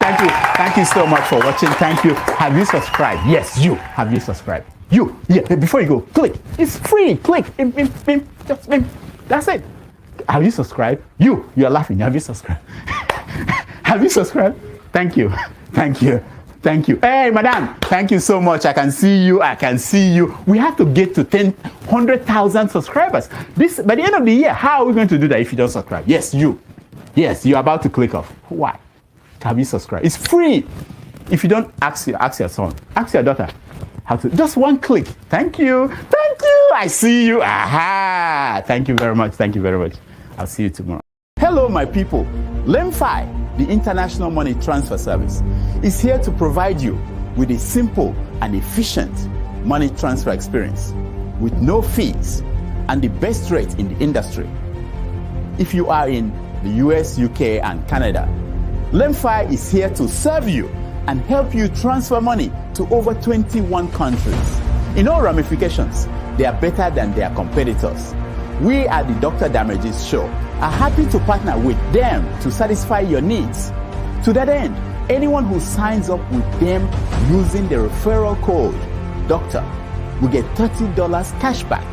Thank you. Thank you so much for watching. Thank you. Have you subscribed? Yes, you. Have you subscribed? You. Yeah. Before you go, click. It's free. Click. Just that's it. Have you subscribed? You are laughing. Have you subscribed? Have you subscribed? Thank you. Thank you. Thank you. Hey, madam. Thank you so much. I can see you. I can see you. We have to get to 100,000 subscribers. By the end of the year, how are we going to do that if you don't subscribe? Yes, you. Yes, you're about to click off. Why? Have you subscribed? It's free. If you don't, ask your son. Ask your daughter. How to? Just one click. Thank you. Thank you. I see you. Aha. Thank you very much. Thank you very much. I'll see you tomorrow. Hello, my people. LEMFI, the International Money Transfer Service, is here to provide you with a simple and efficient money transfer experience with no fees and the best rate in the industry. If you are in the US, UK, and Canada, LEMFI is here to serve you and help you transfer money to over 21 countries. In all ramifications, they are better than their competitors. We at the Dr. Damages Show are happy to partner with them to satisfy your needs. To that end, anyone who signs up with them using the referral code DOCTOR will get $30 cash back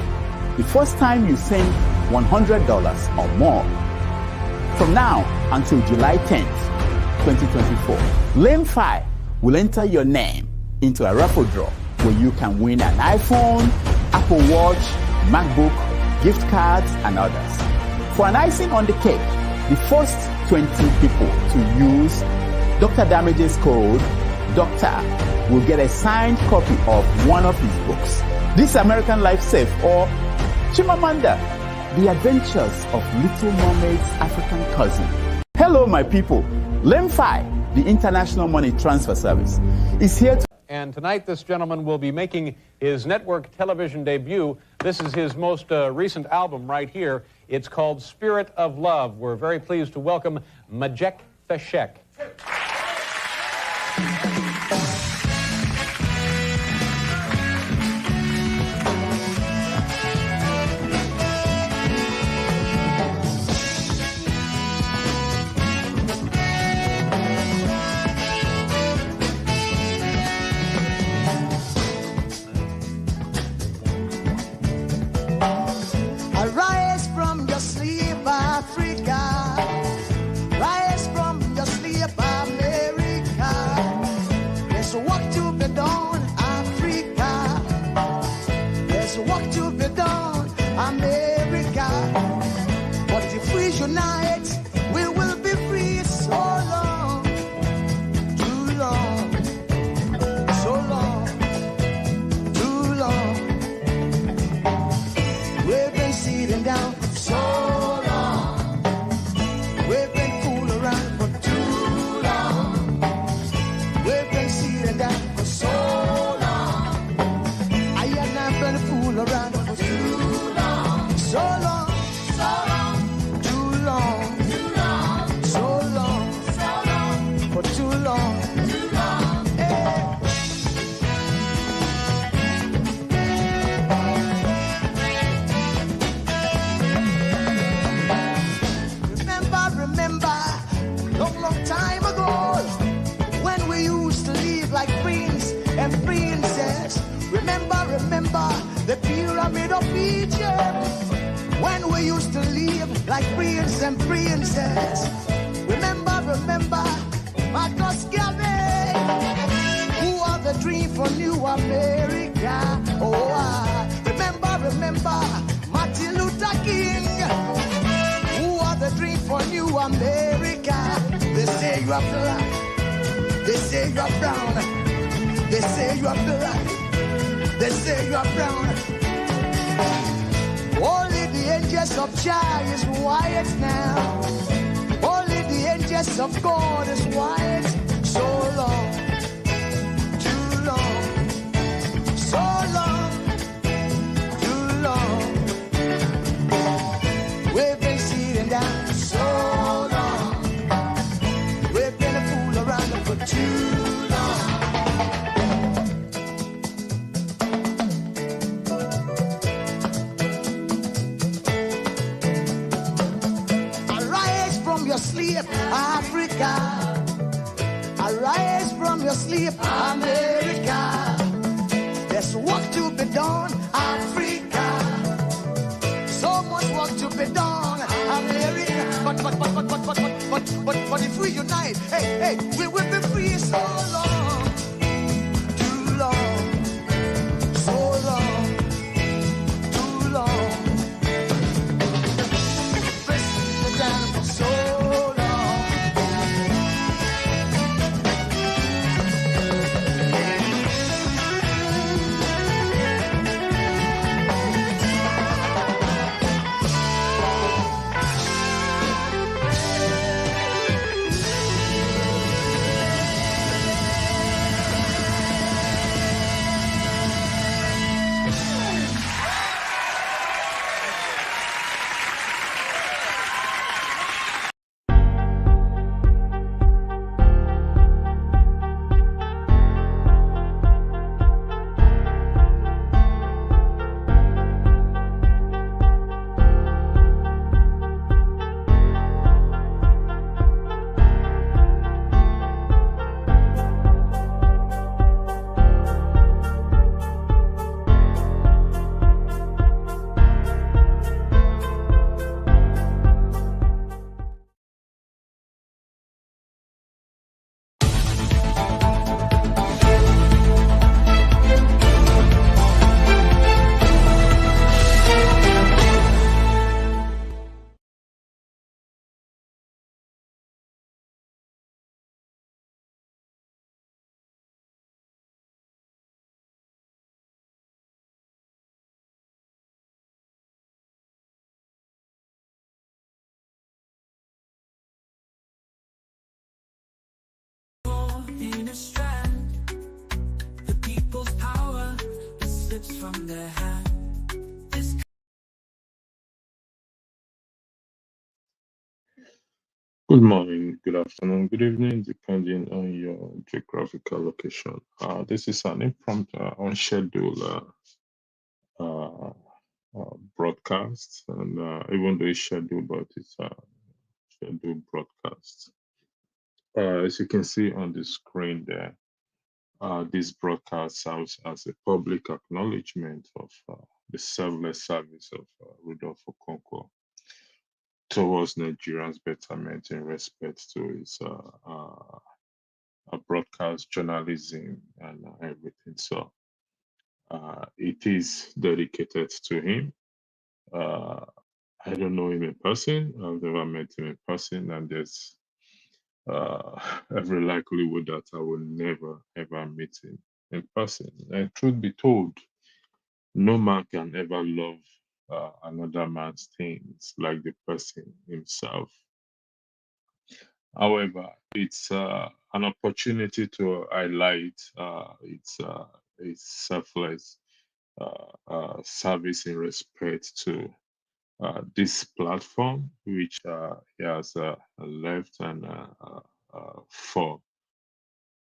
the first time you send $100 or more. From now until July 10th, 2024, LEMFI will enter your name into a raffle draw where you can win an iPhone, Apple Watch, MacBook, gift cards, and others. For an icing on the cake, the first 20 people to use Dr. Damages code DOCTOR will get a signed copy of one of his books, This American Life Safe or Chimamanda, The Adventures of Little Mermaid's African Cousin. Hello, my people. LEMFI, the International Money Transfer Service, is here to... And tonight, this gentleman will be making his network television debut. This is his most recent album right here. It's called Spirit of Love. We're very pleased to welcome Majek Feshek. Unite, we will be free. So long, too long, so long, too long. We've been sitting down so long. We've been fooling around for too long. We've been sitting down for so long. I have not been fooling around for too long, so long. Long time ago, when we used to live like prince and princess. Remember the pyramid of Egypt, when we used to live like prince and princess. Remember Marcus Garvey, who are the dream for New America. Oh, I remember Martin Luther King, who are the dream for New America. They say you are black, they say you are brown, they say you are black, they say you are brown. Only the angels of Jah is white now. Only the angels of God is white. So long, too long, so long, too long. We've been sitting down so long. We've been a fool around for too long. Arise from your sleep, Africa. sleep, America. There's work to be done, Africa. So much work to be done, America. But if we unite, hey, we will be free so long, too long, so long, too long. Pressing the down for so long. In a strand, the people's power slips from their hand. Good morning, good afternoon, good evening, depending on your geographical location. This is an impromptu, unscheduled broadcast, and even though it's scheduled, but it's a scheduled broadcast. As you can see on the screen there, this broadcast serves as a public acknowledgement of the selfless service of RUDOLF OKONKWO towards Nigerians' betterment in respect to his broadcast journalism and everything. So it is dedicated to him. I don't know him in person. I've never met him in person, and there's every likelihood that I will never ever meet him in person. And truth be told, no man can ever love another man's things like the person himself. However, it's an opportunity to highlight its selfless service in respect to this platform, which he has left and for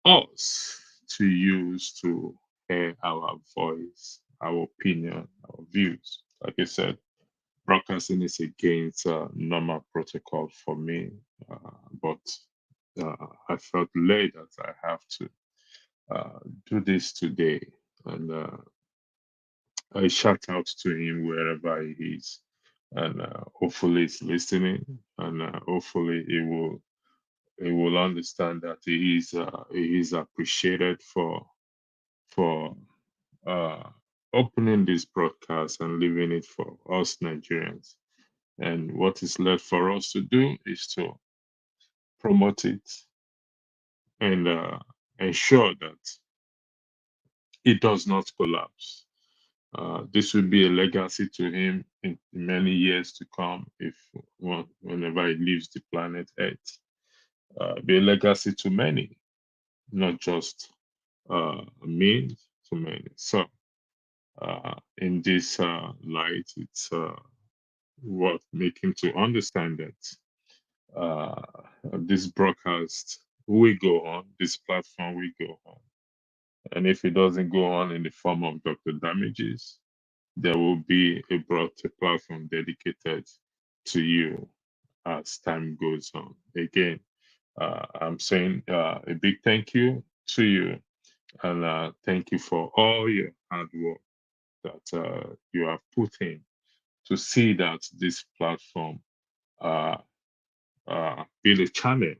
us to use to hear our voice, our opinion, our views. Like I said, broadcasting is against normal protocol for me, but I felt led that I have to do this today. And I shout out to him wherever he is. And hopefully he's listening, and hopefully he will understand that he is appreciated for uh, opening this broadcast and leaving it for us Nigerians. And what is left for us to do is to promote it and ensure that it does not collapse. This will be a legacy to him in many years to come, if whenever he leaves the planet Earth. Be a legacy to many, not just me, to many. So, in this light, it's worth making to understand that this broadcast will go on, this platform will go on. And if it doesn't go on in the form of Dr. Damages, there will be a platform dedicated to you as time goes on. Again, I'm saying a big thank you to you, and thank you for all your hard work that you have put in to see that this platform uh, build a channel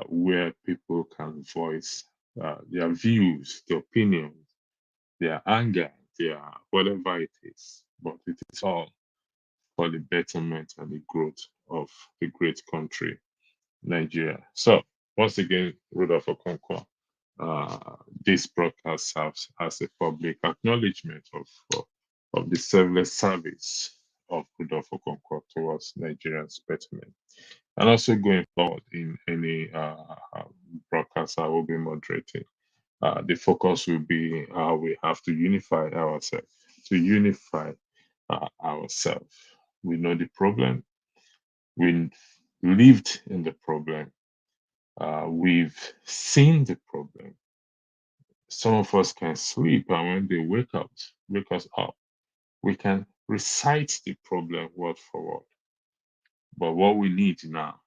where people can voice their views, their opinions, their anger, their whatever it is. But it is all for the betterment and the growth of the great country, Nigeria. So, once again, Rudolf Okonkwo, this broadcast serves as a public acknowledgement of the selfless service of Rudolf Okonkwo towards Nigerians' betterment. And also going forward in any broadcast I will be moderating, the focus will be how we have to unify ourselves, to unify ourselves. We know the problem. We lived in the problem. We've seen the problem. Some of us can sleep, and when they wake us up, we can recite the problem word for word. But what we need now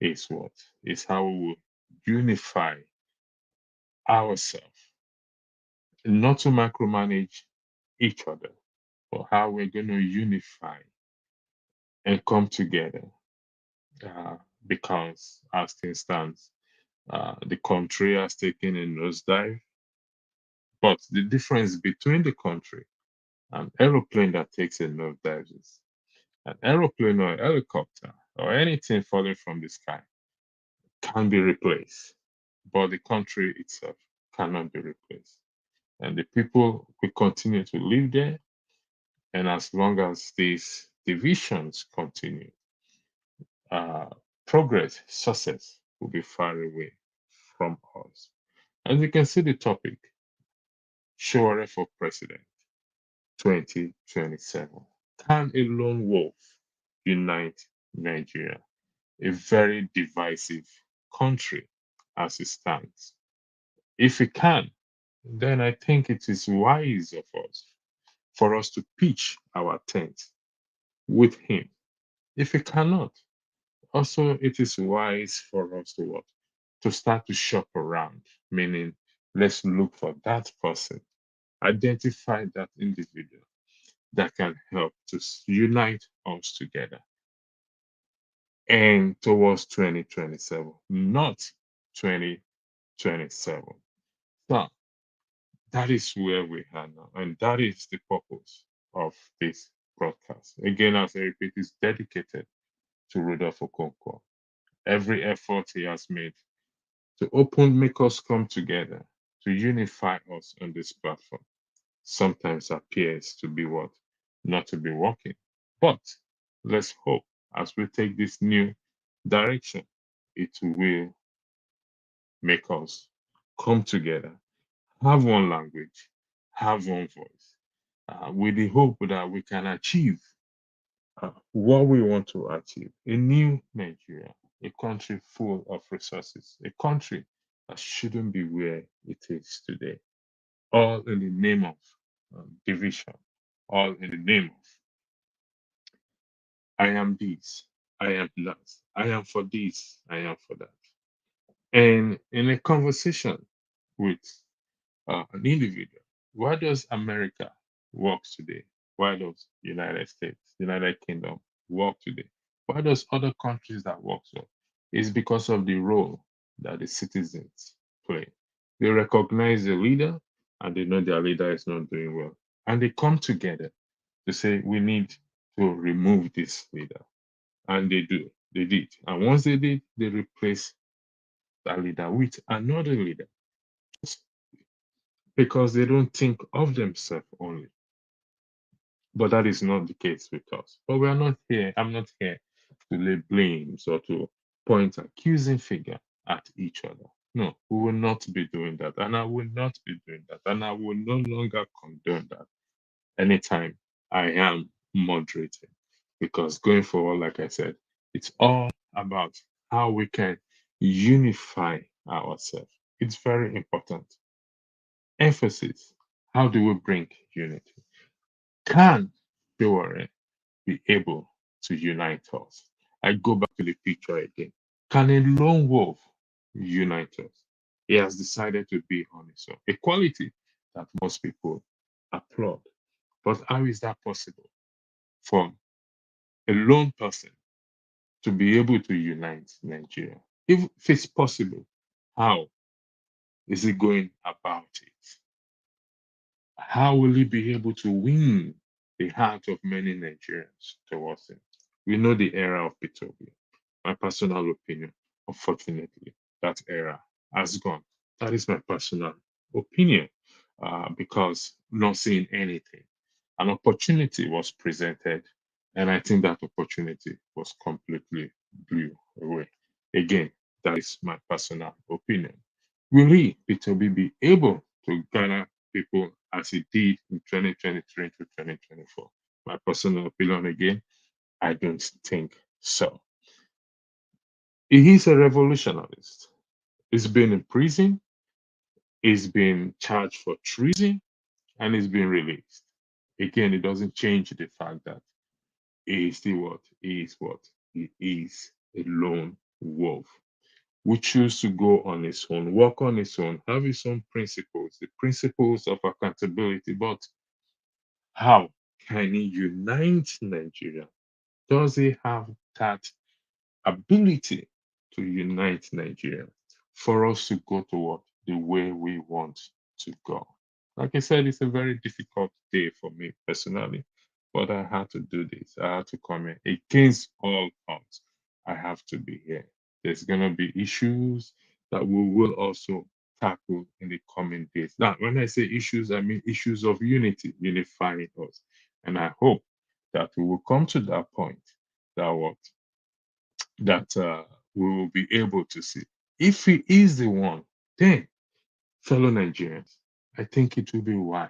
is what? Is how we will unify ourselves, not to micromanage each other, but how we're going to unify and come together. Because as things stand, the country has taken a nosedive. But the difference between the country and aeroplane that takes a nosedive is an aeroplane or a helicopter or anything falling from the sky can be replaced, but the country itself cannot be replaced. And the people will continue to live there. And as long as these divisions continue, uh, progress, success will be far away from us. As you can see, the topic Sowore for President 2027. Can a lone wolf unite Nigeria, a very divisive country as it stands? If it can, then I think it is wise of us for us to pitch our tent with him. If it cannot, also it is wise for us to what? To start to shop around, meaning let's look for that person, identify that individual that can help to unite us together and towards 2027, not 2027. So that is where we are now, and that is the purpose of this broadcast. Again, as I repeat, is dedicated to Rudolf Okonkwo. Every effort he has made to make us come together, to unify us on this platform, sometimes appears to be what? Not to be working. But let's hope as we take this new direction, it will make us come together, have one language, have one voice, with the hope that we can achieve what we want to achieve, a new Nigeria, a country full of resources, a country that shouldn't be where it is today, all in the name of division, all in the name of I am this, I am that, I am for this, I am for that. And in a conversation with an individual, why does America work today? Why does United States, United Kingdom work today? Why does other countries that work so? It's because of the role that the citizens play. They recognize the leader and they know their leader is not doing well. And they come together to say, we need to remove this leader. And they do. They did. And once they did, they replaced that leader with another leader because they don't think of themselves only. But that is not the case with us. But we are not here. I'm not here to lay blames or to point accusing finger at each other. No, we will not be doing that. And I will not be doing that. And I will no longer condone that anytime I am moderating. Because going forward, like I said, it's all about how we can unify ourselves. It's very important. Emphasis. How do we bring unity? Can Sowore be able to unite us? I go back to the picture again. Can a lone wolf unite us? He has decided to be on his own, a quality that most people applaud. But how is that possible for a lone person to be able to unite Nigeria? If it's possible, how is he going about it? How will he be able to win the heart of many Nigerians towards him? We know the era of P2B. My personal opinion, unfortunately, that era has gone. That is my personal opinion, because not seeing anything. An opportunity was presented, and I think that opportunity was completely blew away. Again, that is my personal opinion. Will he, P2B, be able to garner people as he did in 2023 to 2024? My personal opinion again, I don't think so. He is a revolutionist. He's been in prison, he's been charged for treason, and he's been released. Again, it doesn't change the fact that he is still what? He is what? He is a lone wolf who choose to go on his own, walk on his own, have his own principles, the principles of accountability. But how can he unite Nigeria? Does he have that ability to unite Nigeria for us to go toward the way we want to go? Like I said, it's a very difficult day for me personally, but I had to do this. I had to come in against all odds. I have to be here. There's going to be issues that we will also tackle in the coming days. Now, when I say issues, I mean issues of unity, unifying us. And I hope that we will come to that point that what that we will be able to see. If he is the one, then, fellow Nigerians, I think it will be wise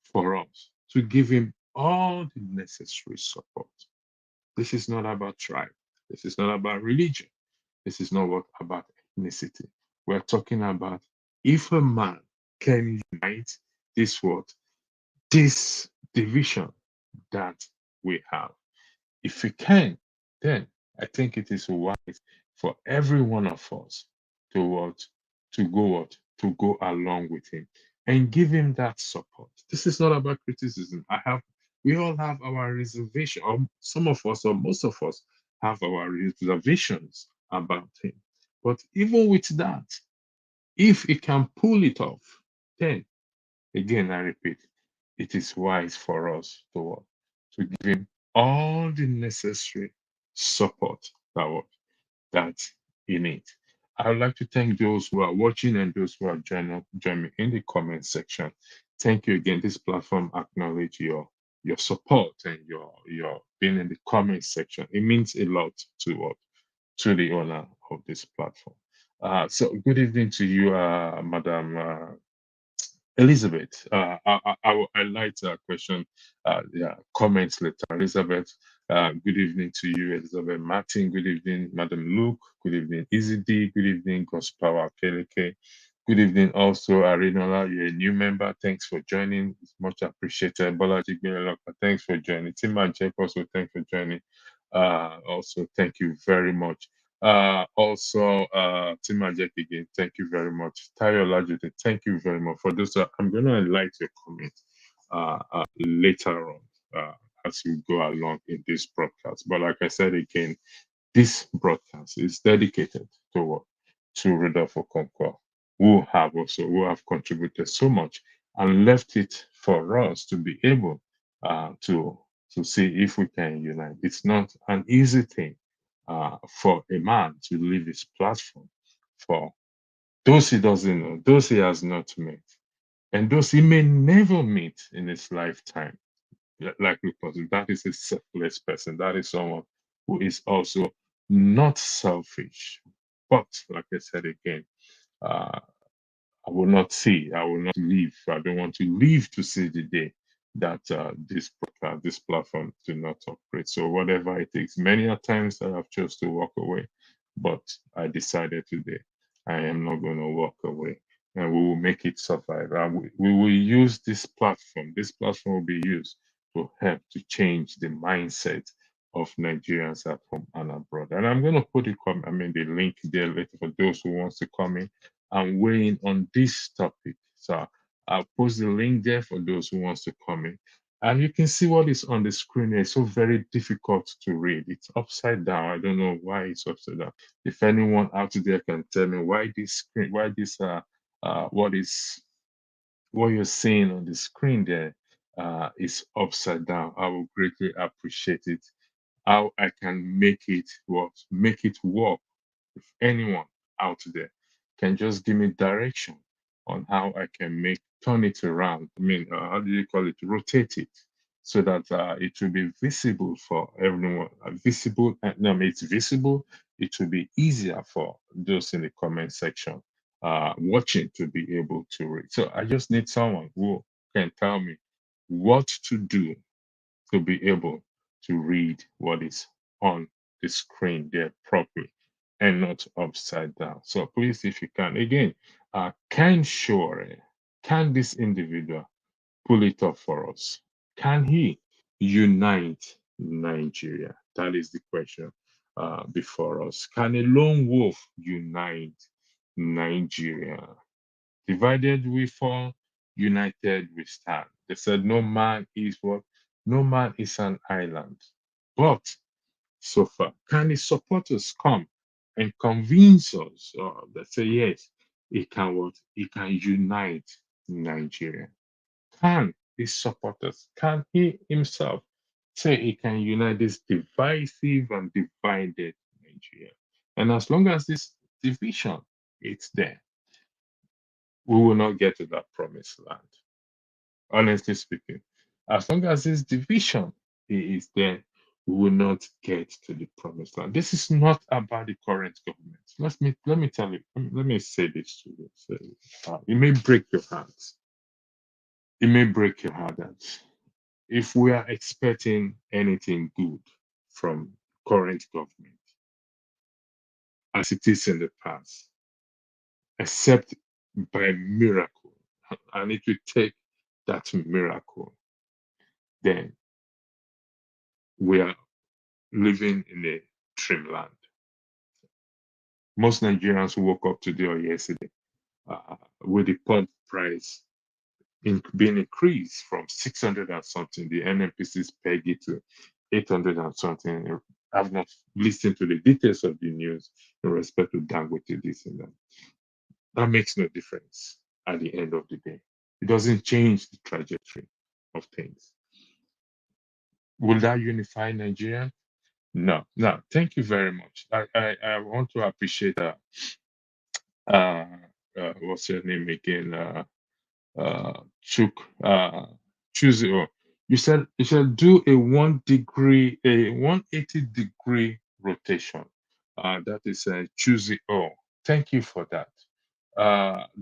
for us to give him all the necessary support. This is not about tribe. This is not about religion. This is not what about ethnicity. We're talking about if a man can unite this what this division that we have. If we can, then I think it is wise for every one of us to what to go along with him and give him that support. This is not about criticism. We all have our reservation, or some of us, or most of us have our reservations about him. But even with that, if he can pull it off, then again, I repeat, it is wise for us to give him all the necessary support that he needs. I would like to thank those who are watching and those who are joining me in the comment section. Thank you again. This platform acknowledge your support and your being in the comment section. It means a lot to the owner of this platform. So good evening to you, Madam Elizabeth. I like that question. Yeah, comments later. Elizabeth, good evening to you, Elizabeth Martin. Good evening, Madam Luke. Good evening, Easy D. Good evening, Gospawa Keleke. Good evening, also Arinola. You're a new member. Thanks for joining. It's much appreciated. Bolaji Gbeloka, thanks for joining. Tima Jack, also thanks for joining. Also, thank you very much. Also, Timajek again, thank you very much. Tayo Lajude, thank you very much for this. I'm going to highlight your comment later on as we go along in this broadcast. But like I said again, this broadcast is dedicated to what? To Rudolf Okonkwo, who have contributed so much and left it for us to be able to see if we can unite. It's not an easy thing for a man to leave his platform for those he doesn't know, those he has not met, and those he may never meet in his lifetime. Like that is a selfless person. That is someone who is also not selfish. But like I said again, uh, I will not leave. I don't want to leave to see the day that this platform do not operate. So whatever it takes, many a times I have chose to walk away, but I decided today I am not going to walk away, and we will make it survive. And we will use this platform. This platform will be used to help to change the mindset of Nigerians at home and abroad. And I'm going to put the link there later for those who wants to come in and weighing on this topic. So I'll post the link there for those who wants to comment. And you can see what is on the screen here. It's so very difficult to read. It's upside down. I don't know why it's upside down. If anyone out there can tell me why this screen, why this what you're seeing on the screen there is upside down, I will greatly appreciate it. How I can make it work. If anyone out there can just give me direction on how I can turn it around. I mean, how do you call it? Rotate it so that it will be visible for everyone. Visible, no, I mean, it's visible. It will be easier for those in the comment section watching to be able to read. So I just need someone who can tell me what to do to be able to read what is on the screen there properly and not upside down. So please, if you can, again, can this individual pull it off for us? Can he unite Nigeria? That is the question before us. Can a lone wolf unite Nigeria? Divided we fall, united we stand. They said, no man is what? No man is an island. But so far, can his supporters come and convince us that say, yes, it can what? It can unite Nigeria. Can his supporters, can he himself say he can unite this divisive and divided Nigeria? And as long as this division is there, we will not get to that promised land. Honestly speaking, as long as this division is there, we will not get to the promised land. This is not about the current government. Let me tell you. Let me say this to you. So, it may break your heart. It may break your heart that if we are expecting anything good from current government, as it is in the past, except by miracle, and it will take that miracle, then we are living in a dreamland. Most Nigerians woke up today or yesterday with the pump price being increased from 600 and something. The NNPC's peg it to 800 and something. I've not listened to the details of the news in respect to Dangote, this and that. That makes no difference at the end of the day. It doesn't change the trajectory of things. Will that unify Nigeria? No, no. Thank you very much. I want to appreciate what's your name again? Chuk choose you said do a 180-degree rotation. That is choose it all. Thank you for that.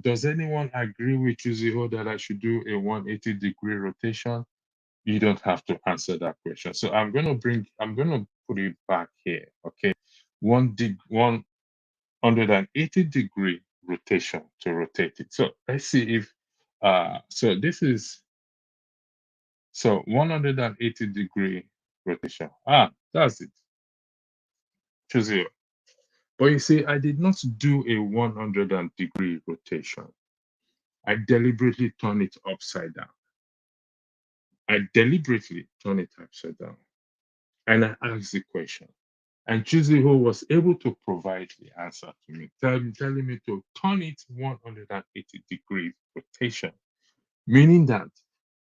Does anyone agree with choose it all that I should do a 180-degree rotation? You don't have to answer that question. So I'm gonna put it back here. Okay, 180-degree rotation to rotate it. So let's see if so this is 180-degree rotation. That's it. Choose it. But you see, I did not do a 100-degree rotation. I deliberately turn it upside down. I deliberately turn it upside down. And I asked the question. And Chiziho was able to provide the answer to me, telling me to turn it 180-degree rotation, meaning that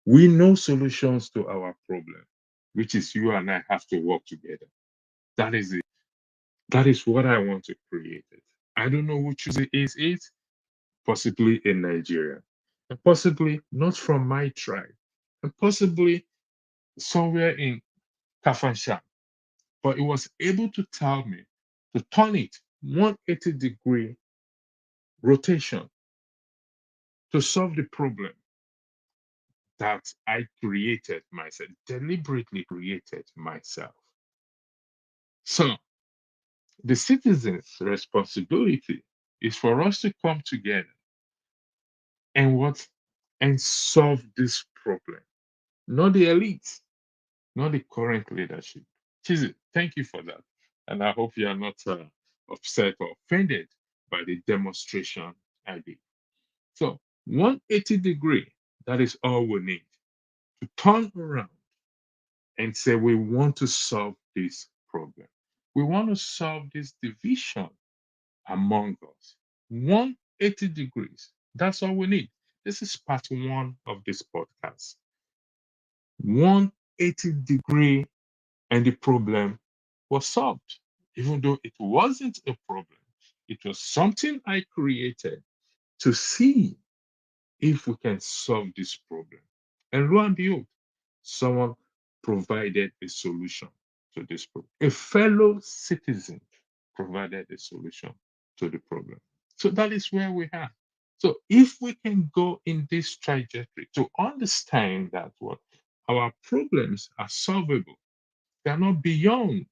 we know solutions to our problem, which is you and I have to work together. That is it. That is what I want to create. It. I don't know who Chizi is, possibly in Nigeria, and possibly not from my tribe, and possibly somewhere in Kafansha. But it was able to tell me to turn it 180-degree rotation to solve the problem that I created myself, deliberately created myself. So the citizens' responsibility is for us to come together and solve this problem, not the elites, not the current leadership. Chizi, thank you for that. And I hope you are not upset or offended by the demonstration I did. So 180 degree, that is all we need to turn around and say we want to solve this problem. We want to solve this division among us. 180 degrees. That's all we need. This is part one of this podcast. 180-degree, and the problem was solved. Even though it wasn't a problem, it was something I created to see if we can solve this problem. And lo and behold, someone provided a solution to this problem. A fellow citizen provided a solution to the problem. So that is where we are. So if we can go in this trajectory to understand that what our problems are solvable, they are not beyond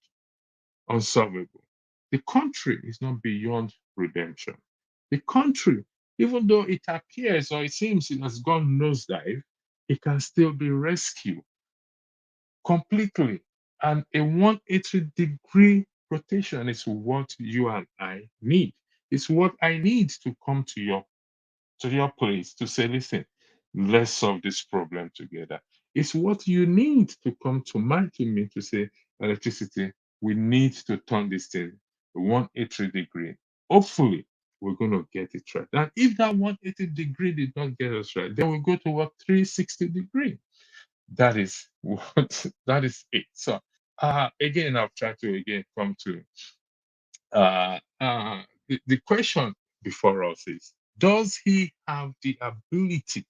unsolvable. The country is not beyond redemption. The country, even though it appears or it seems it has gone nosedive, it can still be rescued completely. And a 180-degree rotation is what you and I need. It's what I need to come to your place to say, listen, let's solve this problem together. It's what you need to come to me to say, electricity, we need to turn this thing 180-degree. Hopefully, we're going to get it right. And if that 180-degree did not get us right, then we go to what 360-degree. That is what that is it. So again, I've tried to again come to the question before us is, does he have the ability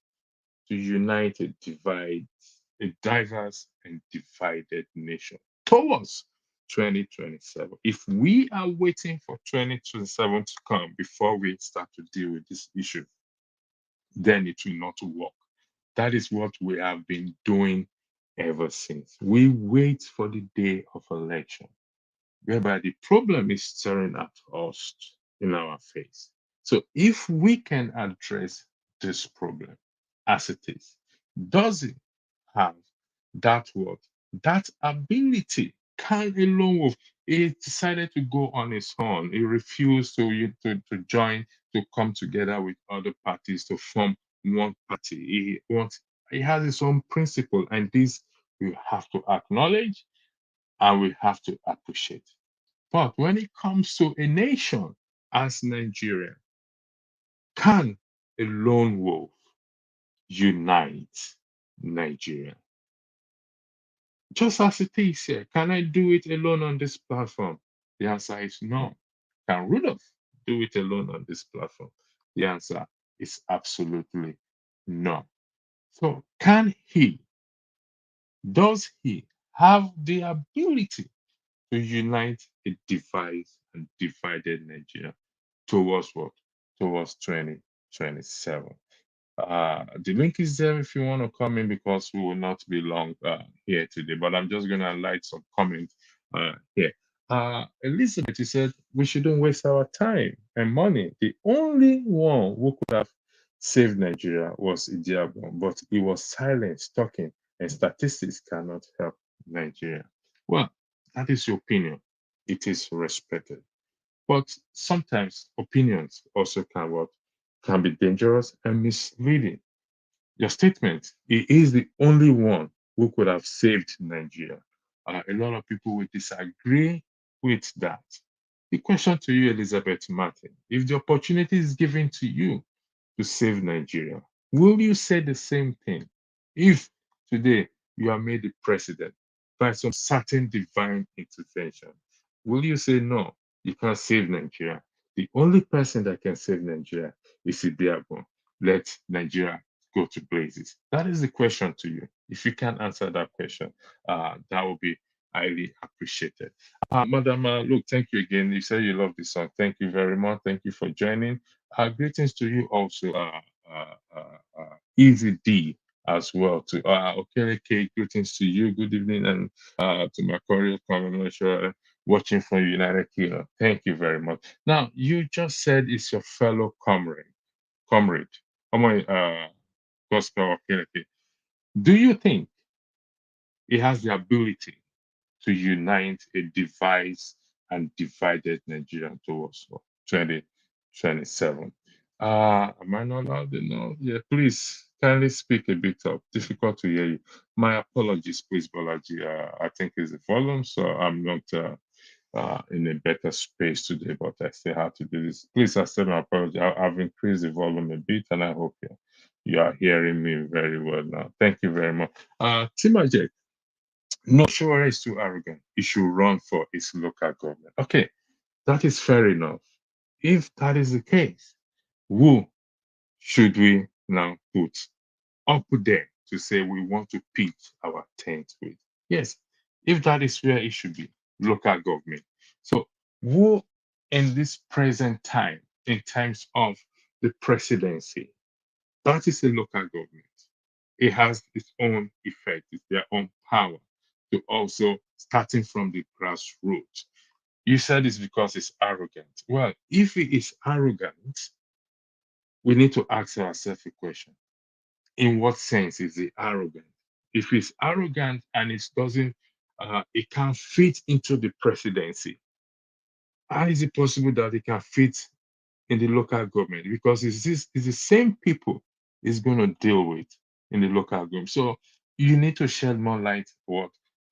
to unite a diverse and divided nation towards 2027? If we are waiting for 2027 to come before we start to deal with this issue, then it will not work. That is what we have been doing ever since. We wait for the day of election, whereby the problem is staring at us in our face. So if we can address this problem as it is, does it have that word, that ability? Can a lone wolf? He decided to go on his own. He refused to join, to come together with other parties to form one party. He has his own principle, and this we have to acknowledge and we have to appreciate. But when it comes to a nation as Nigeria, can a lone wolf unite Nigeria? Just as it is here, can I do it alone on this platform? The answer is no. Can Rudolf do it alone on this platform? The answer is absolutely no. So, does he have the ability to unite a divided Nigeria towards what? Towards 2027. The link is there if you want to come in, because we will not be long here today, but I'm just going to light some comments here. Elizabeth, he said, we shouldn't waste our time and money. The only one who could have saved Nigeria was Idiagbon, but he was silent, talking, and statistics cannot help Nigeria. Well, that is your opinion. It is respected. But sometimes opinions also can be dangerous and misleading. Your statement, he is the only one who could have saved Nigeria. A lot of people will disagree with that. The question to you, Elizabeth Martin, if the opportunity is given to you to save Nigeria, will you say the same thing? If today you are made the president by some certain divine intervention, will you say, no, you can't save Nigeria? The only person that can save Nigeria is Idiagbon. Let Nigeria go to blazes. That is the question to you. If you can answer that question, that will be highly appreciated. Madam, look, thank you again. You said you love this song. Thank you very much. Thank you for joining. Greetings to you also, Easy D, as well. To Okeleke, greetings to you. Good evening, and to my Korea commemoration watching from United Kingdom. Thank you very much. Now, you just said it's your fellow comrade. Gospel Okeleke. Do you think he has the ability to unite a devised and divided Nigeria towards 2027? Am I not loud enough? Yeah, please kindly speak a bit up. Difficult to hear you. My apologies, please, Balaji. I think it's the volume, so I'm not in a better space today, but I still have to do this. Please accept my apology. I've increased the volume a bit, and I hope you are hearing me very well now. Thank you very much. Timajek, no, sure is too arrogant. He should run for his local government. Okay, that is fair enough. If that is the case, who should we now put up there to say we want to pitch our tent with? Yes, if that is where it should be, local government. So, who in this present time, in times of the presidency, that is a local government. It has its own effect, it's their own power to also starting from the grassroots. You said it's because it's arrogant. Well, if it is arrogant, we need to ask ourselves a question. In what sense is it arrogant? If it's arrogant and it can't fit into the presidency, how is it possible that it can fit in the local government? Because it's the same people it's going to deal with in the local government. So you need to shed more light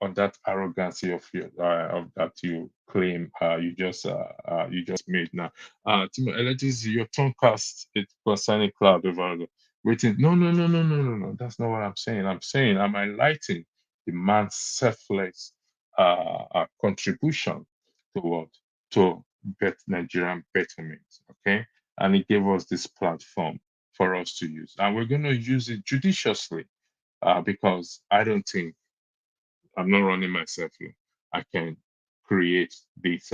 on that arrogancy of that you claim you just made now. Timo, Elegis, your tongue cast it concerning cloud over waiting. No. That's not what I'm saying. I'm saying I'm highlighting the man's selfless contribution to what? To Nigerian betterment. Okay. And it gave us this platform for us to use. And we're going to use it judiciously because I don't think I'm not running myself here. I can create this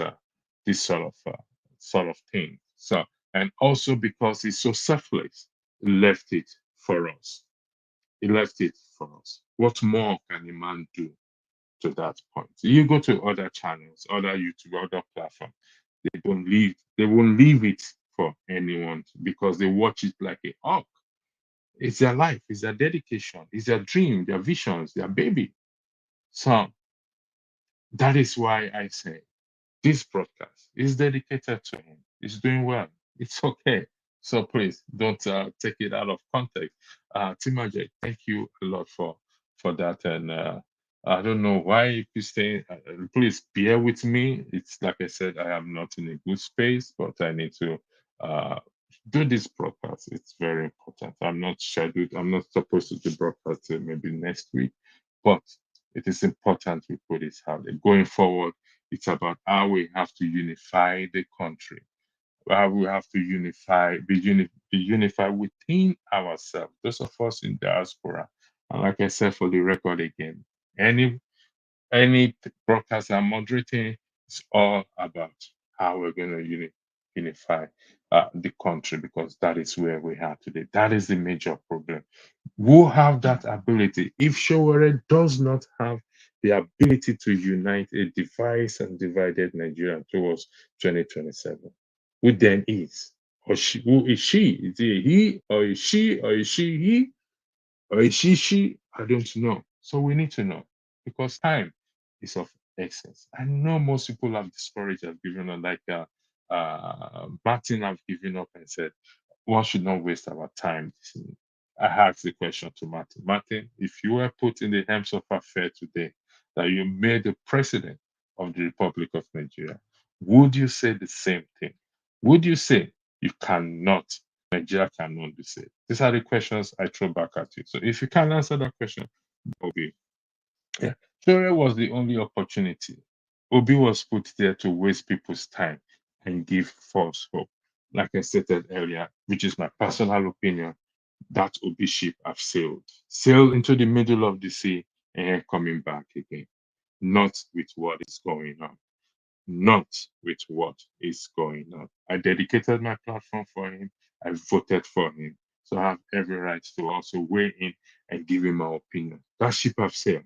sort of thing. So, and also because it's so selfless, he left it for us. He left it for us. What more can a man do to that point? You go to other channels, other YouTube, other platforms. They won't leave it for anyone because they watch it like a hawk. It's their life, it's their dedication, it's their dream, their visions, their baby. So that is why I say this broadcast is dedicated to him. He's doing well. It's okay. So please don't take it out of context. Timajek, thank you a lot for that. And I don't know why you stay. Please bear with me. It's like I said, I am not in a good space, but I need to uh, do this broadcast. It's very important. I'm not scheduled. I'm not supposed to do broadcast till maybe next week, but it is important we put it out there. Going forward, it's about how we have to unify the country, how we have to be unified within ourselves. Those of us in diaspora, and like I said for the record again, any broadcast I'm moderating is all about how we're going to unify the country because that is where we are today. That is the major problem. Who have that ability? If Sowore does not have the ability to unite a divided and divided Nigeria towards 2027, who then is? Or she, who is she? Is it he or is she or is she he? Or is she? I don't know. So we need to know because time is of essence. I know most people have discouraged, have given up, like Martin have given up and said, one should not waste our time. I asked the question to Martin. Martin, if you were put in the hands of affair today, that you made the president of the Republic of Nigeria, would you say the same thing? Would you say you cannot Nigeria cannot be saved? These are the questions I throw back at you. So if you can answer that question, Obi. Yeah. Sowore was the only opportunity. Obi was put there to waste people's time and give false hope. Like I stated earlier, which is my personal opinion, that Obi ship have sailed into the middle of the sea and coming back again. Not with what is going on not with what is going on. I dedicated my platform for him. I voted for him. So I have every right to also weigh in and give him my opinion. That ship have sailed.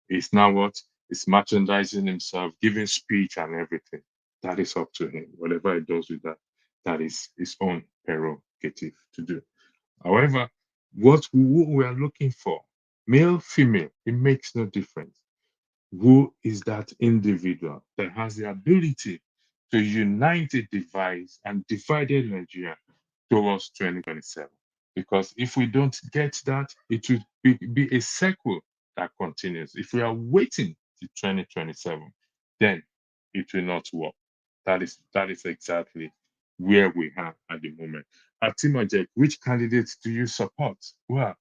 It's now what? It's merchandising himself, giving speech and everything. That is up to him. Whatever he does with that, that is his own prerogative to do. However, what we are looking for, male, female, it makes no difference. Who is that individual that has the ability to unite a device and divided Nigeria towards 2027. Because if we don't get that, it will be a cycle that continues. If we are waiting to 2027, then it will not work. That is exactly where we are at the moment. Timajek, which candidates do you support? Well,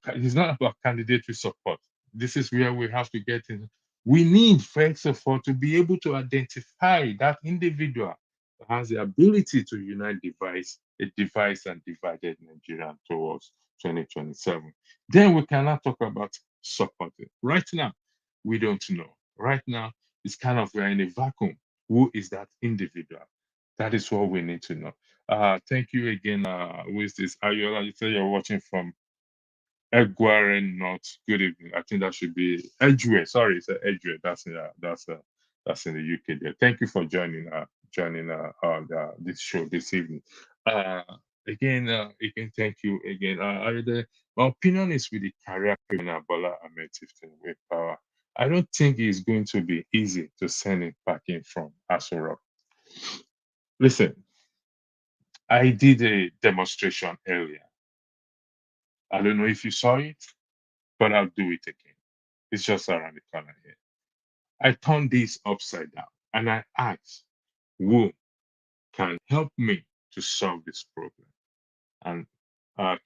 it's not about candidate we support. This is where we have to get in. We need, first of all, to be able to identify that individual that has the ability to unite a device and divided Nigeria towards 2027. Then we cannot talk about supporting. Right now, we don't know. Right now, it's kind of we're in a vacuum. Who is that individual? That is what we need to know. Thank you again. Who is this? Ayola, you say you're watching from Egware North. Good evening. I think that should be Edgeware. Sorry, it's Edgeware. That's in the UK. There. Thank you for joining on this show this evening. Uh, again, thank you again. My opinion is with the career criminal Bola Ahmed Tifton with power. I don't think it's going to be easy to send it back in from Aso Rock. Listen, I did a demonstration earlier. I don't know if you saw it, but I'll do it again. It's just around the corner here. I turned this upside down and I asked who can help me to solve this problem. And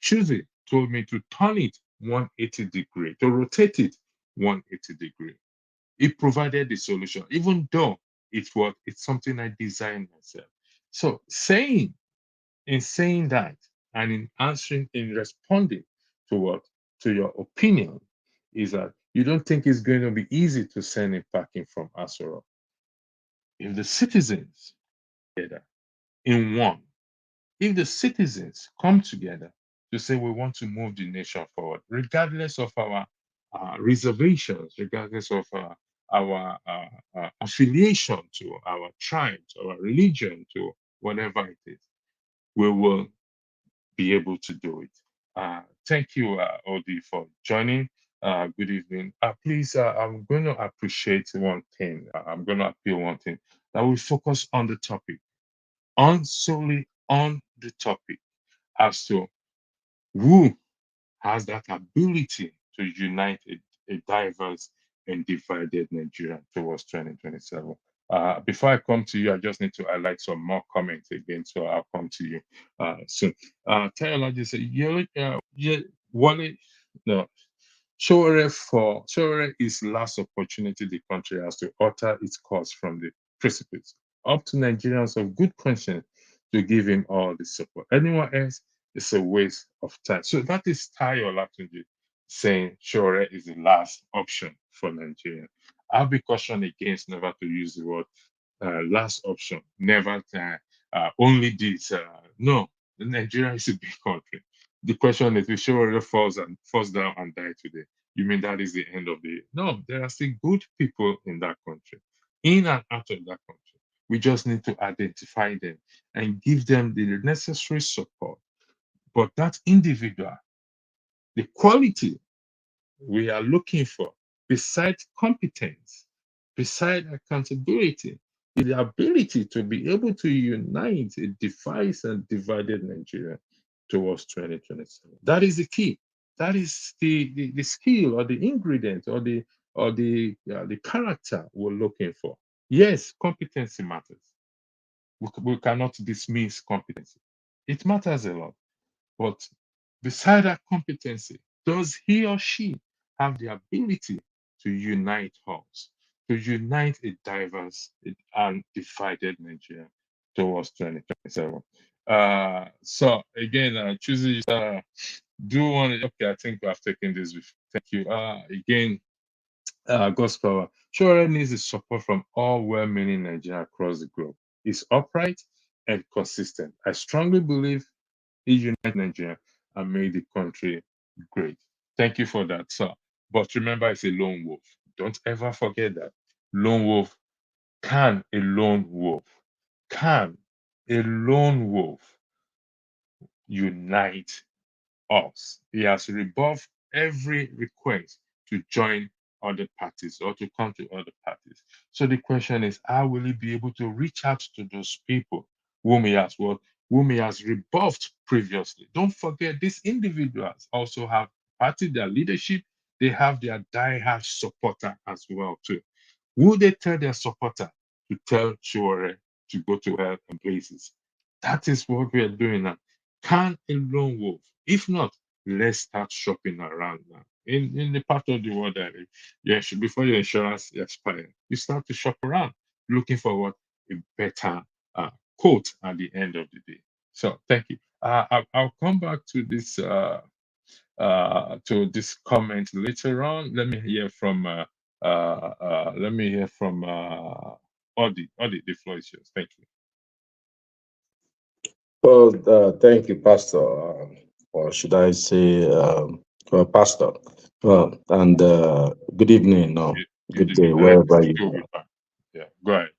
Tuesday told me to turn it 180 degree, to rotate it 180 degree. It provided the solution, even though it's something I designed myself. So in saying that and in responding to your opinion is that you don't think it's going to be easy to send it packing from Asoro. If the citizens together in one, if the citizens come together to say we want to move the nation forward, regardless of our reservations, regardless of our affiliation to our tribe, to our religion, to whatever it is, we will be able to do it. Thank you, Odi, for joining. Good evening. Please, I'm going to appreciate one thing. I'm going to appeal one thing that we focus on the topic, solely on the topic, as to who has that ability to unite a diverse and divided Nigeria towards 2027. Before I come to you, I just need to highlight some more comments again, so I'll come to you soon. Tayola just said, Wale, no, Sowore is last opportunity the country has to alter its course from the precipice. Up to Nigerians of good conscience to give him all the support. Anyone else is a waste of time. So that is Tayo Latunji saying Sowore is the last option for Nigeria. I'll be cautioned against never to use the word last option, never only this. No, Nigeria is a big country. The question is, if Sowore falls down and die today, you mean that is the end of the? No, there are still good people in that country, in and out of that country. We just need to identify them and give them the necessary support. But that individual, the quality we are looking for, besides competence, besides accountability, is the ability to be able to unite a divided and divided Nigeria towards 2027. That is the key. That is the skill or the ingredient or the character we're looking for. Yes, competency matters. We cannot dismiss competency. It matters a lot. But beside that competency, does he or she have the ability to unite us, to unite a diverse and divided Nigeria towards 2027? So again, choosing do want to, okay, I think I've taken this before. Thank you. Again, God's power. Sowore needs the support from all well-meaning Nigerians across the globe. It's upright and consistent. I strongly believe he united Nigeria and made the country great. Thank you for that, sir. But remember, it's a lone wolf. Don't ever forget that. Lone wolf can a lone wolf unite us? He has rebuffed every request to join other parties or to come to other parties. So the question is, how will he be able to reach out to those people whom he has whom he has rebuffed previously. Don't forget, these individuals also have party, their leadership, they have their diehard supporter as well too. Will they tell their supporter to tell Sowore to go to hell and places? That is what we are doing now. Can a lone wolf? If not, let's start shopping around now. In the part of the world that before your insurance expires, you start to shop around, looking for what a better quote at the end of the day. So thank you. I'll come back to this comment later on. Let me hear from Odi. Odi, the floor is yours. Thank you. Well, thank you, Pastor, or should I say, Pastor. And good evening, good day, wherever you are. Yeah, go ahead.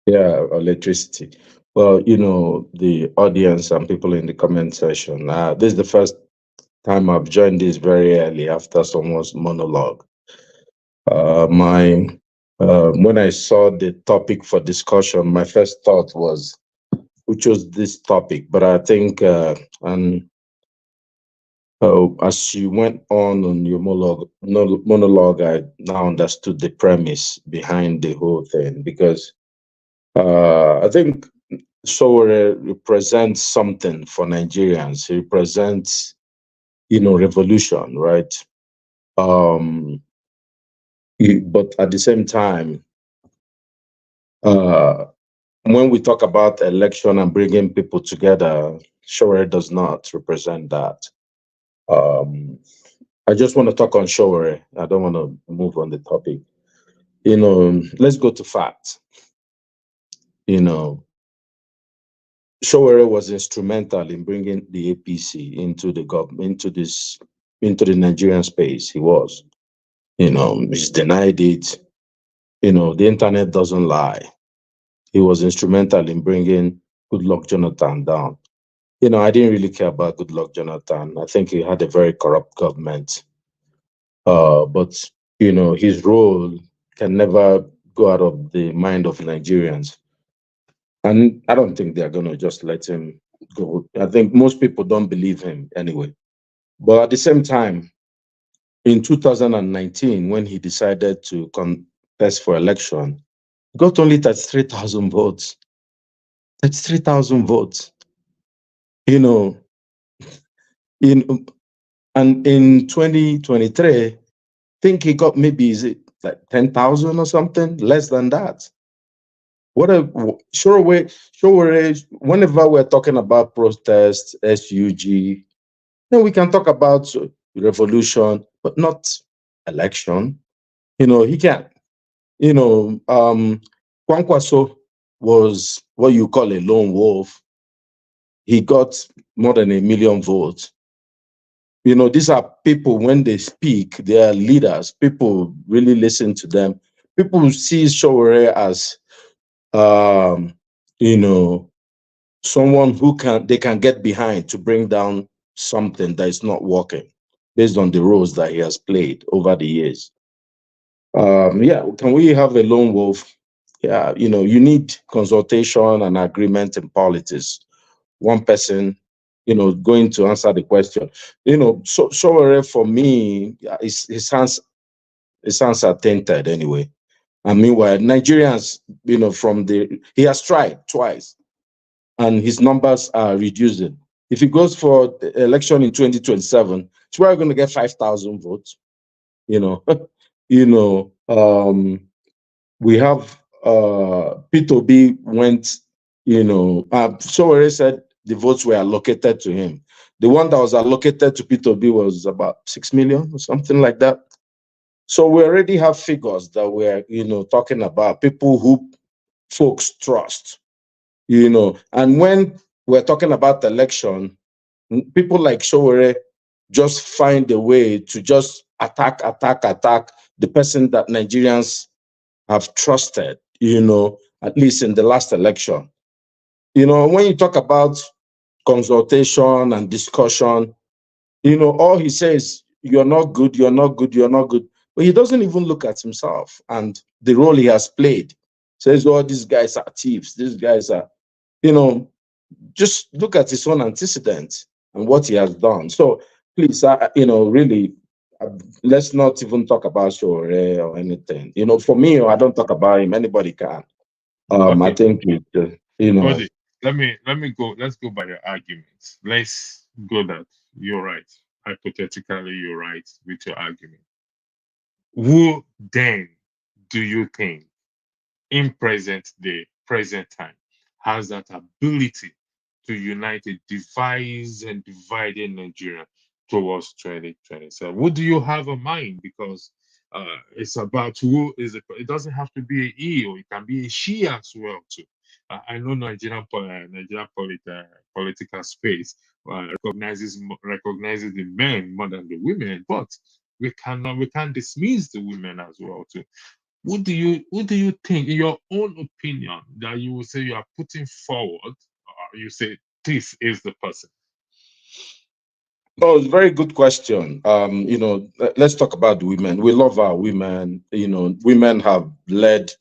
Yeah, electricity. Well, the audience and people in the comment section. This is the first time I've joined this very early after someone's monologue. When I saw the topic for discussion, my first thought was, who chose this topic? But I think, as you went on your monologue, I now understood the premise behind the whole thing, because I think Sowore represents something for Nigerians. He represents, revolution, right? But at the same time, when we talk about election and bringing people together, Sowore does not represent that. I just want to talk on Sowore. I don't want to move on the topic. Let's go to facts. Sowore was instrumental in bringing the APC into the government, into the Nigerian space. He was. He's denied it. The internet doesn't lie. He was instrumental in bringing Goodluck Jonathan down. I didn't really care about Goodluck Jonathan. I think he had a very corrupt government. But his role can never go out of the mind of Nigerians. And I don't think they're going to just let him go. I think most people don't believe him anyway. But at the same time, in 2019, when he decided to contest for election, he got only 33,000 votes. 33,000 votes. And in 2023, I think he got maybe, is it like 10,000 or something? Less than that. Sowore, whenever we're talking about protests, SUG, then we can talk about revolution, but not election. He can't. Kwankwaso was what you call a lone wolf. He got more than 1 million votes. These are people, when they speak, they are leaders. People really listen to them. People see Sowore as someone who they can get behind to bring down something that is not working based on the roles that he has played over the years. Can we have a lone wolf? Yeah, you need consultation and agreement in politics. One person, going to answer the question. Sowore, for me, his hands are tainted anyway. And meanwhile, Nigerians, he has tried twice, and his numbers are reducing. If he goes for the election in 2027, it's probably going to get 5,000 votes. We have P2B went, Sowore said the votes were allocated to him. The one that was allocated to P2B was about 6 million or something like that. So we already have figures that we're, talking about, people who folks trust, and when we're talking about election, people like Sowore just find a way to just attack the person that Nigerians have trusted, at least in the last election. When you talk about consultation and discussion, all he says, you're not good, you're not good, you're not good. But he doesn't even look at himself and the role he has played. Says, oh, these guys are thieves, these guys are, just look at his own antecedents and what he has done. So please, really, let's not even talk about Sowore or anything. For me, I don't talk about him. Anybody can. I Okay, think Odi, let me go. Let's go by your arguments. Let's go that you're right. Hypothetically, you're right with your argument. Who then do you think in present day, present time, has that ability to unite a divided and divided Nigeria towards 2027? What do you have in mind? Because it's about who is it. It doesn't have to be a he, or it can be a she as well too. I know political space recognizes the men more than the women, but we can't dismiss the women as well too. What do you think, in your own opinion, that you will say you are putting forward, or you say this is the person? Oh, it's a very good question. Let's talk about the women. We love our women. Women have led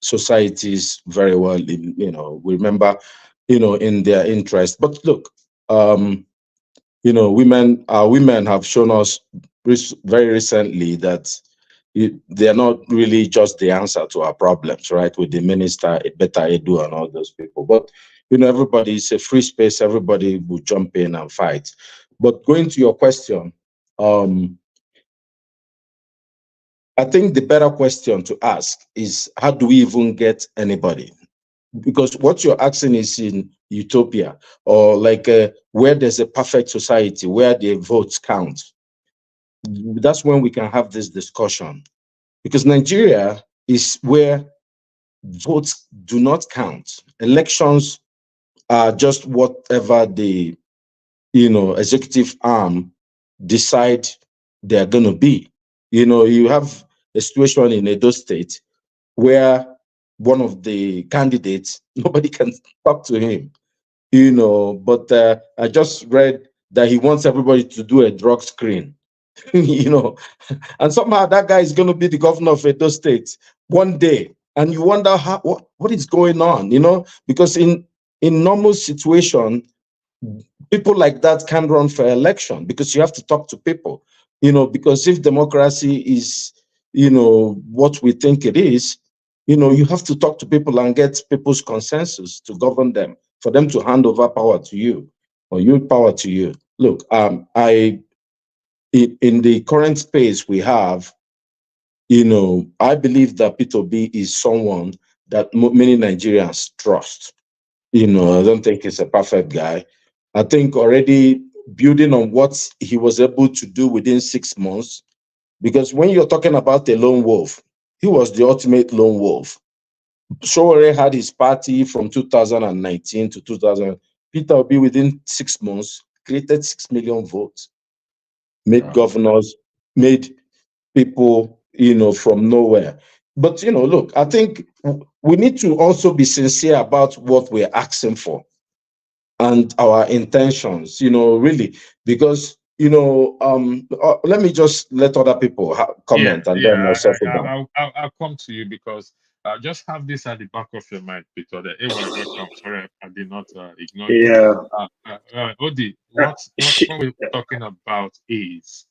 societies very well. We remember, in their interest. But look, our women have shown us very recently that they are not really just the answer to our problems, right? With the minister, Better Edu, and all those people. But everybody is a free space. Everybody will jump in and fight. But going to your question, I think the better question to ask is, how do we even get anybody? Because what you're asking is in utopia, or like where there's a perfect society where the votes count. That's when we can have this discussion. Because Nigeria is where votes do not count. Elections are just whatever the executive arm decide they're going to be. You have a situation in Edo State where one of the candidates, nobody can talk to him, but I just read that he wants everybody to do a drug screen, and somehow that guy is going to be the governor of Edo State one day. And you wonder what is going on, because in normal situation, people like that can't run for election, because you have to talk to people, because if democracy is, what we think it is, you have to talk to people and get people's consensus to govern them, for them to hand over power to you, or you power to you. Look, in the current space we have, I believe that Peter B is someone that many Nigerians trust. I don't think he's a perfect guy. I think already building on what he was able to do within 6 months, because when you're talking about a lone wolf, he was the ultimate lone wolf. Sowore had his party from 2019 to 2000. Peter Obi, within 6 months, created 6 million votes, made governors, made people, from nowhere. But, look, I think we need to also be sincere about what we're asking for and our intentions, really, because, let me just let other people Yeah, comment, and then I'll yeah. settle down. I'll come to you, because just have this at the back of your mind, Peter. The AY, welcome. Sorry, I did not ignore you. Yeah. Odi, Uh, what sh- we're talking about is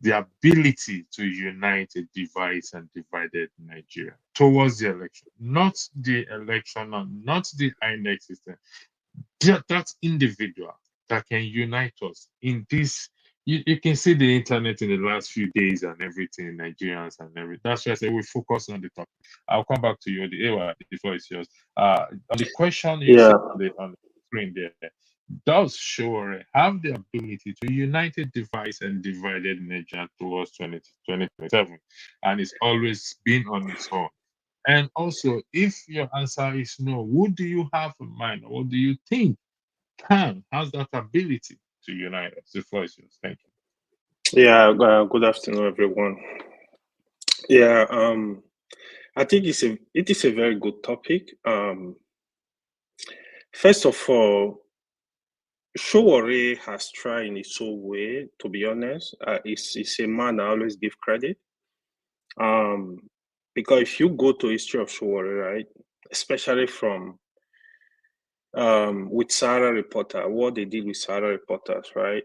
the ability to unite a divided and divided Nigeria towards the election, not the election, not the INEC system. That individual that can unite us in this. You can see the internet in the last few days and everything, Nigerians and everything. That's why I say we focus on the topic. I'll come back to you. The AY, before it's yours. On the question you yeah. said on the screen there, does Sowore have the ability to unite a device and divided Nigeria towards 2027? And it's always been on its own. And also, if your answer is no, who do you have in mind? Or what do you think has that ability to unite us? The floor is yours. Thank you. Yeah. Good afternoon, everyone. Yeah. I think it is a very good topic. First of all, Sowore has tried in his own way. To be honest, it's a man I always give credit. Because if you go to history of Sowore, right, especially from with Sarah Reporter, what they did with Sarah Reporters, right?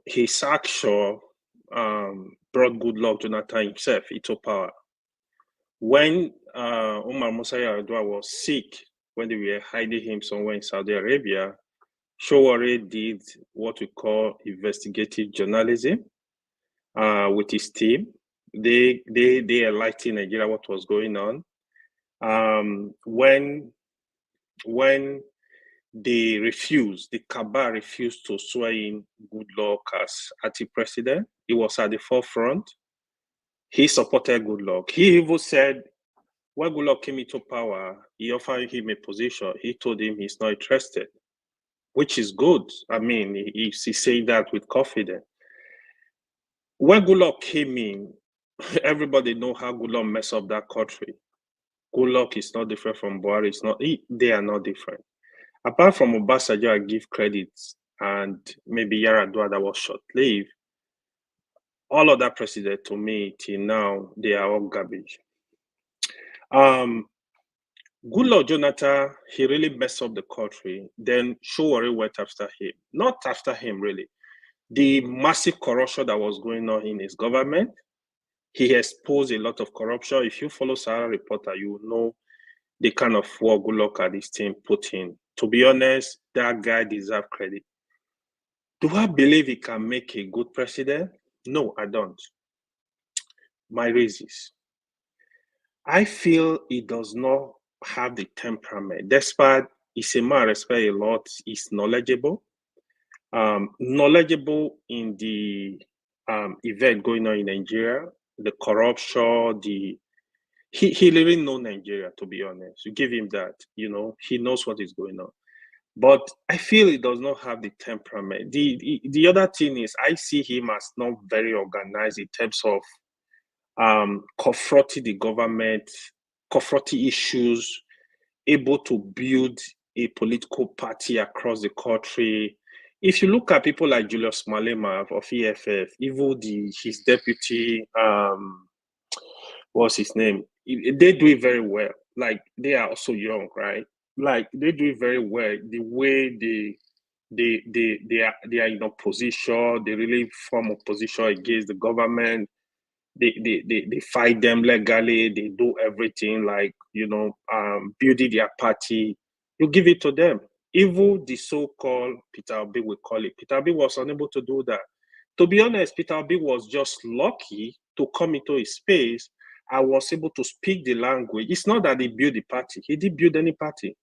His action brought Goodluck Jonathan himself into power. When Umar Musa Yar'Adua was sick, when they were hiding him somewhere in Saudi Arabia, Sowore did what we call investigative journalism with his team. They enlightened Nigeria what was going on. When the Kaaba refused to swear in Goodluck as anti-president, he was at the forefront. He supported Goodluck. He even said, when Goodluck came into power, he offered him a position. He told him he's not interested, which is good. I mean, he's saying that with confidence. When Goodluck came in, everybody know how Goodluck messed up that country. Goodluck is not different from Buhari. They are not different. Apart from Obasanjo, I give credit, and maybe Yar'Adua that was short-lived, all of that president, to me, till now, they are all garbage. Goodluck Jonathan, he really messed up the country. Then Sowore went after him. Not after him, really. The massive corruption that was going on in his government, he exposed a lot of corruption. If you follow Sarah Reporter, you will know the kind of work Goodluck and his team put in. To be honest, that guy deserves credit. Do I believe he can make a good president? No, I don't. My reasons. I feel he does not have the temperament. Despite he's a man I respect a lot, he's knowledgeable. Knowledgeable in the event going on in Nigeria, the corruption, he really knows Nigeria, to be honest. You give him that, he knows what is going on. But I feel he does not have the temperament. The other thing is, I see him as not very organized in terms of confronting the government, confronting issues, able to build a political party across the country. If you look at people like Julius Malema of EFF, even his deputy, what's his name? They do it very well. Like, they are also young, right? Like, they do it very well. The way they are in opposition, they really form opposition against the government. They fight them legally. They do everything, like, building their party. You give it to them. Even the so-called Peter Obi, we call it, Peter Obi was unable to do that. To be honest, Peter Obi was just lucky to come into a space and was able to speak the language. It's not that he built the party. He didn't build any party.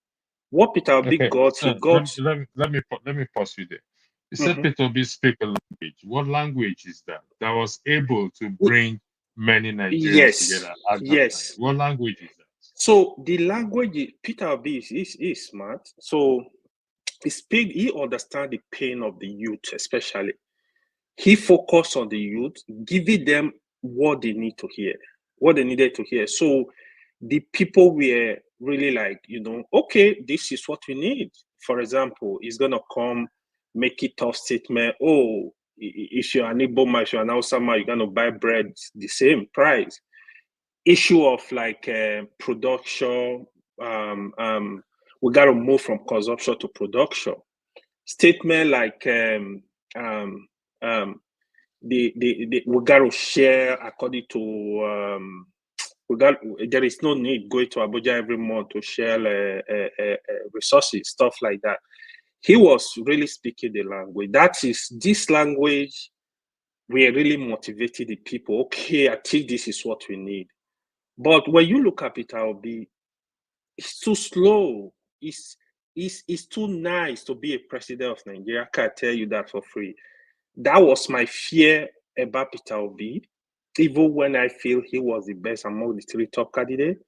What Peter Obi got, so he got. Let me pause you there. You said Peter Obi speak a language. What language is that was able to bring many Nigerians together at that time? What language is that? So the language, Peter Obi is smart. So he understands the pain of the youth, especially. He focused on the youth, giving them what they need to hear, what they needed to hear. So the people were really like, okay, this is what we need. For example, he's going to come, make a tough statement. Oh, if you're an Igbo man, if you're an Hausa man, you're going to buy bread the same price. Issue of like production, we got to move from consumption to production. Statement like we got to share according to there is no need going to Abuja every month to share resources, stuff like that. He was really speaking the language. That is, this language, we really motivated the people. Okay, I think this is what we need. But when you look at Peter Obi, it's too slow. It's too nice to be a president of Nigeria. I can't tell you that for free. That was my fear about Peter Obi. Even when I feel he was the best among the three top candidates,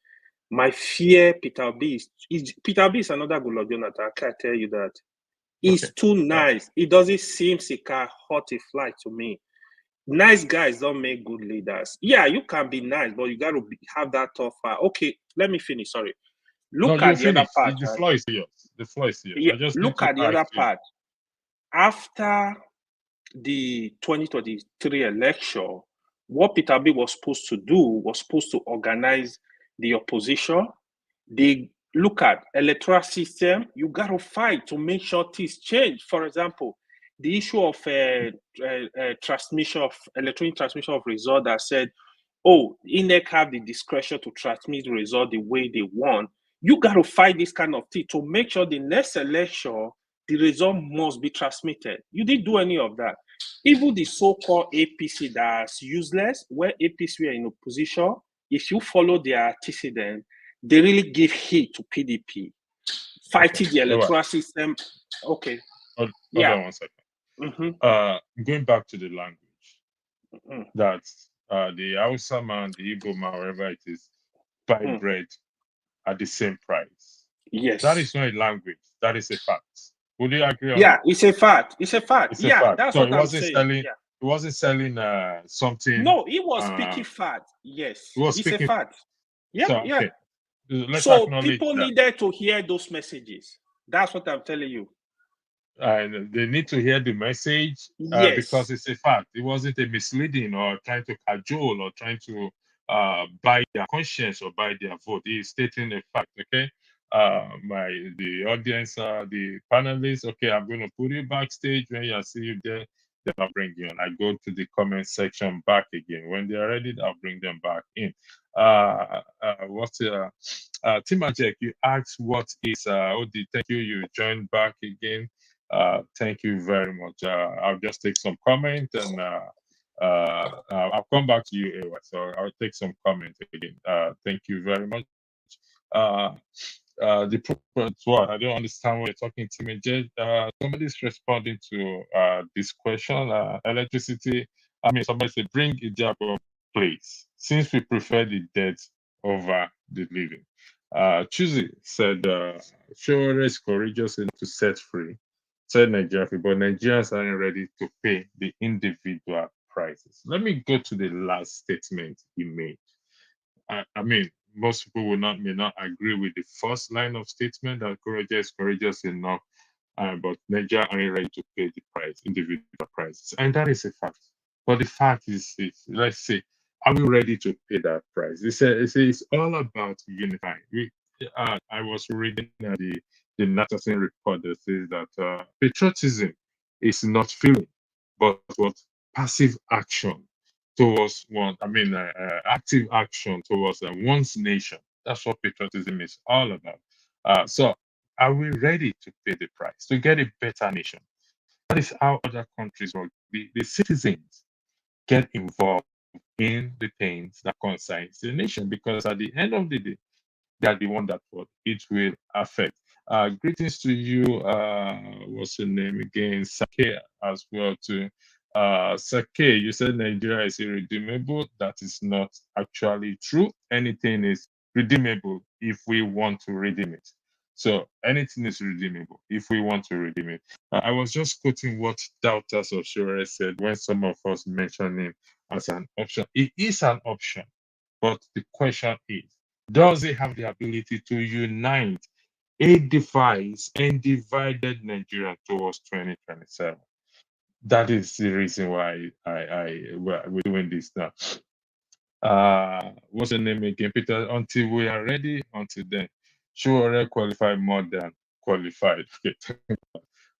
my fear, Peter Obi is another Goodluck Jonathan. I can't tell you that. He's too nice. It doesn't seem like a hot a fly to me. Nice guys don't make good leaders. Yeah, you can be nice, but you got to have that tough fire. Okay, let me finish. Sorry. Look at the other part. The floor is yours. The floor is yours. Yeah, look at the other part. After the 2023 election, what Peter Obi was supposed to do was supposed to organize the opposition. They look at electoral system, you got to fight to make sure things change. For example, the issue of transmission of electronic transmission of result that said, oh, INEC have the discretion to transmit the result the way they want. You got to fight this kind of thing to make sure the next election, the result must be transmitted. You didn't do any of that. Even the so-called APC that's useless, where APC were in opposition, if you follow their antecedent, they really give heed to PDP. Fighting the electoral system. Okay. Hold Yeah. on 1 second. Going back to the language, that the Hausa man, the Igbo man, wherever it is, buy bread at the same price. Yes. That is not a language. That is a fact. Would you agree on Yeah, that? it's a fact. It's a fact. It's a Yeah, fact. that's So what I'm saying. Selling, Yeah. It wasn't selling something. No, he was speaking fact. Yes. It was It's speaking a fact. Yeah, So, yeah. okay. Let's So acknowledge people that. needed to hear those messages. That's what I'm telling you. And they need to hear the message Yes. because it's a fact. It wasn't a misleading or trying to cajole or trying to buy their conscience or buy their vote. He is stating a fact. Okay. The audience, the panelists. Okay, I'm going to put you backstage. When you see you there, then I'll bring you on. I go to the comment section back again. When they're ready, I'll bring them back in. Timajek, you asked what is Odi. Thank you. You joined back again. Thank you very much. I'll just take some comment and I'll come back to you, Ewa. So I'll take some comment again. Thank you very much. The prophet, what? I don't understand what you're talking to me. Somebody's responding to this question. Electricity. I mean, somebody said, bring Ijabo, please, since we prefer the dead over the living. Chuzi said, Sowore is courageous enough to set free. Said Nigeria, but Nigerians aren't ready to pay the individual prices. Let me go to the last statement he made. I mean, most people may not agree with the first line of statement that courageous is courageous enough, but Nigeria aren't ready to pay the price, individual prices, and that is a fact. But the fact is, let's say, are we ready to pay that price? It's all about unifying. I was reading the Natterson report that says that patriotism is not feeling, but what passive action towards one. I mean, active action towards one's nation. That's what patriotism is all about. So, are we ready to pay the price to get a better nation? That is how other countries work. The citizens get involved in the things that concerns the nation, because at the end of the day, they are the one that what it will affect. Greetings to you. What's your name again? Sake as well too. Sake, you said Nigeria is irredeemable. That is not actually true. Anything is redeemable if we want to redeem it. So anything is redeemable if we want to redeem it. I was just quoting what doubters of Sowore said when some of us mentioned him as an option. It is an option, but the question is, does it have the ability to unite a device and divided Nigeria towards 2027? That is the reason why we're doing this now. What's your name again, Peter? Until we are ready, until then, Sowore qualified more than qualified. Okay.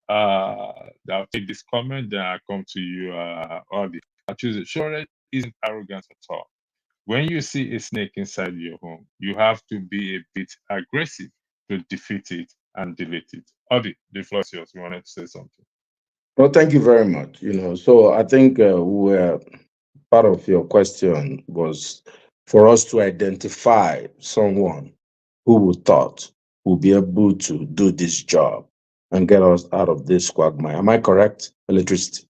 I'll take this comment, then I'll come to you, Audi. I choose it. Sowore isn't arrogant at all. When you see a snake inside your home, you have to be a bit aggressive to defeat it and delete it. Audi, the floor is yours. You wanted to say something? Well, thank you very much. So I think part of your question was for us to identify someone who we thought would be able to do this job and get us out of this quagmire. Am I correct? Electricity.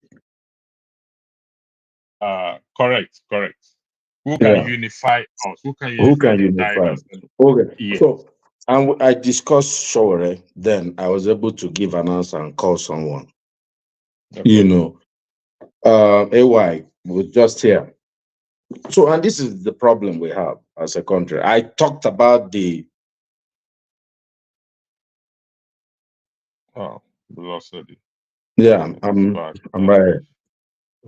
Correct. Who can unify us? Who can unify us? Okay. Yes. So I discussed Sowore, then I was able to give an answer and call someone. Okay. AY was just here. So, and this is the problem we have as a country. I talked about the. Oh, we lost it. Yeah, I'm right.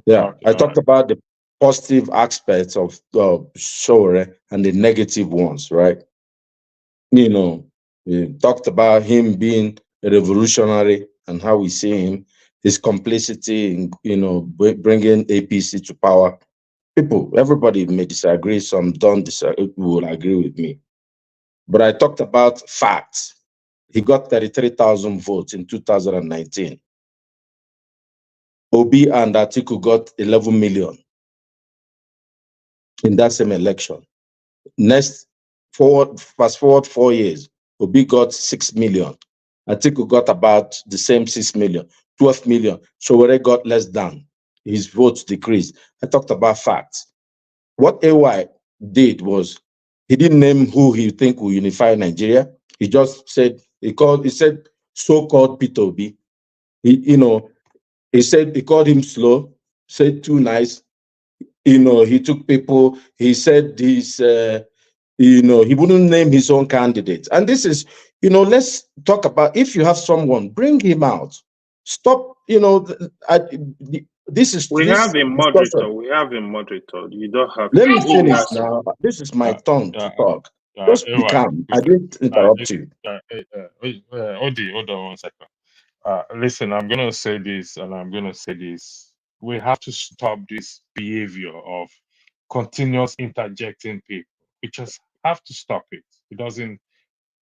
Yeah, okay, I talked about the positive aspects of Sowore and the negative ones, right? We talked about him being a revolutionary and how we see him, his complicity in, bringing APC to power. Everybody may disagree, some don't disagree, will agree with me. But I talked about facts. He got 33,000 votes in 2019. Obi and Atiku got 11 million in that same election. Fast forward 4 years, Obi got 6 million. Atiku got about the same 6 million, 12 million. Sowore got less than. His votes decreased. I talked about facts. What AY did was he didn't name who he think will unify Nigeria. He just said he said so-called Peter Obi. He said he called him slow, said too nice. He took people. He said this. He wouldn't name his own candidate. And this is, let's talk about, if you have someone, bring him out. Stop. This is. We this have a moderator. discussion. We have a moderator. You don't have. Let me to finish ask. now. This is my turn to talk. Just Just be calm. I didn't interrupt you. Odi, hold on 1 second. Listen, I'm gonna say this, and I'm gonna say this. We have to stop this behavior of continuous interjecting people. We just have to stop it. It doesn't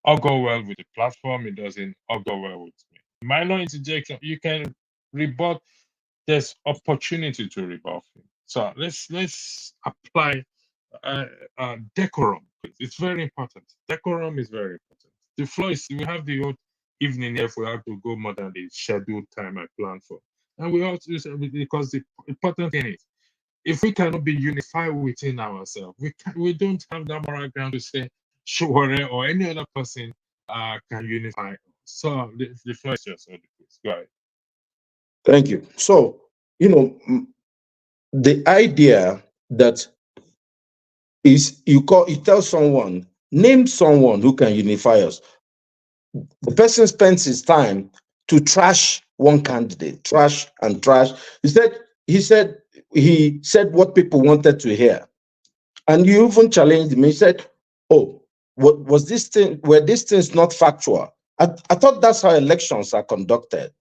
all go well with the platform. It doesn't all go well with me. Minor interjection, you can rebut. There's opportunity to rebut. So let's apply decorum. It's very important. Decorum is very important. The floor is, we have the whole evening here if we have to go more than the scheduled time I planned for. And we also, because the important thing is, if we cannot be unified within ourselves, we don't have that moral ground to say Sowore or any other person can unify. So the floor is yours, please. Go ahead. Thank you. So, the idea that is you tell someone, name someone who can unify us. The person spends his time to trash one candidate, trash and trash. He said what people wanted to hear. And you even challenged him. He said, oh, what was this thing? Were these things not factual? I thought that's how elections are conducted.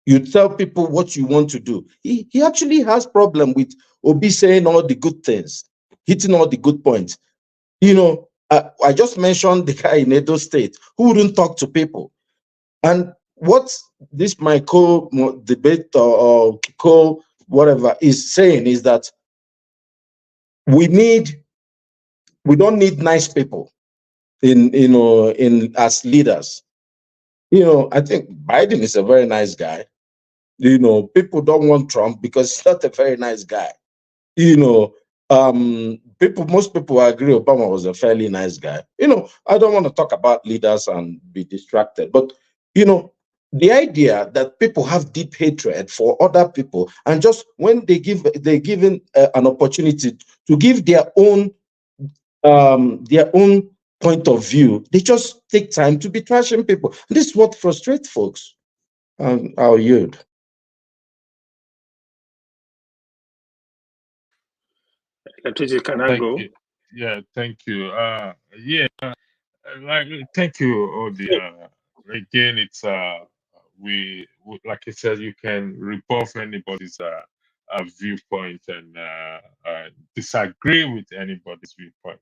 You tell people what you want to do. He actually has problem with Obi saying all the good things, hitting all the good points. I just mentioned the guy in Edo State who wouldn't talk to people. And what this my co-debate or co-whatever is saying is that we don't need nice people in as leaders. I think Biden is a very nice guy. People don't want Trump because he's not a very nice guy. Most people agree Obama was a fairly nice guy. I don't want to talk about leaders and be distracted, but the idea that people have deep hatred for other people, and just when they're given an opportunity to give their own point of view, they just take time to be trashing people. This is what frustrates folks. I'll yield. Can I go? Yeah, thank you. Thank you, Odi. Again, it's we like I said, you can rebuff anybody's viewpoint and disagree with anybody's viewpoint,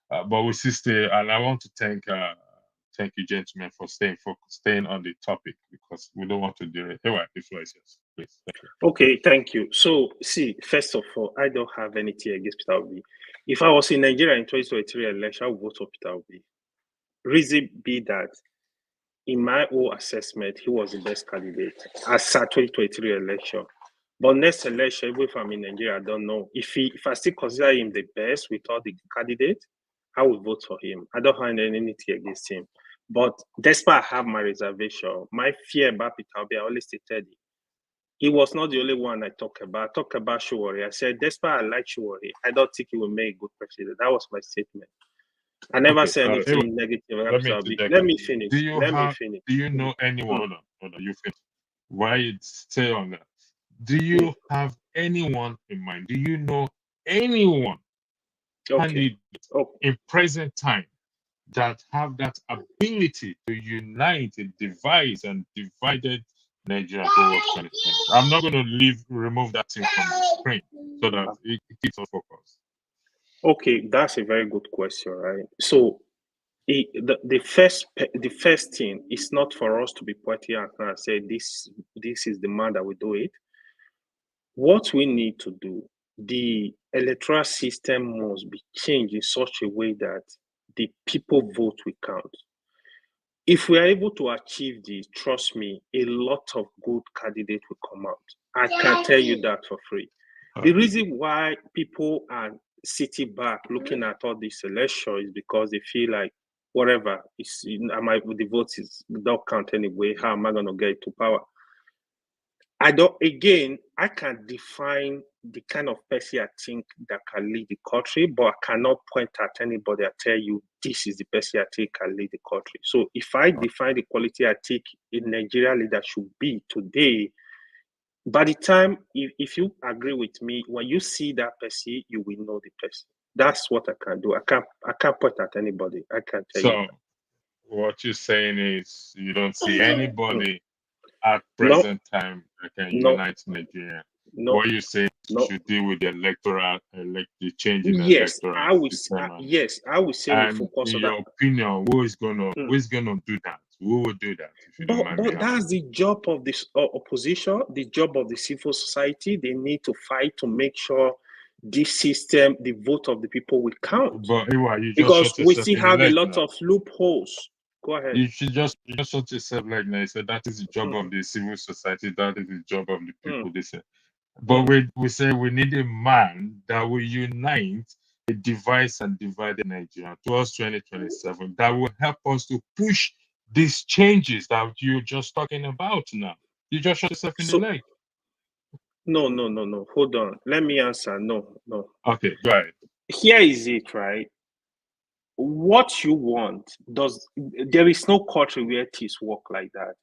but we still stay. And I want to thank you, gentlemen, for staying on the topic, because we don't want to do it. Anyway, the floor is yours, please. Thank you. Okay, thank you. So, see, first of all, I don't have anything against Peter Obi. If I was in Nigeria in 2023 election, I would vote for Peter Obi. Reason be that, in my own assessment, he was the best candidate as a 2023 election. But next election, even if I'm in Nigeria, I don't know. If I still consider him the best with all the candidates, I would vote for him. I don't have anything against him. But despite I have my reservation, my fear about Peter Obi, I always stated it. He was not the only one I talk about. I talk about Sowore. I said, despite I like Sowore, I don't think he will make a good president. That was my statement. I never said anything negative about Peter Obi. Let me finish. Do you know anyone? Hold on, you finish. Why you stay on that? Do you have anyone in mind? Do you know anyone in present time that have that ability to unite a divided and divided Nigeria towards 2020. I'm not going to remove that thing from the screen so that it keeps us focused. Okay, that's a very good question, right? So the first thing is not for us to be pointing out and say this is the man that will do it. What we need to do, the electoral system must be changed in such a way that the people vote will count. If we are able to achieve this, trust me, a lot of good candidates will come out. I can tell you that for free. The reason why people are sitting back looking at all this election is because they feel like whatever is the votes don't count anyway. How am I going to get to power? I can define the kind of person I think that can lead the country, but I cannot point at anybody and tell you this is the person I think can lead the country. So if I define the quality I think a Nigerian leader should be today, by the time, if you agree with me, when you see that person, you will know the person. That's what I can do. I can't point at anybody. I can't tell you. So what you're saying is you don't see anybody at present time that can unite Nigeria. What you say should deal with the electoral, the change in electoral system. Yes, I will say and we focus on that. In your opinion, who is gonna do that? Who will do that? If you don't mind me But that's the job of this opposition, the job of the civil society. They need to fight to make sure this system, the vote of the people will count. But you just because we still have a lot of loopholes. Go ahead. You should just shut yourself like that. So that is the job of the civil society. That is the job of the people. They say. But we say we need a man that will unite a divided and divided Nigeria towards 2027 that will help us to push these changes that you're just talking about now. You just shot yourself in the leg. No. Hold on. Let me answer. No. Okay, go ahead. Here is it, right? What you want there is no country where things work like that.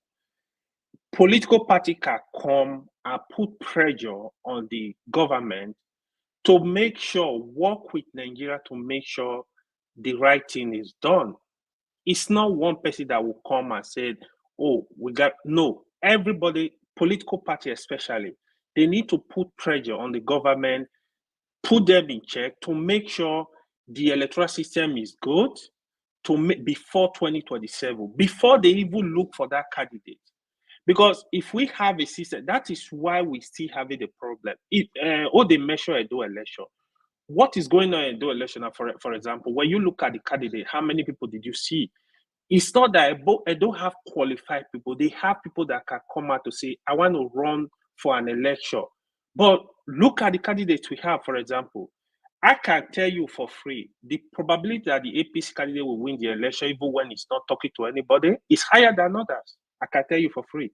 Political party can come and put pressure on the government to make sure, work with Nigeria to make sure the right thing is done. It's not one person that will come and say, everybody, political party especially, they need to put pressure on the government, put them in check to make sure the electoral system is good before 2027, before they even look for that candidate. Because if we have a system, that is why we still have the problem. They measure a do election. What is going on in do election? For example, when you look at the candidate, how many people did you see? It's not that I don't have qualified people. They have people that can come out to say, I want to run for an election. But look at the candidates we have, for example. I can tell you for free, the probability that the APC candidate will win the election, even when he's not talking to anybody, is higher than others. I can tell you for free.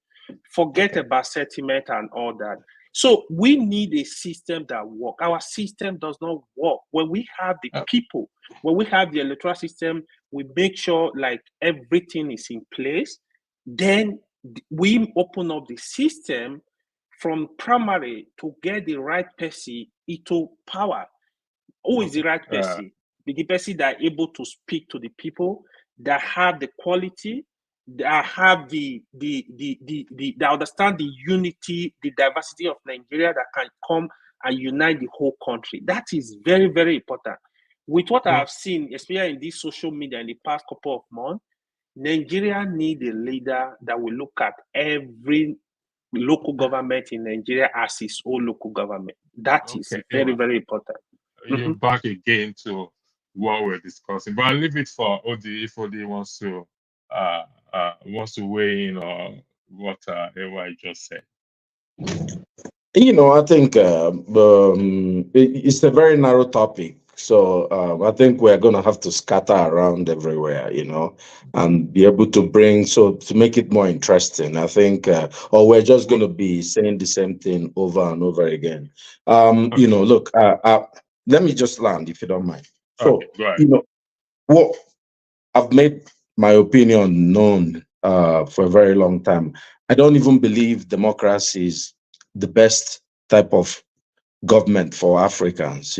Forget about sentiment and all that. So we need a system that works. Our system does not work. When we have the people, when we have the electoral system, we make sure like everything is in place. Then we open up the system from primary to get the right person into power. Who is the right person? The person that are able to speak to the people, that have the quality, that have that understand the unity, the diversity of Nigeria, that can come and unite the whole country. That is very, very important. With what I have seen, especially in this social media in the past couple of months, Nigeria need a leader that will look at every local government in Nigeria as its own local government. That is very, very important. You're back again to what we're discussing, but I'll leave it for Odi if Odi wants to weigh in on what Ewa just said. I think it's a very narrow topic. So I think we're going to have to scatter around everywhere, and be able to to make it more interesting. I think, or we're just going to be saying the same thing over and over again. Look, let me just land, if you don't mind. So, what I've made my opinion known for a very long time. I don't even believe democracy is the best type of government for Africans,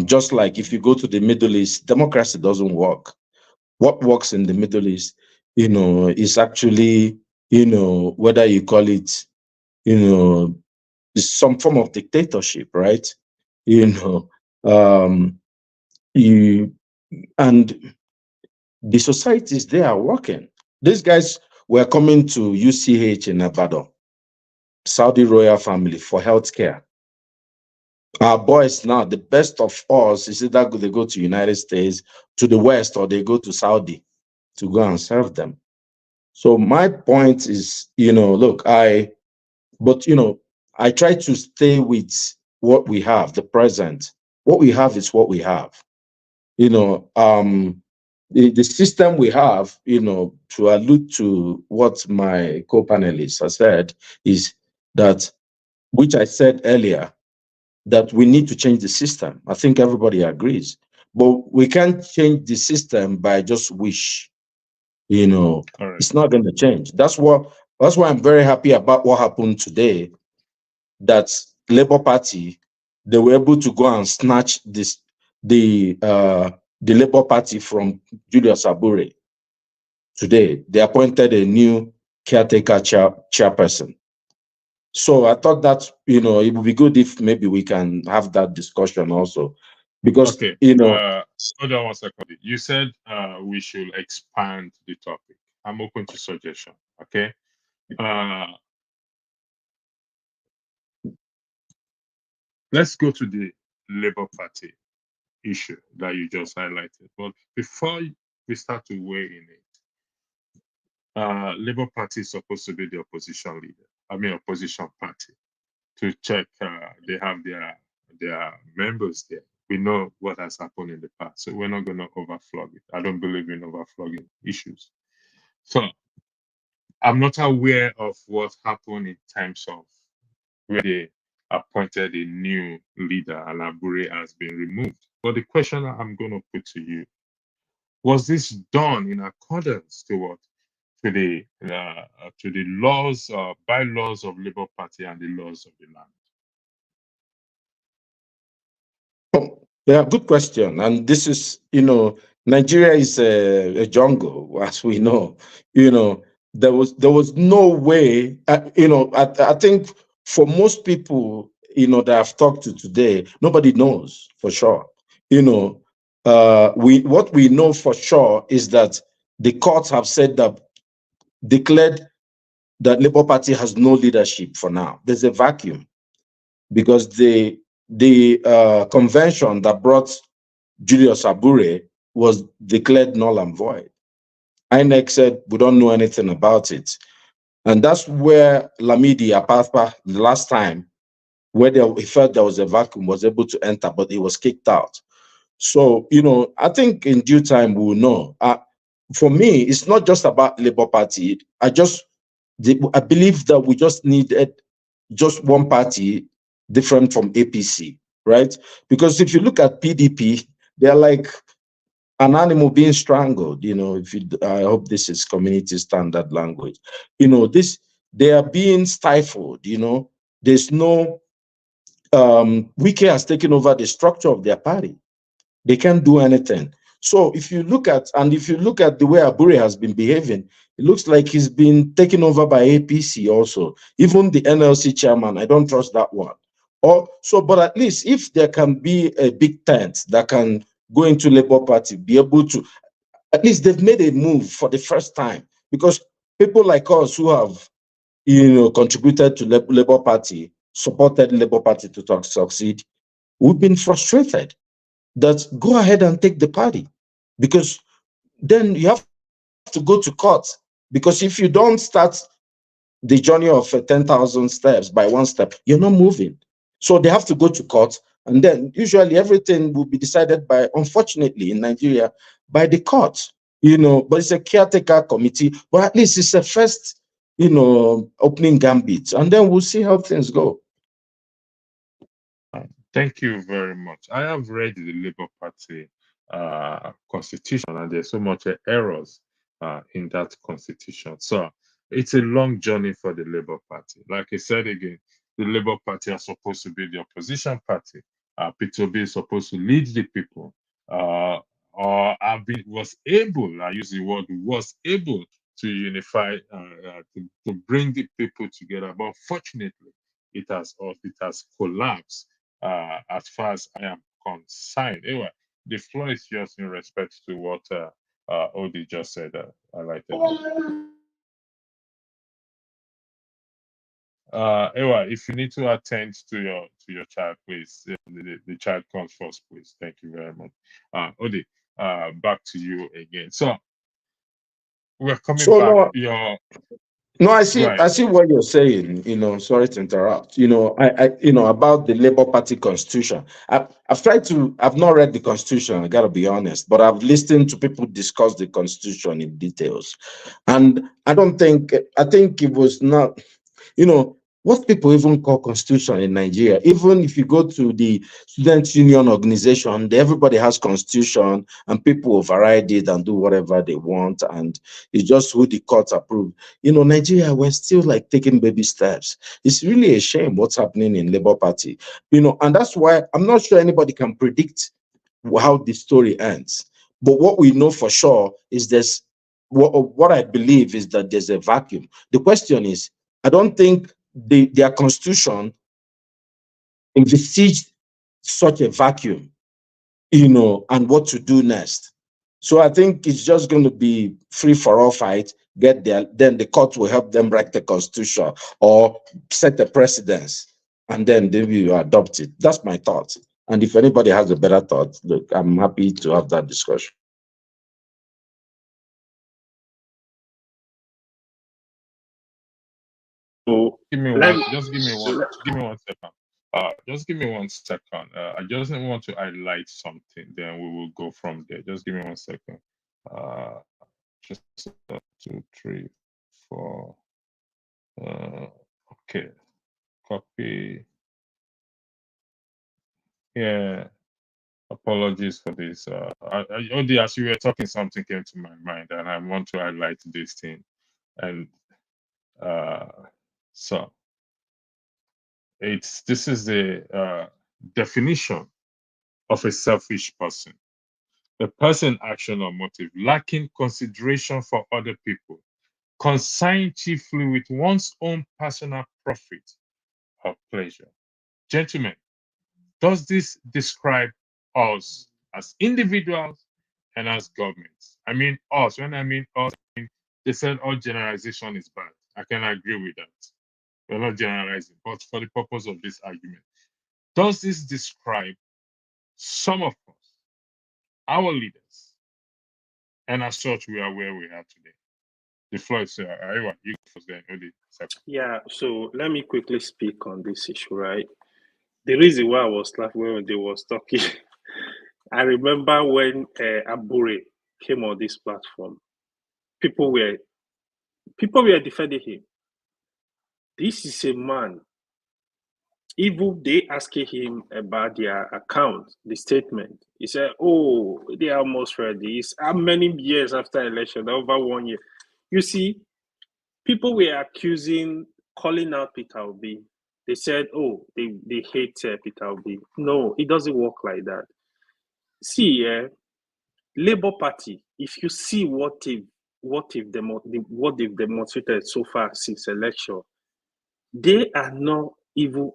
Just like if you go to the Middle East, democracy doesn't work. what works in the Middle East, is actually, whether you call it, is some form of dictatorship, right? Um, you and the societies they are working. These guys were coming to UCH in Ibadan, Saudi royal family, for healthcare. Our boys now, the best of us is either they go to United States, to the West, or they go to Saudi to go and serve them. So my point is, look, I try to stay with what we have, the present. What we have is what we have. The system we have, to allude to what my co-panelists have said, is that, which I said earlier, that we need to change the system. I think everybody agrees. But we can't change the system by just wish. Correct. It's not going to change. That's why I'm very happy about what happened today, that Labour Party, they were able to go and snatch the Labour Party from Julius Abure. Today, they appointed a new caretaker chairperson. So I thought that, it would be good if maybe we can have that discussion also. Because, Okay. Hold on one second. You said we should expand the topic. I'm open to suggestion. Okay. Let's go to the Labour Party issue that you just highlighted. But before we start to weigh in it, Labour Party is supposed to be the opposition leader. Opposition party, to check they have their members there. We know what has happened in the past, so we're not going to overflog it. I don't believe in overflogging issues. So I'm not aware of what happened in terms of where they appointed a new leader and Abure has been removed. But the question I'm going to put to you, was this done in accordance to what? To the laws, bylaws of Labour Party and the laws of the land? Yeah, good question. And this is, Nigeria is a jungle, as we know. There was no way. I think for most people, that I've talked to today, nobody knows for sure. What we know for sure is that the courts have said that, declared that Labour Party has no leadership for now. There's a vacuum because the convention that brought Julius Abure was declared null and void. INEC said we don't know anything about it. And that's where Lamidi Apapa, the last time, where he felt there was a vacuum, was able to enter, but he was kicked out. So, I think in due time we'll know. For me, it's not just about Labour Party. I believe that we just needed just one party different from APC, right? Because if you look at PDP, they're like an animal being strangled. I hope this is community standard language. They are being stifled. There's no Wike has taken over the structure of their party. They can't do anything. So if you look at the way Abure has been behaving, it looks like he's been taken over by APC also. Even the NLC chairman, I don't trust that one. But at least if there can be a big tent that can go into Labour Party, be able to, at least they've made a move for the first time, because people like us who have, contributed to Labour Party, supported Labour Party to succeed, we've been frustrated that go ahead and take the party, because then you have to go to court, because if you don't start the journey of 10,000 steps by one step, you're not moving. So they have to go to court, and then usually everything will be decided by, unfortunately in Nigeria, by the court, but it's a caretaker committee, but at least it's a first, opening gambit, and then we'll see how things go. Thank you very much. I have read the Labour Party constitution, and there's so much errors in that constitution. So it's a long journey for the Labour Party. Like I said again, the Labour Party are supposed to be the opposition party. Peter Obi is supposed to lead the people. or was able, I use the word was able to unify, to bring the people together. But fortunately, it has collapsed as far as I am concerned. Anyway, the floor is yours in respect to what Odi just said. I like that. Anyway, if you need to attend to your child, please. The child comes first, please. Thank you very much. Odi, back to you again. So we're coming So back. no, I see. Right. I see what you're saying. Sorry to interrupt. About the Labour Party constitution. I've not read the constitution. I gotta be honest, but I've listened to people discuss the constitution in details, and I think it was not. What people even call constitution in Nigeria, even if you go to the student union organization, everybody has constitution and people override it and do whatever they want, and it's just who the courts approve. Nigeria, we're still like taking baby steps. It's really a shame what's happening in Labour Party, and that's why I'm not sure anybody can predict how the story ends. But what we know for sure is what I believe is that there's a vacuum. The question is, I don't think their constitution envisaged such a vacuum, and what to do next. So I think it's just going to be free for all fight, get there, then the court will help them write the constitution or set the precedence, and then they will adopt it. That's my thought. And if anybody has a better thought, look, I'm happy to have that discussion. So Give me let one. me- Just give me one. Give me 1 second. Just give me 1 second. I just want to highlight something. Then we will go from there. Just give me 1 second. Just 2, 3, 4. Okay. Copy. Yeah. Apologies for this. Only as you were talking, something came to my mind, and I want to highlight this thing. And so this is the definition of a selfish person. The person, action, or motive lacking consideration for other people, concerned chiefly with one's own personal profit or pleasure. Gentlemen, does this describe us as individuals and as governments? I mean us. When I mean us, they said all generalization is bad. I can agree with that. We're not generalizing, but for the purpose of this argument, does this describe some of us, our leaders, and as such, we are where we are today? The floor is Ariwa, you first, then Odi second. Yeah, so let me quickly speak on this issue, right? The reason why I was laughing when they was talking, I remember when Abure came on this platform, people were defending him. This is a man. Even they asking him about their account, the statement. He said, "Oh, they are almost ready." It's how many years after election? Over 1 year. You see, people were accusing, calling out Peter Obi. They said, "Oh, they hate Peter Obi." No, it doesn't work like that. See, Labour Party. If you see what they've demonstrated so far since election, they are not even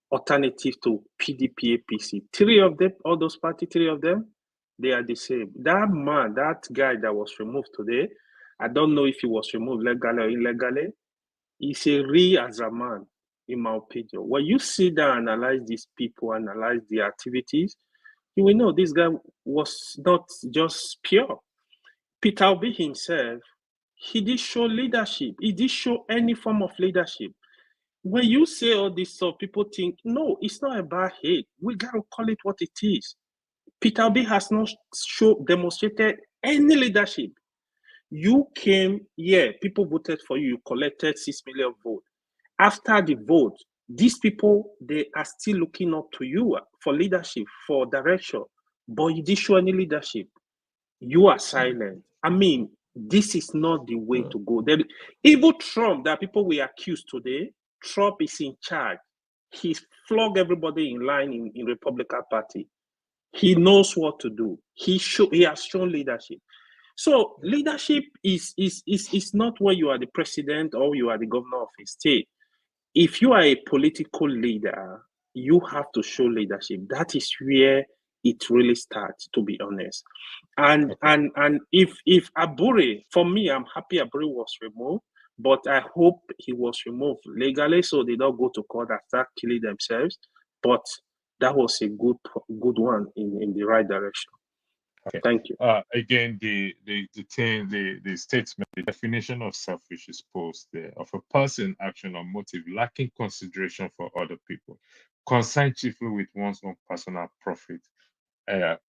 alternative to PDP, APC. Three of them, all those parties, three of them, they are the same. That man, that guy that was removed today, I don't know if he was removed legally or illegally. He's a real as a man, in my opinion. When you sit down and analyze these people, analyze their activities, you will know this guy was not just pure. Peter Obi himself, he did show leadership. He did show any form of leadership. When you say all this stuff, people think, no, it's not about hate. We got to call it what it is. Peter Obi has not demonstrated any leadership. You came, people voted for you. You collected 6 million votes. After the vote, these people, they are still looking up to you for leadership, for direction. But you didn't show any leadership. You are silent. I mean, this is not the way to go. Even Trump, that people we accuse today, Trump is in charge. He flogged everybody in line in Republican Party. He knows what to do. He has shown leadership. So leadership is not when you are the president or you are the governor of a state. If you are a political leader, you have to show leadership. That is where it really starts, to be honest. And if Abure, for me, I'm happy Abure was removed, but I hope he was removed legally so they don't go to court and start killing themselves. But that was a good one in the right direction. Okay. Thank you. Again, the statement, the definition of selfish is posed there: of a person, action, or motive lacking consideration for other people, concerned chiefly with one's own personal profit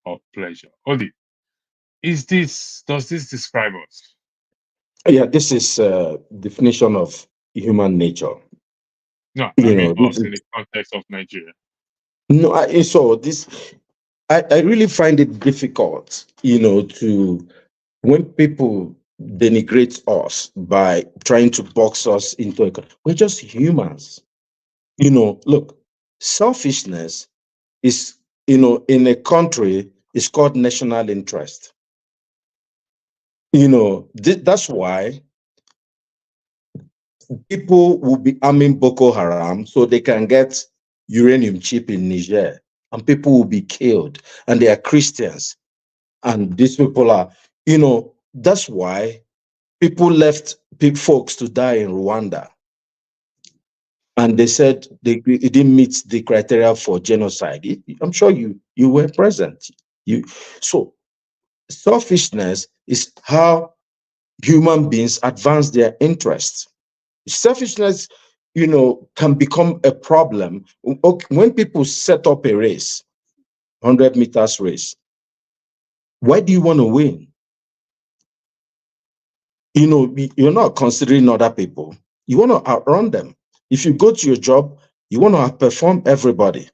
or pleasure. Odi, does this describe us? Yeah, this is definition of human nature. No, I mean us in the context of Nigeria. No, I really find it difficult, to when people denigrate us by trying to box us into we're just humans. Look, selfishness is, in a country, is called national interest. That's why people will be arming Boko Haram so they can get uranium chip in Niger, and people will be killed, and they are Christians, and these people are, that's why people left folks to die in Rwanda, and they said it didn't meet the criteria for genocide. I'm sure you were present. So selfishness is how human beings advance their interests. Selfishness, can become a problem when people set up a race, 100 meters race. Why do you want to win? You're not considering other people. You want to outrun them. If you go to your job, you want to outperform everybody.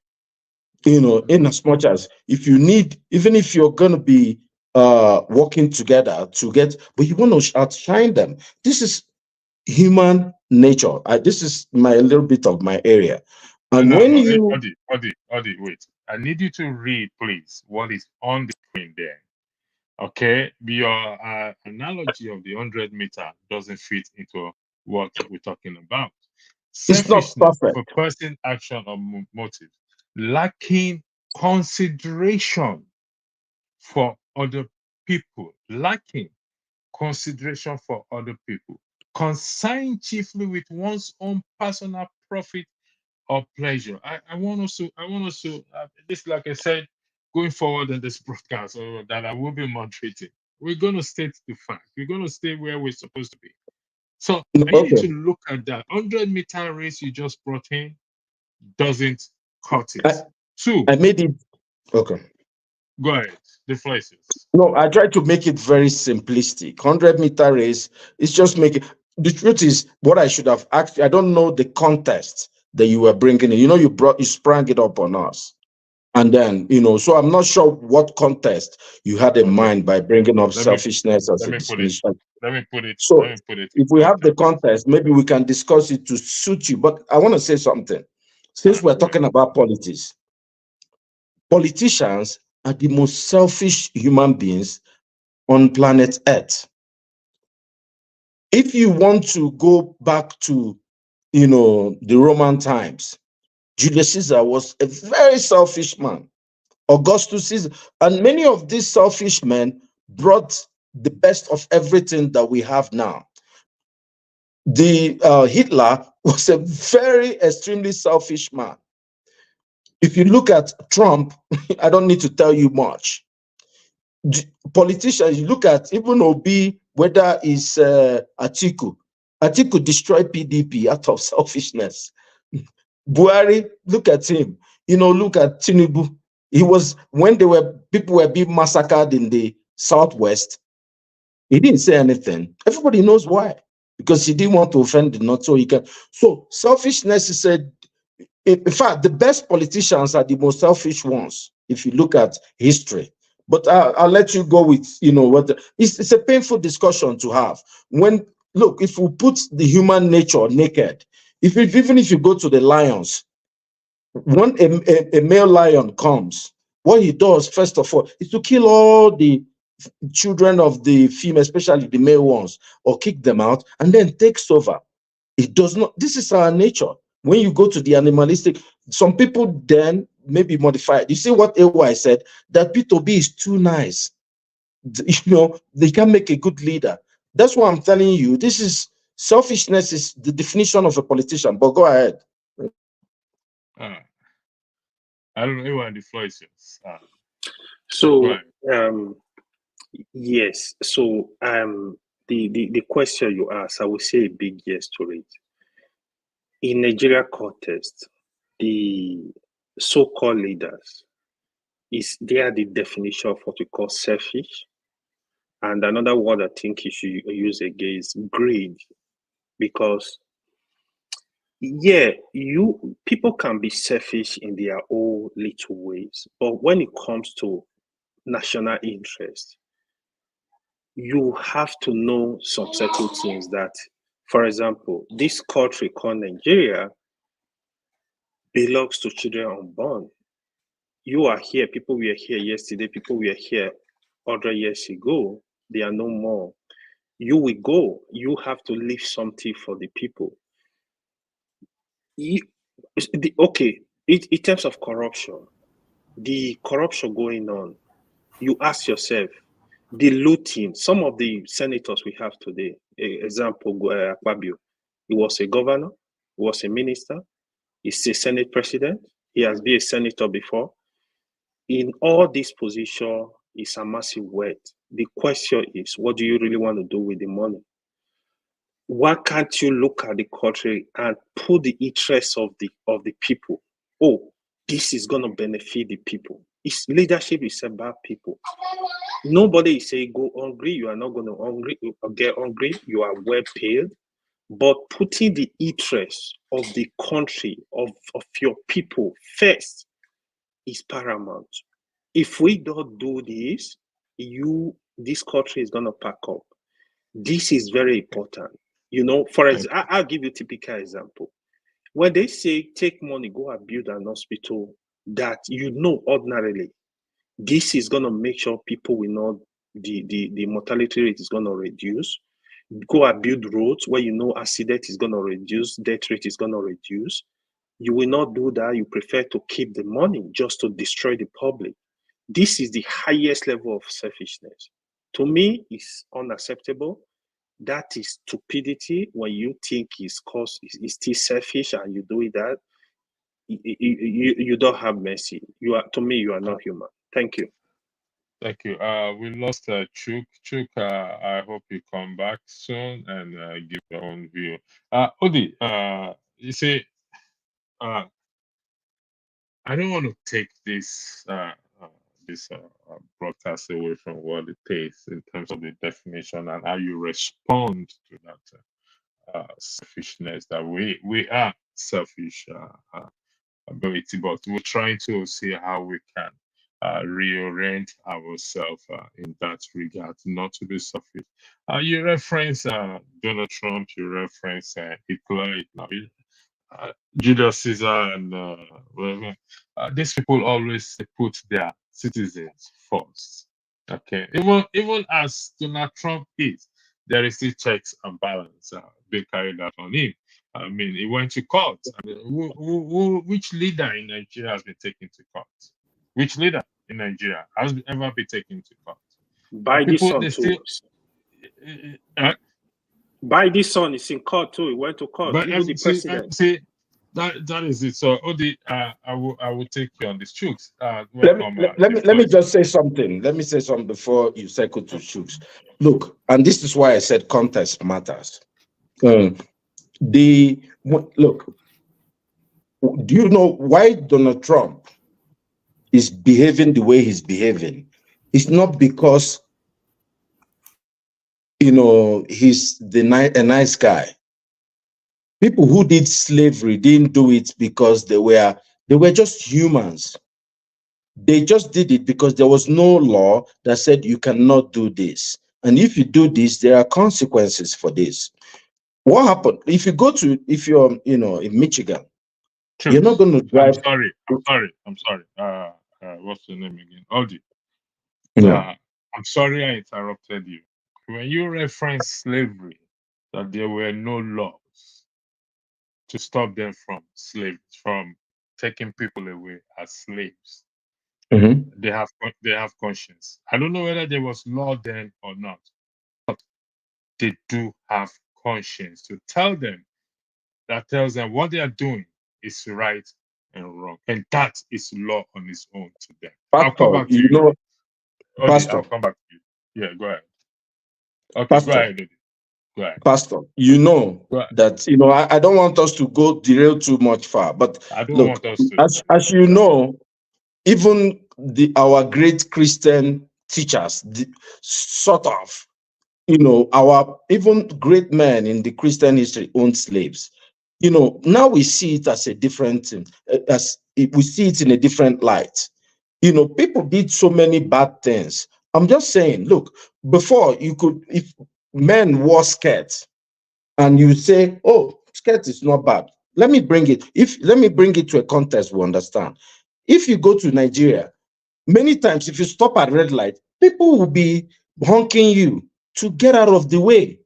In as much as if you need, even if you're going to be working together but you want to outshine them. This is human nature. This is a little bit of my area. And Odi, wait. I need you to read, please, what is on the screen there. Okay, your analogy of the 100-meter doesn't fit into what we're talking about. It's not perfect. For person, action, or motive, lacking consideration for other people, concerned chiefly with one's own personal profit or pleasure. I want us to this, like I said, going forward in this broadcast, that I will be moderating. We're going to state the fact. We're going to stay where we're supposed to be. So I need to look at that 100-meter race you just brought in doesn't cut it. I made it. Okay. Go ahead. The places. No, I tried to make it very simplistic. 100-meter race is just making. The truth is, what I should have asked, I don't know the contest that you were bringing in. You sprang it up on us. And then, so I'm not sure what contest you had in mind by bringing up selfishness as a definition. Let me put it. So if we have the contest, maybe we can discuss it to suit you. But I want to say something. Since we're talking about politics, politicians are the most selfish human beings on planet Earth. If you want to go back to, the Roman times, Julius Caesar was a very selfish man. Augustus Caesar, and many of these selfish men brought the best of everything that we have now. Hitler was a very extremely selfish man. If you look at Trump, I don't need to tell you much. Politicians, you look at even Obi, whether it's Atiku destroyed PDP out of selfishness. Buhari, look at him. Look at Tinubu. He was, when people were being massacred in the Southwest, he didn't say anything. Everybody knows why. Because he didn't want to offend the North, so he can. So selfishness is in fact, the best politicians are the most selfish ones, if you look at history. But I'll let you go with, it's a painful discussion to have. If we put the human nature naked, even if you go to the lions, when a male lion comes what he does, first of all, is to kill all the children of the female, especially the male ones, or kick them out, and then takes over. It does not. This is our nature. When you go to the animalistic, some people then maybe modify it. You see what AY said, that P2B is too nice. You know, they can make a good leader. That's what I'm telling you. This is selfishness, is the definition of a politician. But go ahead. I don't know what the floor is yours. So yes. So the question you asked, I would say a big yes to it. In Nigeria context, the so-called leaders they are the definition of what we call selfish. And another word I think you should use again is greed, because people can be selfish in their own little ways, but when it comes to national interest, you have to know some certain things that, for example, this country called Nigeria belongs to children unborn. You are here, people were here yesterday, people were here 100 years ago, they are no more. You will go, you have to leave something for the people. In terms of corruption, the corruption going on, you ask yourself, the looting, some of the senators we have today, example, Akpabio, he was a governor, he was a minister, he's a Senate president, he has been a senator before. In all these positions, it's a massive weight. The question is, what do you really want to do with the money? Why can't you look at the country and put the interests of the people? Oh, this is going to benefit the people. Leadership is about people. Nobody is saying go hungry. You are not going to get hungry. You are well paid. But putting the interests of the country, of your people first, is paramount. If we don't do this, this country is going to pack up. This is very important. You know, for example, I'll give you a typical example. When they say take money, go and build an hospital that ordinarily, this is going to make sure people will not, the mortality rate is going to reduce. Go and build roads where accident is going to reduce, death rate is going to reduce. You will not do that. You prefer to keep the money just to destroy the public. This is the highest level of selfishness. To me, it's unacceptable. That is stupidity. When you think it's still selfish and you do that, you don't have mercy. To me, you are not human. Thank you. Thank you. We lost Chuk. Chuk, I hope you come back soon and give your own view. Odi, you see, I don't want to take this broadcast away from what it is in terms of the definition and how you respond to that selfishness. That we are selfish ability, but we're trying to see how we can reorient ourselves in that regard, not to be selfish. You reference Donald Trump, you reference Hitler, Julius Caesar, and whatever. These people always put their citizens first. Okay, even as Donald Trump is, there is still checks and balance being carried out on him. I mean, he went to court. I mean, which leader in Nigeria has been taken to court? Which leader in Nigeria has ever been taken to court? By this son too. By this son is in court too. He went to court. But Even the president. See, that is it. So Odi, I will take you on this. Chooks. Let me just say something. Let me say something before you circle to Chooks. Look, and this is why I said context matters. Look, do you know why Donald Trump is behaving the way he's behaving? It's not because he's a nice guy. People who did slavery didn't do it because they were just humans. They just did it because there was no law that said you cannot do this. And if you do this, there are consequences for this. What happened? If you're in Michigan, you're not going to drive. I'm sorry. what's your name again? Audi. Yeah. I'm sorry I interrupted you. When you reference slavery, that there were no laws to stop them from taking people away as slaves. Mm-hmm. They have conscience. I don't know whether there was law then or not, but they do have conscience to tell them, that tells them what they are doing is right and wrong, and that is law on its own to them. I'll come Pastor, back to you. Odi, Pastor, I'll come back to you. Yeah, go ahead. Okay, go Pastor, ahead, Odi. Go ahead. Pastor, Go ahead. that, I don't want us to go derail too much far, but I don't look, want us to. as you know, even our great Christian teachers, sort of, our even great men in the Christian history owned slaves. Now we see it as a different thing, we see it in a different light. People did so many bad things. I'm just saying, look, before if men wore skirts, and you say, oh, skirt is not bad. Let me bring it to a context we understand. If you go to Nigeria, many times if you stop at red light, people will be honking you to get out of the way,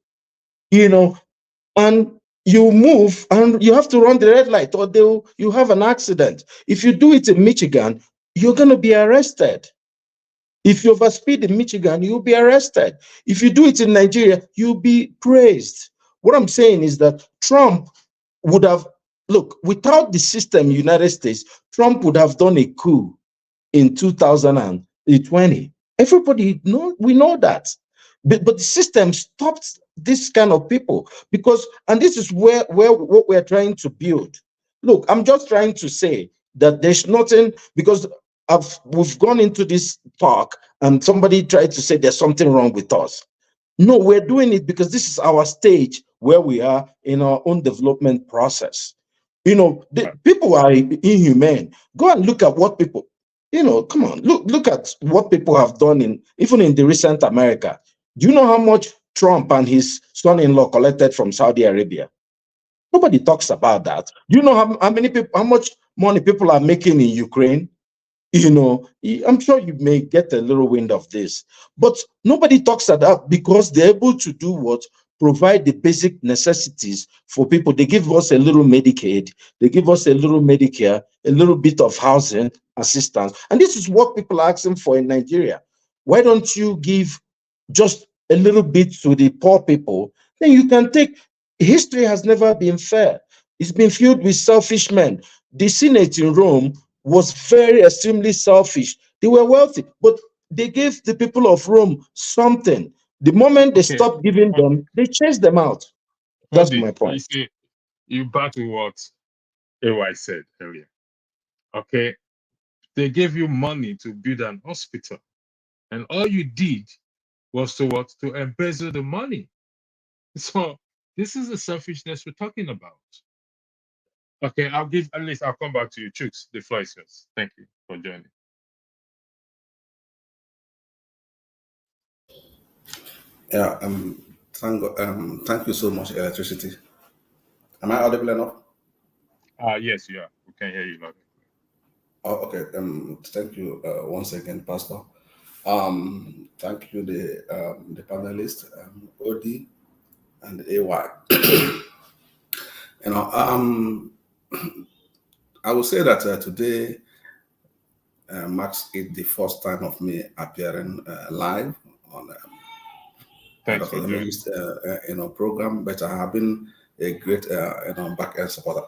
and you move and you have to run the red light, or you have an accident. If you do it in Michigan, you're going to be arrested. If you overspeed in Michigan, you'll be arrested. If you do it in Nigeria, you'll be praised. What I'm saying is that Trump would have, without the system, United States, Trump would have done a coup in 2020. Everybody we know that. But the system stopped this kind of people and this is where what we're trying to build. Look, I'm just trying to say that there's nothing, because we've gone into this talk and somebody tried to say there's something wrong with us. No, we're doing it because this is our stage where we are in our own development process. People are inhumane. Go and look at what people, come on, look at what people have done even in the recent America. Do you know how much Trump and his son-in-law collected from Saudi Arabia? Nobody talks about that. Do you know how much money people are making in Ukraine? I'm sure you may get a little wind of this, but nobody talks about that because they're able to do what? Provide the basic necessities for people. They give us a little Medicaid, they give us a little Medicare, a little bit of housing assistance. And this is what people are asking for in Nigeria. Why don't you give just a little bit to the poor people? Then you can take. History has never been fair. It's been filled with selfish men. The Senate in Rome was very extremely selfish. They were wealthy, but they gave the people of Rome something. The moment they stopped giving them, they chased them out. That's Odi, my point. you back to what AY said earlier. Okay, they gave you money to build an hospital, and all you did was to embezzle the money. So this is the selfishness we're talking about. Okay, I'll come back to you. Chooks, the floor is yours. Thank you for joining. Yeah, thank you so much, Electricity. Am I audible enough? Yes, you are. We can hear you loud. Oh, okay. Thank you once again, Pastor. Thank you, the panelists, OD and AY. I will say that today marks it the first time of me appearing live on Thanks for doing program, but I have been a great back end supporter.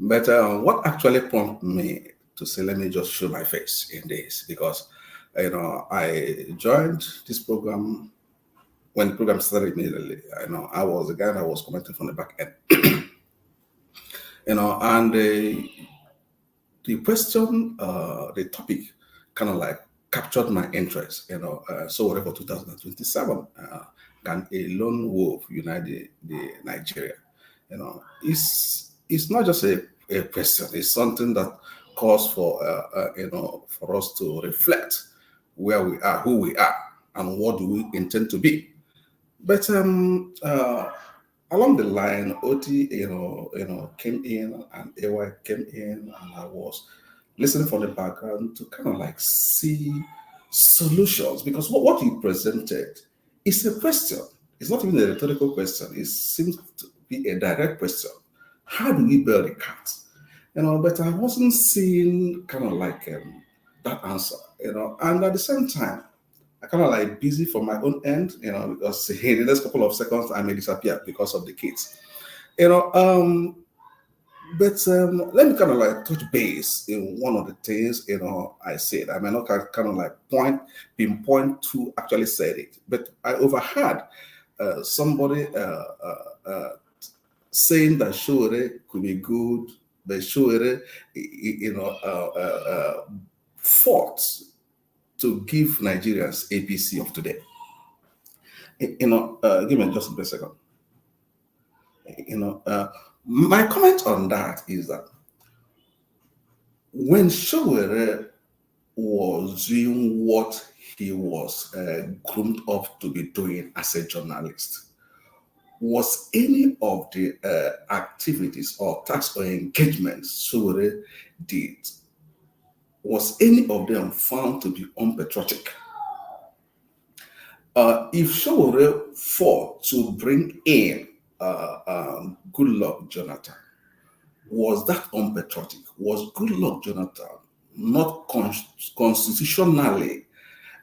But what actually prompted me to say, let me just show my face in this, because I joined this program when the program started immediately. I was the guy that was commenting from the back end. And the question, the topic kind of like captured my interest. So whatever 2027, can a lone wolf unite the Nigeria? It's not just a question. It's something that calls for for us to reflect where we are, who we are, and what do we intend to be. But along the line, OT, came in, and AY came in, and I was listening from the background to kind of like see solutions, because what you presented is a question. It's not even a rhetorical question. It seems to be a direct question. How do we build a cat? But I wasn't seeing kind of like that answer, and at the same time, I kind of like busy from my own end, because in the next couple of seconds I may disappear because of the kids, But let me kind of like touch base in one of the things I said. I may not kind of like pinpoint who actually said it, but I overheard somebody saying that Sowore could be good, but Sowore, fought to give Nigerians APC of today. Give me just a second. My comment on that is that when Sowore was doing what he was groomed up to be doing as a journalist, was any of the activities or tasks or engagements Sowore did, was any of them found to be unpatriotic? If Sowore fought to bring in Goodluck Jonathan, was that unpatriotic? Was Goodluck Jonathan not constitutionally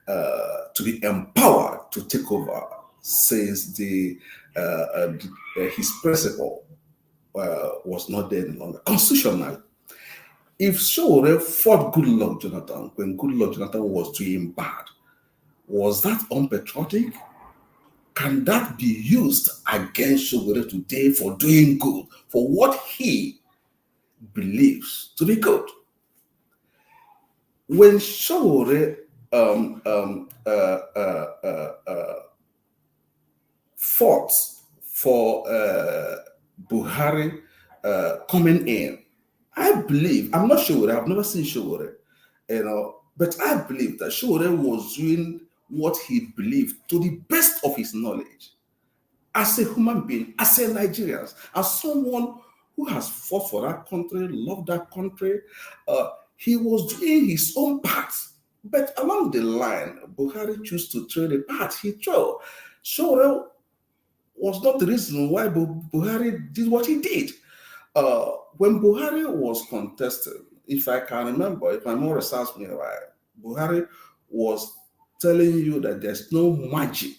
to be empowered to take over, since his principle was not there any longer constitutionally? If Sowore fought Goodluck Jonathan when Goodluck Jonathan was doing bad, was that unpatriotic? Can that be used against Sowore today for doing good, for what he believes to be good? When Sowore fought for Buhari coming in, I believe, I'm not Sowore, I've never seen Sowore, but I believe that Sowore was doing what he believed to the best of his knowledge, as a human being, as a Nigerian, as someone who has fought for that country, loved that country. He was doing his own part, but along the line, Buhari chose to throw the part he threw. Sowore was not the reason why Buhari did what he did. When Buhari was contested, if I can remember, if my memory serves me right, Buhari was telling you that there's no magic,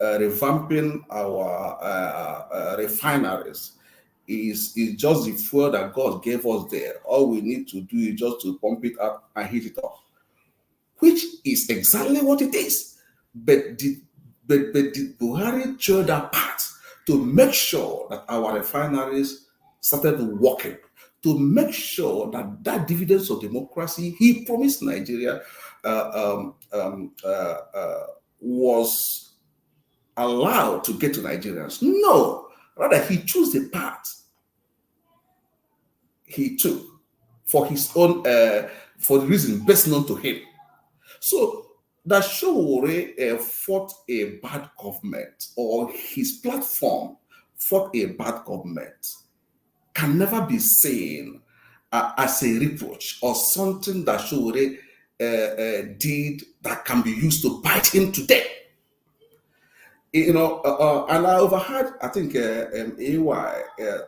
revamping our refineries is just the fuel that God gave us there. All we need to do is just to pump it up and heat it up, which is exactly what it is. But did Buhari show that part to make sure that our refineries started working, to make sure that that dividends of democracy he promised Nigeria was allowed to get to Nigerians? No, rather he chose the path he took for his own, for the reason best known to him. So that Sowore fought a bad government, or his platform fought a bad government, can never be seen as a reproach or something that Sowore did that can be used to bite him today. And I overheard, I think, AY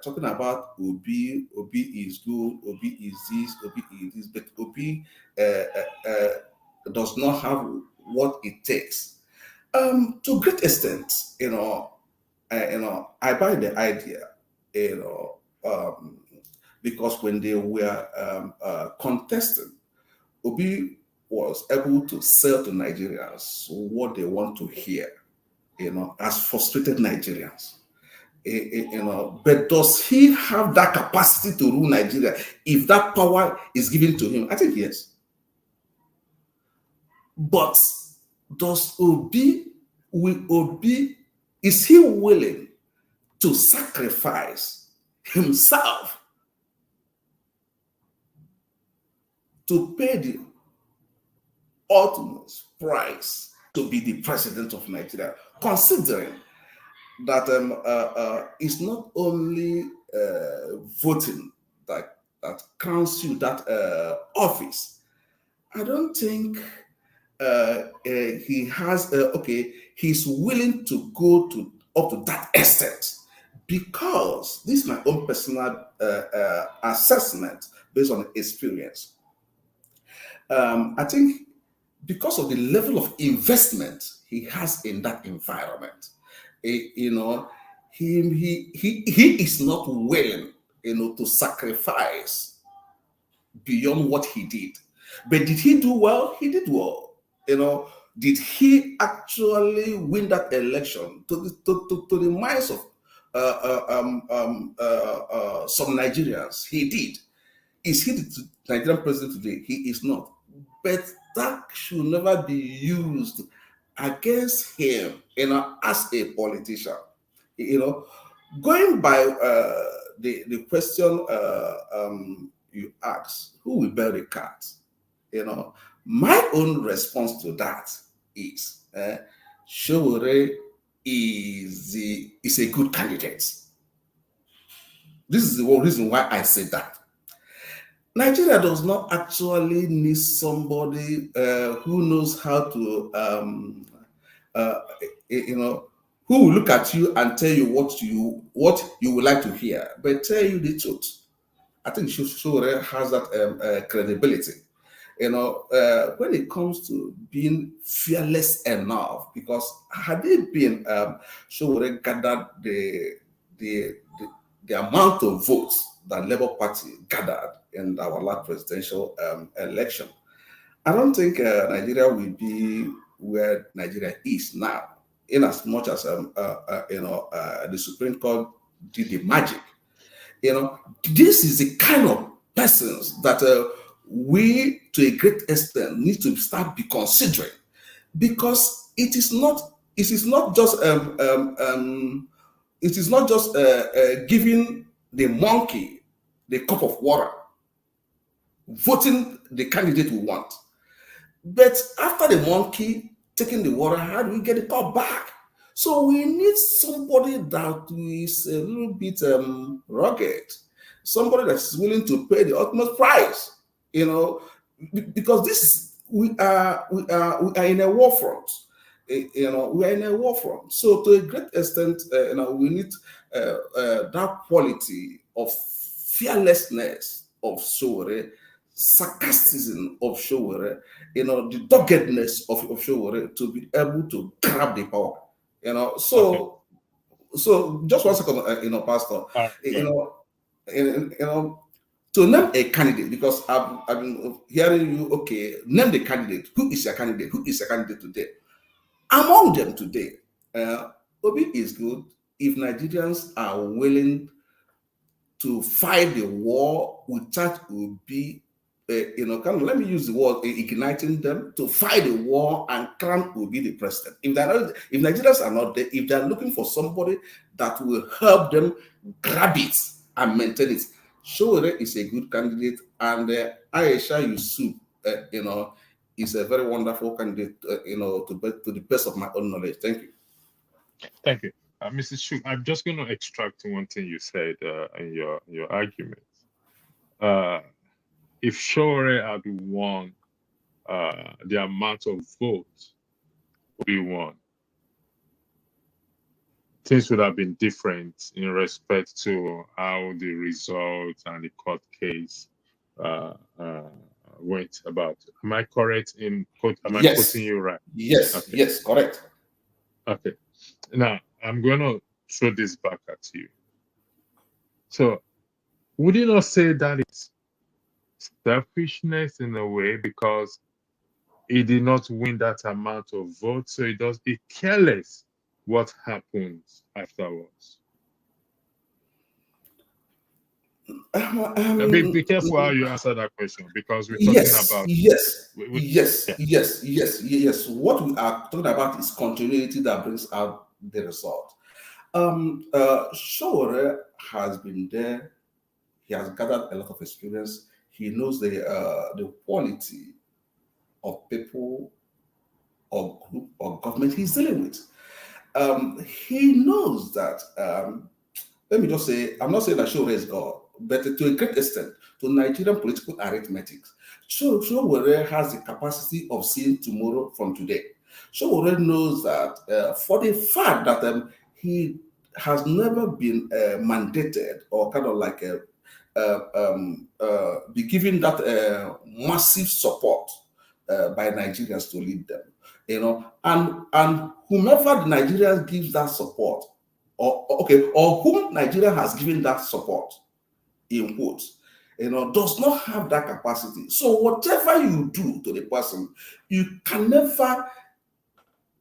talking about Obi is good, Obi is this, Obi is this, but Obi does not have what it takes. To a great extent, I buy the idea, because when they were contesting, Obi was able to sell to Nigerians what they want to hear, as frustrated Nigerians. But does he have that capacity to rule Nigeria if that power is given to him? I think yes. But is he willing to sacrifice himself to pay the ultimate price to be the president of Nigeria, considering that it's not only voting that crowns you that office, I don't think he has he's willing to go to up to that extent, because this is my own personal assessment based on experience. I think because of the level of investment he has in that environment, you know, he is not willing, you know, to sacrifice beyond what he did. But did he do well? He did well. You know, did he actually win that election to the minds of some Nigerians? He did. Is he the Nigerian president today? He is not. But that should never be used against him, you know, as a politician. You know, going by the question you asked, who will bury the cat? You know, my own response to that is Sowore is a good candidate. This is the one reason why I say that. Nigeria does not actually need somebody who knows how to, you know, who will look at you and tell you what you would like to hear, but tell you the truth. I think Sowore has that credibility. You know, when it comes to being fearless enough, because had it been Sowore gathered the amount of votes that Labour Party gathered in our last presidential election, I don't think Nigeria will be where Nigeria is now. In as much as you know, the Supreme Court did the magic. You know, this is the kind of persons that we, to a great extent, need to start be considering, because it is not just giving the monkey the cup of water, voting the candidate we want, but after the monkey taking the water, how do we get the cup back? So we need somebody that is a little bit rugged, somebody that's willing to pay the ultimate price. You know, because this is we are in a war front. You know, we are in a war front. So to a great extent, you know, we need that quality of fearlessness of Sowore, sarcasm of Sowore, you know, the doggedness of Sowore to be able to grab the power. You know, so just 1 second, you know, Pastor, you know, to name a candidate, because I've been hearing you. Okay, name the candidate. Who is your candidate? Who is your candidate today? Among them today, Obi is good if Nigerians are willing to fight the war without Obi. You know, kind of, let me use the word igniting them to fight the war and crown Obi the president. If Nigerians are not there, if they're looking for somebody that will help them grab it and maintain it, Sowore is a good candidate, and Aisha Yusuf, you know, is a very wonderful candidate, you know, to the best of my own knowledge. Thank you. Thank you. Mrs. Shu, I'm just going to extract one thing you said in your argument. If Sowore had won the amount of votes we won, things would have been different in respect to how the results and the court case went about. Am I correct in am I quoting you right? Yes, okay. Yes, correct. Okay. Now, I'm going to throw this back at you. So, would you not say that it's selfishness in a way, because he did not win that amount of votes, so he careless what happens afterwards? Be careful how you answer that question, because we're talking about yes. What we are talking about is continuity that brings out the result. Sowore has been there. He has gathered a lot of experience. He knows the quality of people or group or government he's dealing with. He knows that. Let me just say, I'm not saying that Sowore is God, but to a great extent, to Nigerian political arithmetics. Sowore has the capacity of seeing tomorrow from today. Sowore knows that for the fact that he has never been mandated or kind of like be given that massive support by Nigerians to lead them, and whomever the Nigerians gives that support, or whom Nigeria has given that support, in quotes, does not have that capacity. So whatever you do to the person, you can never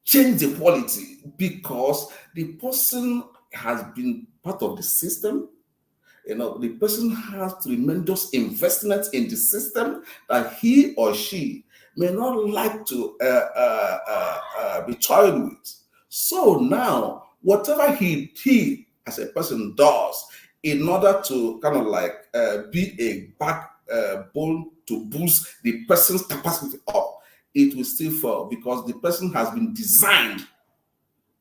change the quality because the person has been part of the system. The person has tremendous investment in the system that he or she may not like to be toyed with. So now, whatever he as a person does in order to kind of like be a backbone to boost the person's capacity up, it will still fail because the person has been designed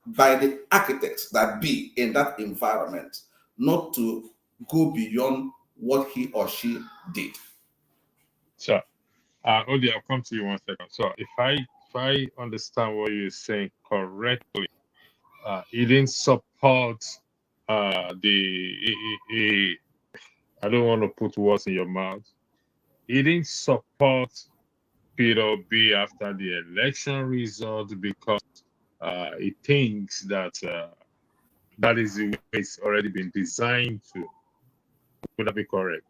by the architects that be in that environment not to go beyond what he or she did. So, Odi, I'll come to you 1 second. So, if I understand what you're saying correctly, he didn't support I don't want to put words in your mouth. He didn't support Peter B after the election result because he thinks that that is the way it's already been designed to. Would that be correct?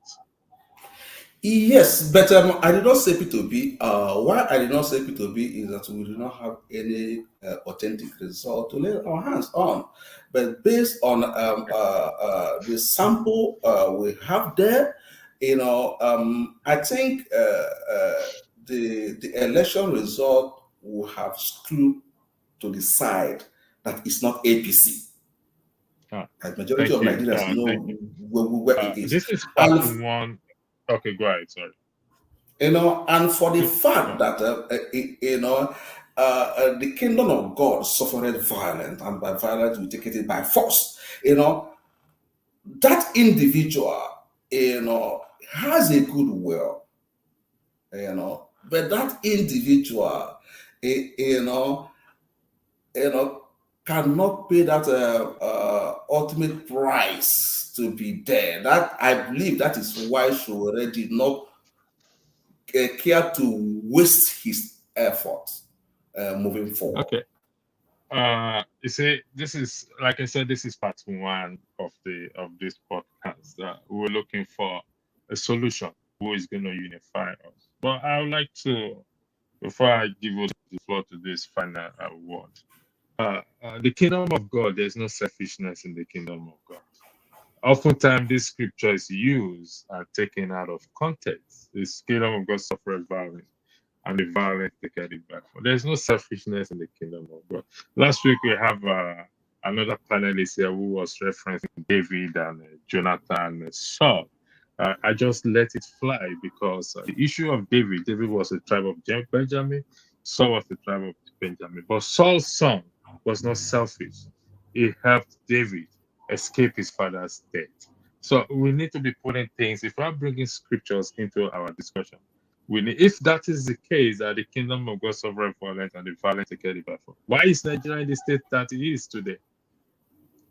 Yes, but I did not say P2B. Why I did not say P2B is that we do not have any authentic result to lay our hands on. But based on the sample we have there, I think the election result will have screwed to the side that it's not APC. The majority of Nigerians know where it is. This is part one. Okay, go ahead. Sorry. And for the fact that the kingdom of God suffered violence, and by violence we take it by force. That individual, has a good will, but that individual, cannot pay that ultimate price to be there. That I believe that is why Sowore did not care to waste his efforts moving forward. Okay. You see, this is, like I said, this is part one of this podcast. We're looking for a solution who is going to unify us. But I would like to, before I give the floor to this final word, the kingdom of God, there's no selfishness in the kingdom of God. Oftentimes, this scripture is used and taken out of context. This kingdom of God suffered violence, and the violence they get it back for. There's no selfishness in the kingdom of God. Last week, we have another panelist here who was referencing David and Jonathan and Saul. I just let it fly because the issue of David was a tribe of Benjamin, Saul was the tribe of Benjamin. But Saul's son was not selfish. He helped David escape his father's death. So we need to be putting things, if we're bringing scriptures into our discussion, we need, if that is the case, that the kingdom of God suffered violence and the violent take it back for. Why is Nigeria in the state that it is today?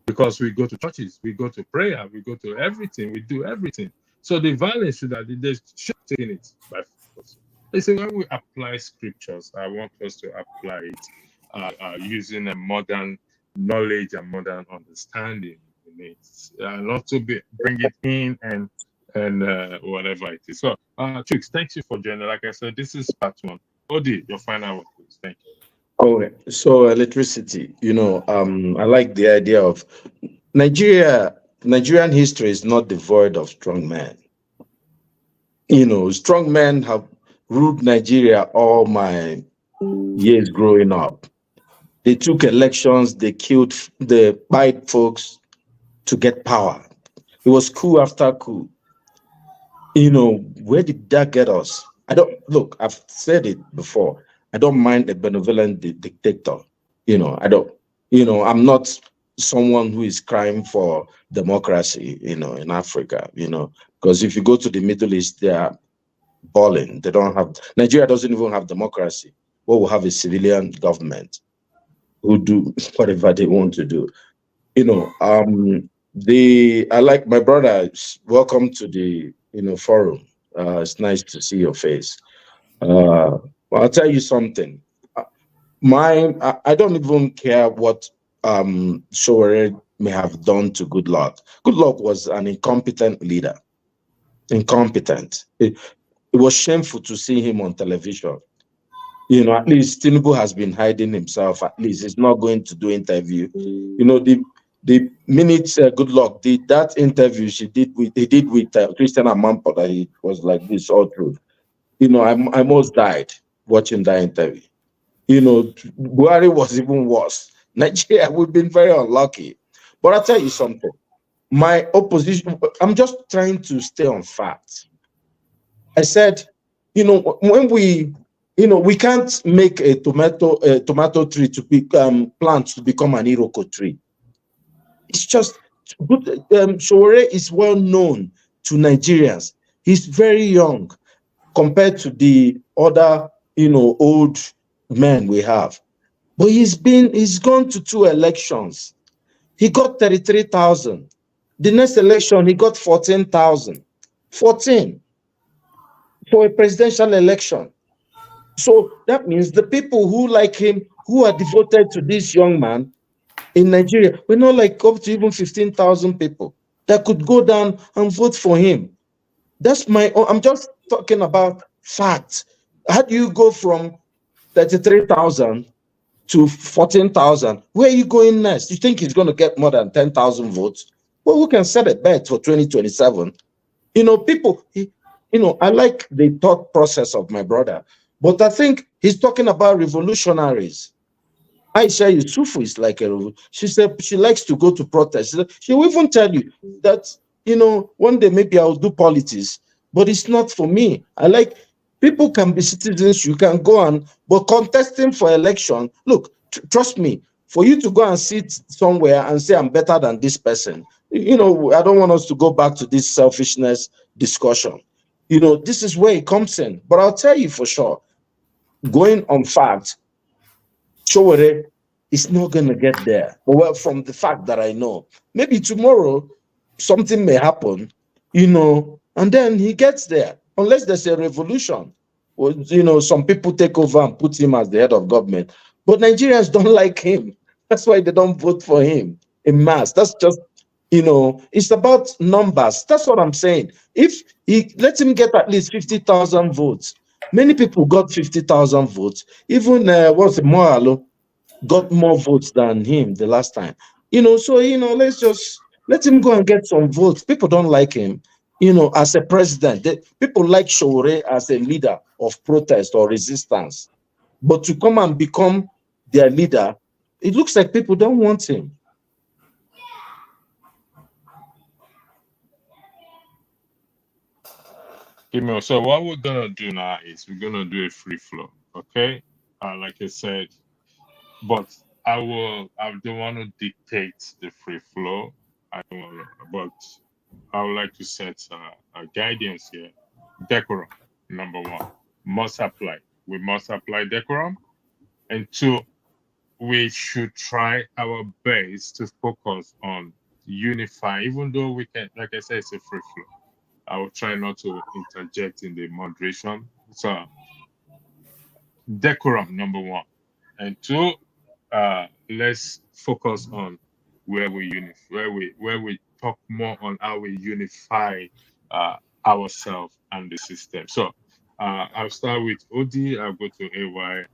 Because we go to churches, we go to prayer, we go to everything, we do everything. So the violence should have, they should take it by force. So when we apply scriptures, I want us to apply it using a modern knowledge and modern understanding in it, not to bring it in and whatever it is. So, Trix, thank you for joining. Like I said, this is part one. Odi, your final word, please. Thank you. Okay, so electricity. I like the idea of Nigerian history is not devoid of strong men. Strong men have ruled Nigeria all my years growing up. They took elections, they killed the white folks to get power. It was coup after coup. Where did that get us? I've said it before. I don't mind a benevolent dictator. I'm not someone who is crying for democracy, in Africa, because if you go to the Middle East, they are balling. They don't have, Nigeria doesn't even have democracy. What will have a civilian government who do whatever they want to do. I like my brother. Welcome to the forum. It's nice to see your face. I'll tell you something. I don't even care what Sowore may have done to Goodluck. Goodluck was an incompetent leader. Incompetent. It was shameful to see him on television. At least Tinubu has been hiding himself. At least he's not going to do interview. The minute Goodluck did that interview, he did with Christian Amanpo, that he was like this all through. I almost died watching that interview. Buhari was even worse. Nigeria, we've been very unlucky. But I'll tell you something. My opposition, I'm just trying to stay on facts. I said, when we can't make a tomato tree to become plant to become an iroko tree. It's just Sowore is well known to Nigerians. He's very young compared to the other old men we have. But he's gone to 2 elections. He got 33,000. The next election he got 14,000. 14 for a presidential election. So that means the people who like him, who are devoted to this young man in Nigeria, we're not like up to even 15,000 people that could go down and vote for him. I'm just talking about facts. How do you go from 33,000 to 14,000? Where are you going next? You think he's going to get more than 10,000 votes? Well, we can set a bet for 2027. People, I like the thought process of my brother, but I think he's talking about revolutionaries. Aisha Yusufu is like she said she likes to go to protests. She will even tell you that, one day maybe I'll do politics, but it's not for me. I like, people can be citizens, you can go on, but contesting for election, look, trust me, for you to go and sit somewhere and say I'm better than this person, I don't want us to go back to this selfishness discussion. This is where it comes in. But I'll tell you for sure, going on facts, Sowore is not going to get there. Well, from the fact that I know, maybe tomorrow something may happen, and then he gets there, unless there's a revolution. Or, some people take over and put him as the head of government. But Nigerians don't like him. That's why they don't vote for him in mass. That's just, it's about numbers. That's what I'm saying. If he let him get at least 50,000 votes, many people got 50,000 votes. Even Moghalu got more votes than him the last time. So let's just let him go and get some votes. People don't like him, as a president. People like Sowore as a leader of protest or resistance. But to come and become their leader, it looks like people don't want him. So what we're gonna do now is we're gonna do a free flow, okay? Like I said, but I don't want to dictate the free flow. But I would like to set a guidance here. Decorum, number 1, must apply. We must apply decorum, and 2, we should try our best to focus on unify. Even though we can, like I said, it's a free flow. I will try not to interject in the moderation. So, decorum, number 1, and 2, let's focus on where we talk more on how we unify ourselves and the system. So, I'll start with OD. I'll go to AY.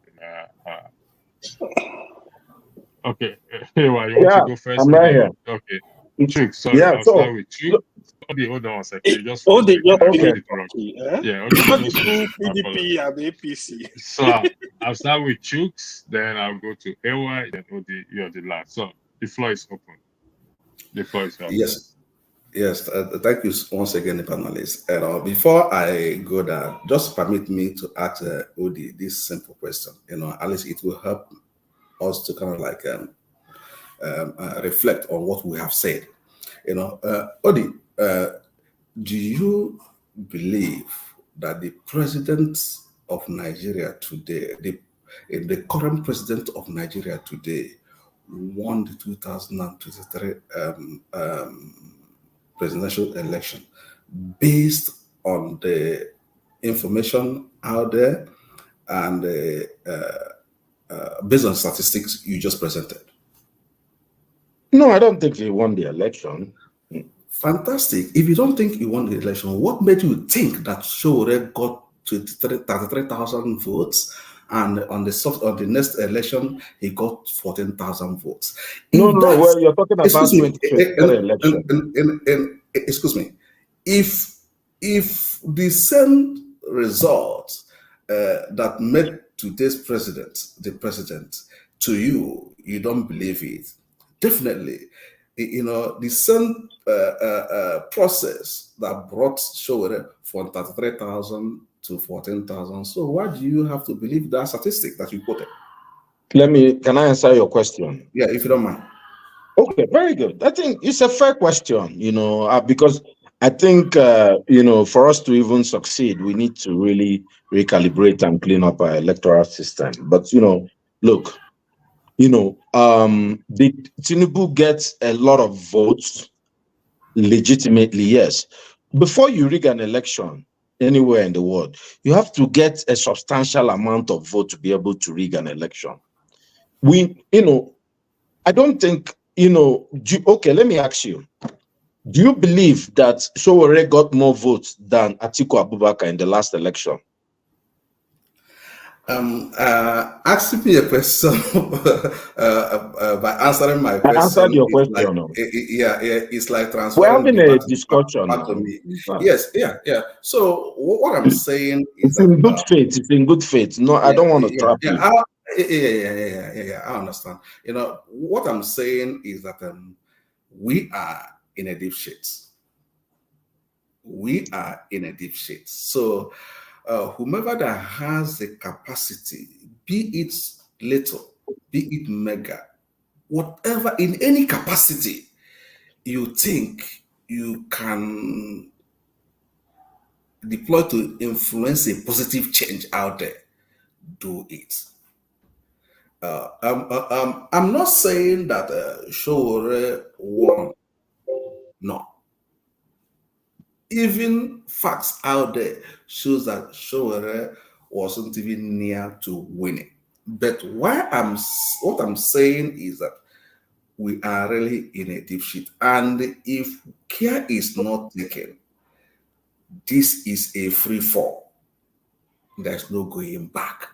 Okay, AY, you want to go first? I'm right here. Okay, Chuk, sorry, I'll start with Chuk. Hold on a second. Just okay. Yeah, PDP and APC. So I'll start with Chooks, then I'll go to AY, then OD, you're the last. So the floor is open. The floor is open. Yes. Thank you once again, the panelists. And before I go there, just permit me to ask OD this simple question. At least it will help us to kind of like reflect on what we have said. Odi, do you believe that the president of Nigeria today, the current president of Nigeria today, won the 2023 presidential election based on the information out there and based on statistics you just presented? No, I don't think he won the election. Fantastic. If you don't think he won the election, what made you think that Sowore got 33,000 votes, and on the next election he got 14,000 votes? No, well, you're talking about 2023 election. Excuse me. If the same results that made today's president the president, to you don't believe it. Definitely, the same process that brought Sowore from 33,000 to 14,000. So why do you have to believe that statistic that you quoted? Can I answer your question? Yeah, if you don't mind. Okay, very good. I think it's a fair question, because I think, for us to even succeed, we need to really recalibrate and clean up our electoral system. But, look, the Tinubu gets a lot of votes legitimately, yes. Before you rig an election anywhere in the world, you have to get a substantial amount of vote to be able to rig an election. I don't think, okay, let me ask you, do you believe that Sowore got more votes than Atiku Abubakar in the last election? Asking me a question by answering my question. I answered your question. It's like transferring. We're having a discussion back to me. Yes, yeah. So what I'm saying is in good faith. It's in good faith. No, I don't want to trap you. I understand. What I'm saying is that we are in a deep shit. We are in a deep shit. So whomever that has the capacity, be it little, be it mega, whatever, in any capacity you think you can deploy to influence a positive change out there, do it. I'm not saying that Sowore won. No. Even facts out there shows that Sowore wasn't even near to winning. But what I'm saying is that we are really in a deep shit. And if care is not taken, this is a free fall. There's no going back.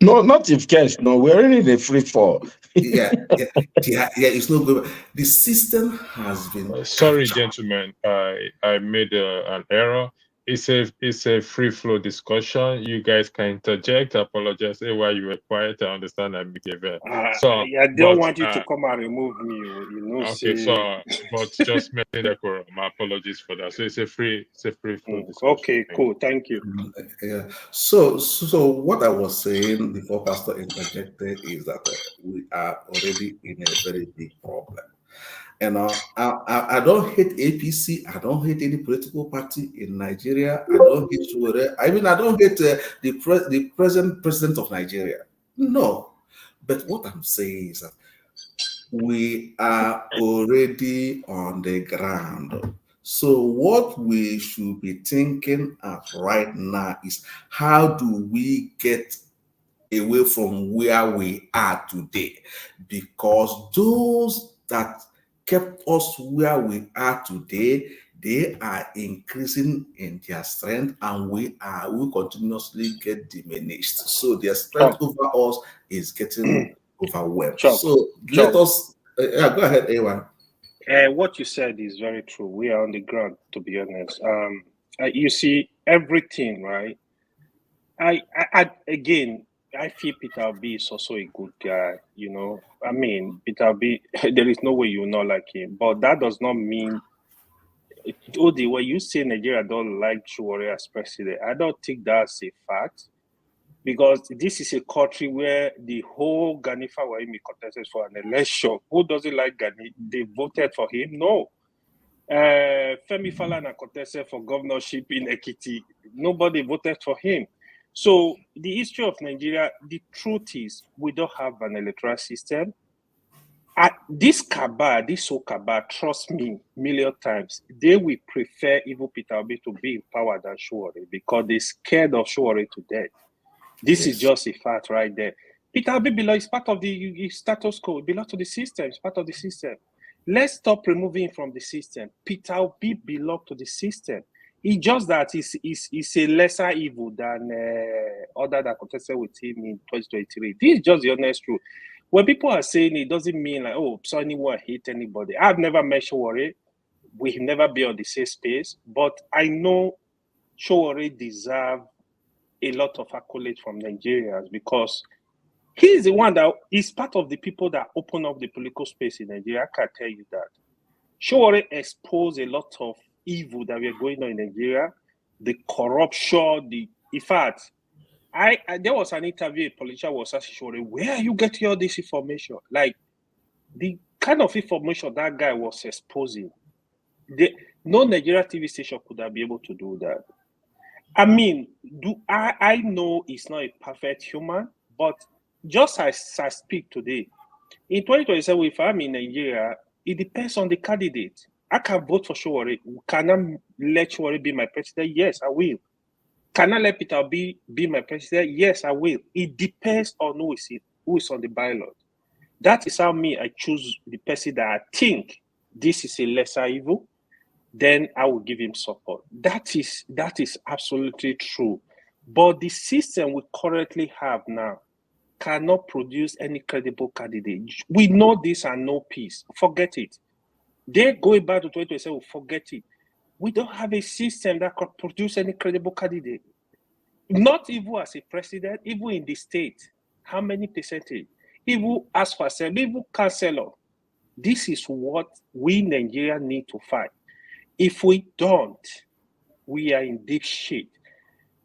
No, not if cash. No, we're already in a free fall. It's no good. The system has been. Sorry, gentlemen. I made an error. It's a free flow discussion. You guys can interject. I apologize. Hey, while you were quiet, I understand I make a bit. I don't want you to come and remove me. Okay, but just making decorum. My apologies for that. So it's a free flow discussion. Okay, cool. Thank you. Yeah. So what I was saying before Pastor interjected is that we are already in a very big problem. And I don't hate APC. I don't hate any political party in Nigeria. I don't hate Sowore. I mean, I don't hate the present president of Nigeria. No. But what I'm saying is that we are already on the ground. So what we should be thinking of right now is, how do we get away from where we are today? Because those that kept us where we are today, they are increasing in their strength, and we continuously get diminished. So their strength over us is getting overwhelmed. So let us go ahead, Ewan. What you said is very true. We are on the ground, to be honest. You see everything, right? I feel Peter Obi is also a good guy, I mean, Peter Obi, there is no way you not like him, but that does not mean, when you say Nigeria don't like Sowore as president, I don't think that's a fact. because this is a country where the whole Ganifa Wahimi contested for an election. Who doesn't like Gani? They voted for him? No. Femi Falana contested for governorship in Ekiti. Nobody voted for him. So the history of Nigeria, the truth is we don't have an electoral system. This cabal, this so cabal, trust me, million times, they will prefer even Peter Obi to be in power than Sowore because they're scared of Sowore to death. This is just a fact right there. Peter Obi is part of the status quo. It belongs to the system. It's part of the system. Let's stop removing from the system. Peter Obi belongs to the system. It's just that it's a lesser evil than other that contested with him in 2023. This is just the honest truth. When people are saying it doesn't mean like, oh, so anyone hate anybody. I've never met Sowore. We've never been on the same space. But I know Sowore deserves a lot of accolades from Nigerians because he's the one that is part of the people that open up the political space in Nigeria. I can tell you that. Sowore exposed a lot of evil that we are going on in Nigeria, the corruption, in fact, there was an interview, a politician was asking Sowore, where are you getting all this information? Like, the kind of information that guy was exposing, no Nigeria TV station could have been able to do that. I mean, I know he's not a perfect human, but just as I speak today, in 2027, if I'm in Nigeria, it depends on the candidate. I can vote for Sowore. Can I let Sowore be my president? Yes, I will. Can I let Peter Obi be my president? Yes, I will. It depends on who is on the ballot. That is how I choose the person that I think this is a lesser evil. Then I will give him support. That is absolutely true. But the system we currently have now cannot produce any credible candidate. We know this and no peace. Forget it. They're going back to 2027, forget it. We don't have a system that could produce any credible candidate. Not even as a president, even in the state. How many percentage? Even as for assembly, even councillor. This is what we Nigerians need to fight. If we don't, we are in deep shit.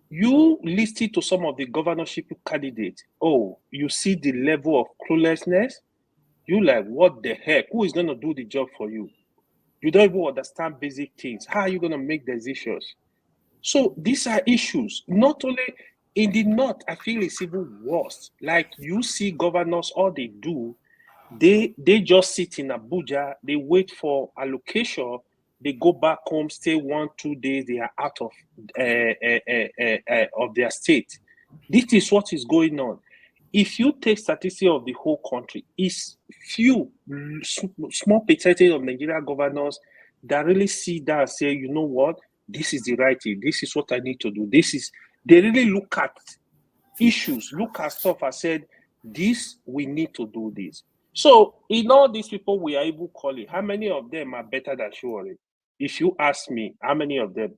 You listen to some of the governorship candidates. Oh, you see the level of cluelessness. You like, what the heck? Who is going to do the job for you? You don't even understand basic things. How are you going to make decisions? So these are issues. Not only in the north, I feel it's even worse. Like you see governors, all they do, they just sit in Abuja, they wait for allocation, they go back home, stay 1-2 days, they are out of their state. This is what is going on. If you take statistics of the whole country, it's few, small percentage of Nigerian governors that really see that and say, you know what, this is the right thing, this is what I need to do. They really look at issues, look at stuff and said, this, we need to do this. So in all these people we are able to call it, how many of them are better than Sowore? If you ask me, how many of them?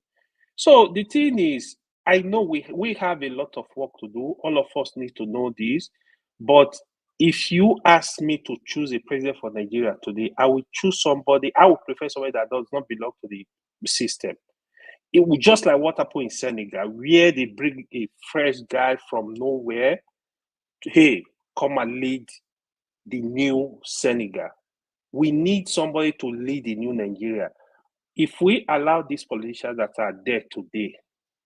So the thing is, I know we have a lot of work to do. All of us need to know this. But if you ask me to choose a president for Nigeria today, I will choose somebody. I would prefer somebody that does not belong to the system. It would just like what happened in Senegal, where they bring a fresh guy from nowhere to, hey, come and lead the new Senegal. We need somebody to lead the new Nigeria. If we allow these politicians that are there today,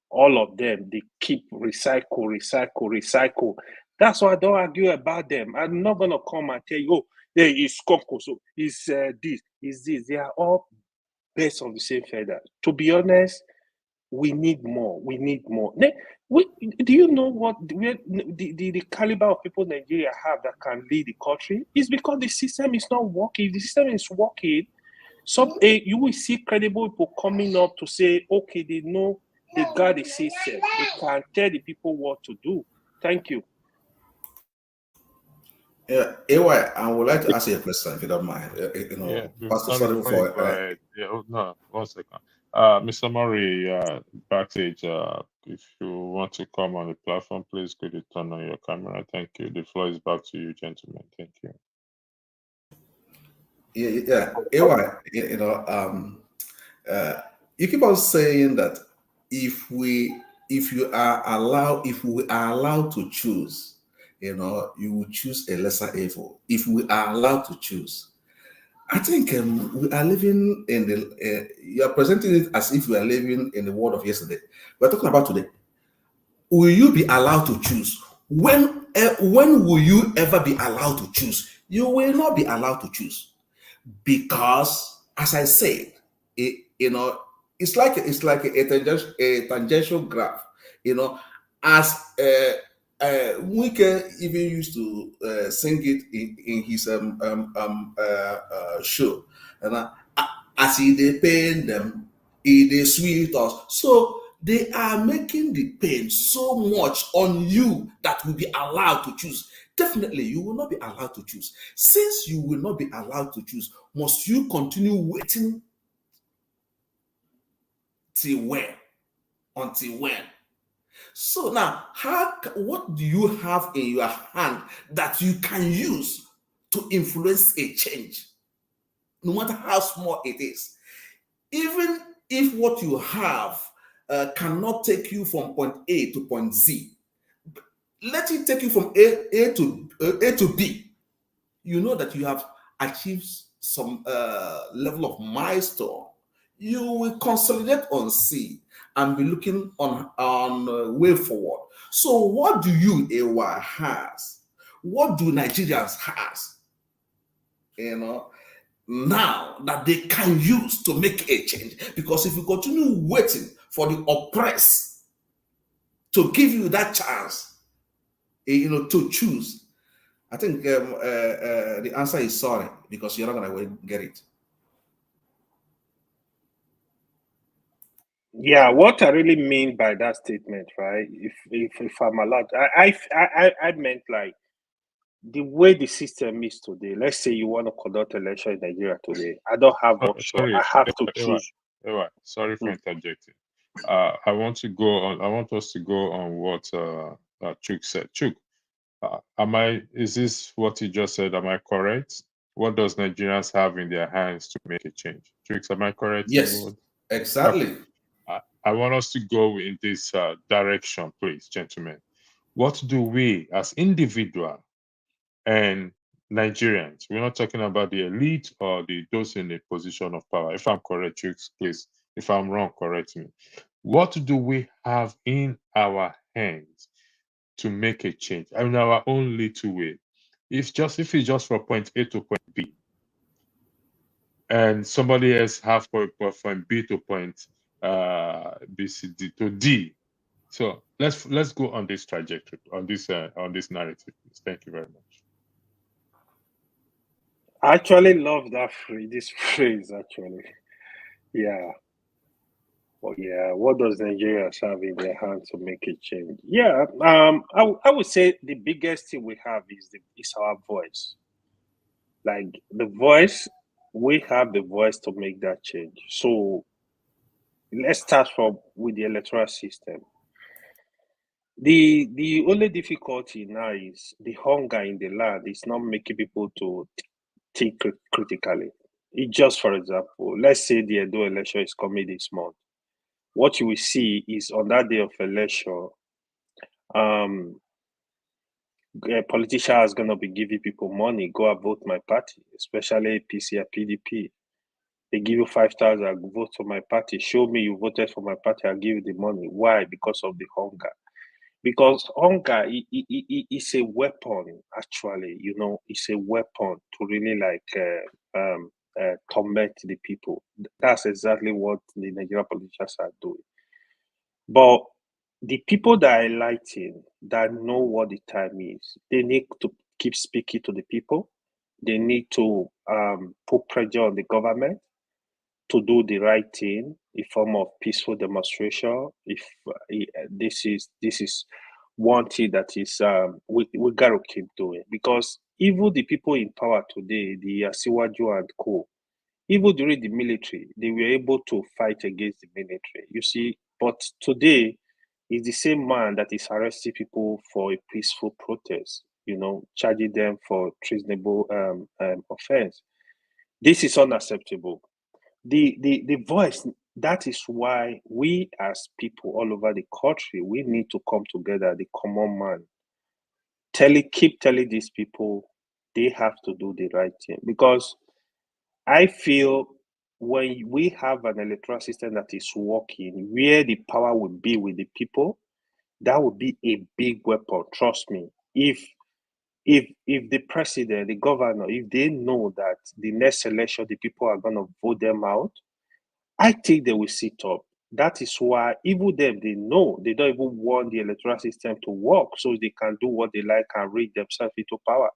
all of them, they keep recycle. That's why I don't argue about them. I'm not going to come and tell you, oh, there is Conco, so is this, is this. They are all based on the same feather. To be honest, we need more. We need more. Do you know what the caliber of people Nigeria have that can lead the country? It's because the system is not working. If the system is working, you will see credible people coming up to say, okay, they know they got the system. They can tell the people what to do. Thank you. Yeah, AY, I would like to ask you a question if you don't mind. Pastor, sorry for no, 1 second. Mr. Murray, backstage, if you want to come on the platform, please could you turn on your camera? Thank you. The floor is back to you, gentlemen. Thank you. Yeah, AY, you keep on saying that if we if we are allowed to choose, you will choose a lesser evil. If we are allowed to choose, I think we are living in the. You are presenting it as if we are living in the world of yesterday. We're talking about today. Will you be allowed to choose? When will you ever be allowed to choose? You will not be allowed to choose, because, as I said, it's like a tangential graph. As Wike even used to sing it in his show, and as he they pain them, he they sweet us. So they are making the pain so much on you that will be allowed to choose. Definitely, you will not be allowed to choose. Since you will not be allowed to choose, must you continue waiting till when? Until when? So now, what do you have in your hand that you can use to influence a change, no matter how small it is? Even if what you have cannot take you from point A to point Z, let it take you from A to B. You know that you have achieved some level of milestone. You will consolidate on C and be looking on way forward. So what do you, AY, has? What do Nigerians has? Now that they can use to make a change? Because if you continue waiting for the oppressed to give you that chance, to choose, I think the answer is sorry, because you're not going to get it. Yeah, what I really mean by that statement, right? If I'm allowed, I meant like the way the system is today. Let's say you want to conduct election in Nigeria today. I don't have option. Sorry, I have to choose. sorry for interjecting. I want us to go on what Chuk said. Chuk, is this what you just said? Am I correct? What does Nigerians have in their hands to make a change? Chuk, am I correct? Yes, exactly. Okay. I want us to go in this direction, please, gentlemen. What do we as individual and Nigerians, we're not talking about the elite or those in a position of power. If I'm correct, please. If I'm wrong, correct me. What do we have in our hands to make a change? I mean, our own little way. If it's just from point A to point B, and somebody else have from B to point B, C, D to D. So let's go on this trajectory, on this narrative. Please. Thank you very much. I actually love this phrase, actually. Yeah. Well, yeah. What does Nigerians have in their hands to make a change? Yeah. I would say the biggest thing we have is our voice. Like the voice, we have the voice to make that change. So let's start with the electoral system. The only difficulty now is the hunger in the land is not making people to think critically. Just for example, let's say the Edo election is coming this month. What you will see is on that day of election, a politician is going to be giving people money, go and vote my party, especially APC or PDP. They give you 5,000, vote for my party. Show me you voted for my party, I'll give you the money. Why? Because of the hunger. Because hunger is a weapon, actually. It's a weapon to really torment the people. That's exactly what the Nigerian politicians are doing. But the people that are enlightened, that know what the time is, they need to keep speaking to the people. They need to put pressure on the government to do the right thing in form of peaceful demonstration. If this is one thing that is we gotta keep doing, because even the people in power today, the Asiwaju and co, even during the military, they were able to fight against the military. You see, but today is the same man that is arresting people for a peaceful protest. Charging them for treasonable offense. This is unacceptable. The voice That is why we as people all over the country, we need to come together, the common man. Keep telling these people they have to do the right thing. Because I feel when we have an electoral system that is working, where the power will be with the people, that would be a big weapon. Trust me. If the president, the governor, if they know that the next election the people are gonna vote them out, I think they will sit up. That is why even them, they know they don't even want the electoral system to work so they can do what they like and rig themselves into power.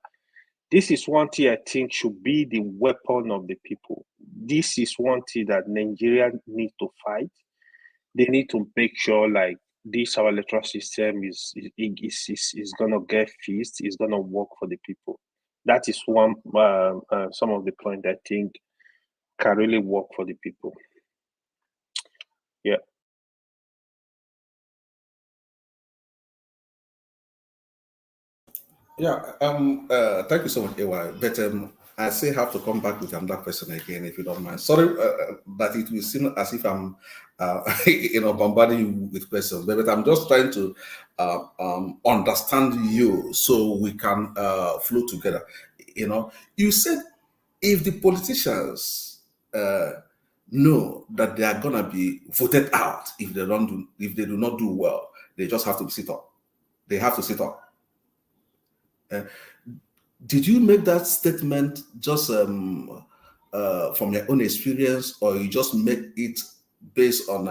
This is one thing I think should be the weapon of the people. This is one thing that Nigeria need to fight. They need to make sure like this our electoral system is gonna get fixed, is gonna work for the people. That is one some of the point I think can really work for the people. Yeah. Yeah, thank you so much, AY. But I still have to come back with another question again, if you don't mind. Sorry, that it will seem as if I'm, bombarding you with questions, but I'm just trying to understand you so we can flow together. You said if the politicians know that they are gonna be voted out if they do not do well, they just have to sit up. They have to sit up. Did you make that statement just from your own experience, or you just make it based on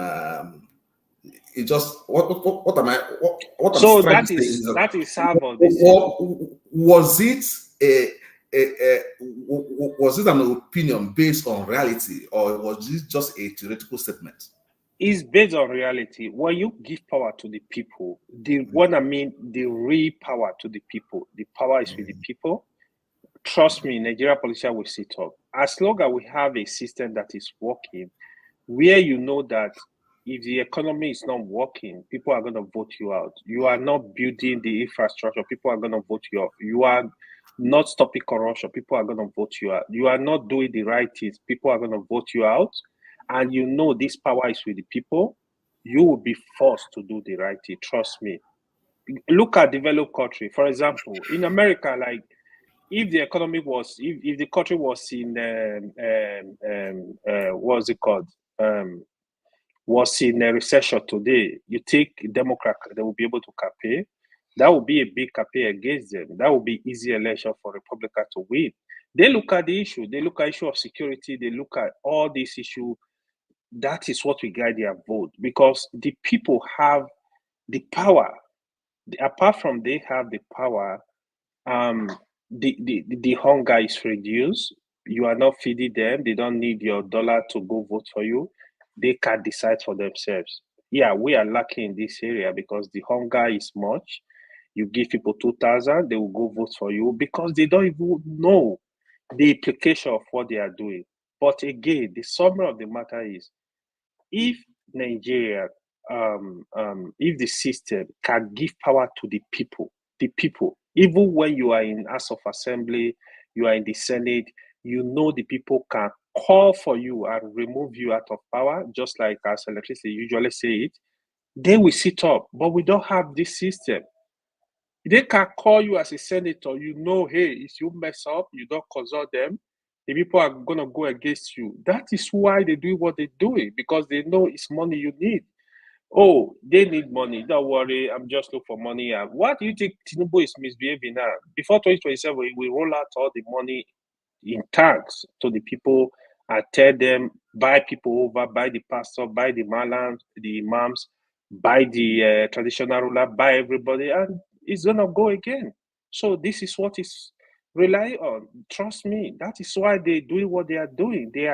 it just what am I what I'm So trying to that say is is half of the system. was it was it an opinion based on reality, or was it just a theoretical statement? Is based on reality. When you give power to the people, the real power to the people, the power is with the people. Trust me, Nigeria politicians will sit up. As long as we have a system that is working, where you know that if the economy is not working, people are going to vote you out. You are not building the infrastructure, people are going to vote you off. You are not stopping corruption, people are going to vote you out. You are not doing the right things, people are going to vote you out. And you know this power is with the people, you will be forced to do the right thing. Trust me. Look at developed country. For example, in America, like if the economy was, if the country was in, what's it called? Was in a recession today, you take Democrat, they will be able to campaign. That will be a big campaign against them. That will be easy election for Republican to win. They look at the issue. They look at issue of security. They look at all these issues. That is what will guide their vote, because the people have the power. Apart from they have the power, the hunger is reduced. You are not feeding them. They don't need your dollar to go vote for you. They can decide for themselves. Yeah, we are lucky in this area because the hunger is much. You give people 2,000, they will go vote for you because they don't even know the implication of what they are doing. But again, the summary of the matter is, if Nigeria, if the system can give power to the people, even when you are in House of Assembly, you are in the Senate, you know the people can call for you and remove you out of power, just like as electricity usually say it, they will sit up. But we don't have this system. They can call you as a senator, you know, hey, if you mess up, you don't consult them, the people are going to go against you. That is why they do what they're doing, because they know it's money you need. Oh, they need money. Don't worry, I'm just looking for money. What do you think Tinubu is misbehaving now? Before 2027, we roll out all the money in tanks to the people and tell them, buy people over, buy the pastor, buy the malams, the imams, buy the traditional ruler, buy everybody, and it's going to go again. So this is what is rely on. Trust me, that is why they do what they are doing. They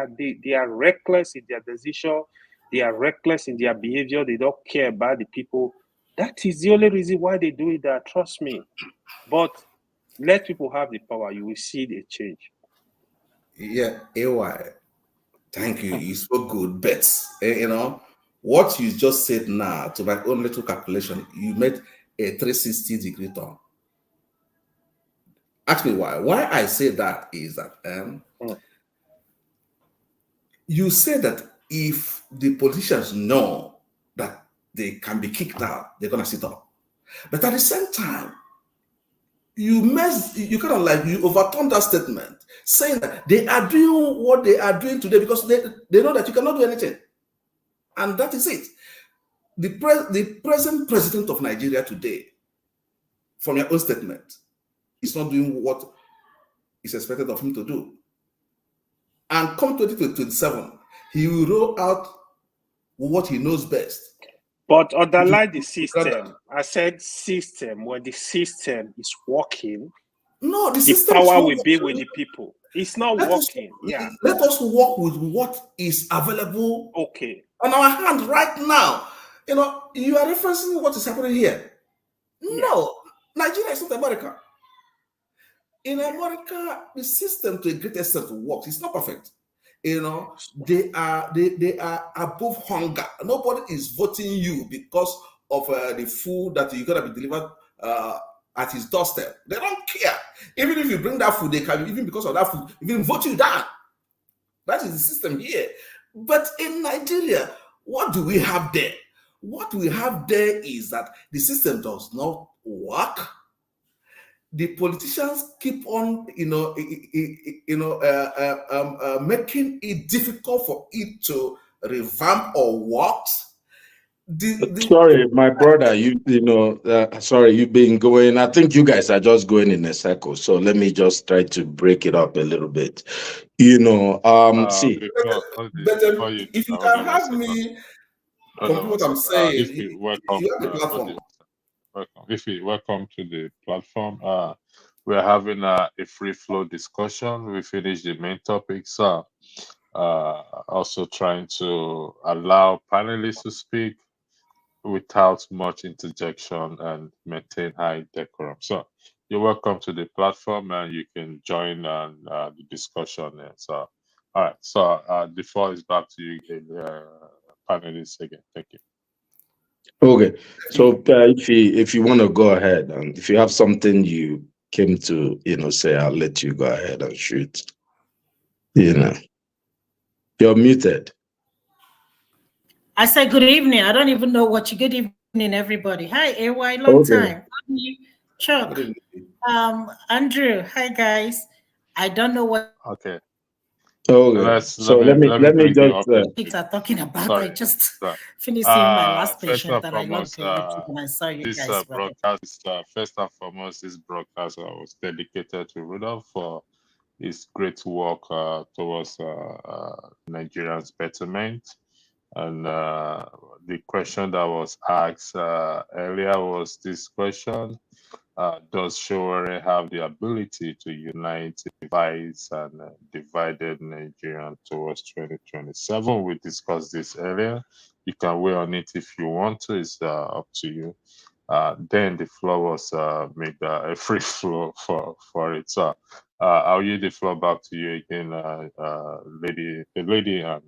are reckless in their decision. They are reckless in their behavior. They don't care about the people. That is the only reason why they do it. That, trust me. But let people have the power. You will see the change. Yeah, AY. Thank you. You spoke good, but what you just said now, to my own little calculation, you made a 360-degree turn. Ask me why. Why I say that is that you say that if the politicians know that they can be kicked out, they're gonna sit up. But at the same time, you kind of like you overturn that statement, saying that they are doing what they are doing today because they know that you cannot do anything. And that is it. The present president of Nigeria today, from your own statement, is not doing what is expected of him to do. And come 2027, he will roll out what he knows best. But underline the system. I said system. When the system is working, no, the power will be with the people. It's not working. Let us work with what is available. Okay. On our hand right now. You know, you are referencing what is happening here. No, Nigeria is not America. In America, the system to a great extent works. It's not perfect. You know, they are above hunger. Nobody is voting you because of the food that you're gonna be delivered at his doorstep. They don't care. Even if you bring that food, they can, even because of that food, even vote you down. That is the system here. But in Nigeria, what do we have there? What we have there is that the system does not work. The politicians keep on, making it difficult for it to revamp or work. Sorry, my brother, sorry, you've been going. I think you guys are just going in a circle. So let me just try to break it up a little bit. See. If you can have me complete what I'm saying, if you have the platform. Welcome to the platform. We're having a free flow discussion. We finished the main topics. Also trying to allow panelists to speak without much interjection and maintain high decorum. So you're welcome to the platform and you can join the discussion there. So, all right. So the floor is back to you, panelists again. Thank you. Okay. So if you want to go ahead and if you have something you came to, say, I'll let you go ahead and shoot. You're muted. I said good evening. I don't even know what you. Good evening, everybody. Hi, AY. Long time. Chuck. Andrew. Hi, guys. I don't know what. Okay. Okay. So let me just. People are talking about. I just finished seeing my last patient that I logged and I saw you guys. First and foremost, this broadcast was dedicated to Rudolf for his great work towards Nigerians' betterment. And the question that was asked earlier was this question: does Sowore have the ability to unite, divide, and divided Nigeria towards 2027? We discussed this earlier. You can weigh on it if you want to. It's up to you. Then the floor was made a free flow for it. So I'll yield the floor back to you again, lady and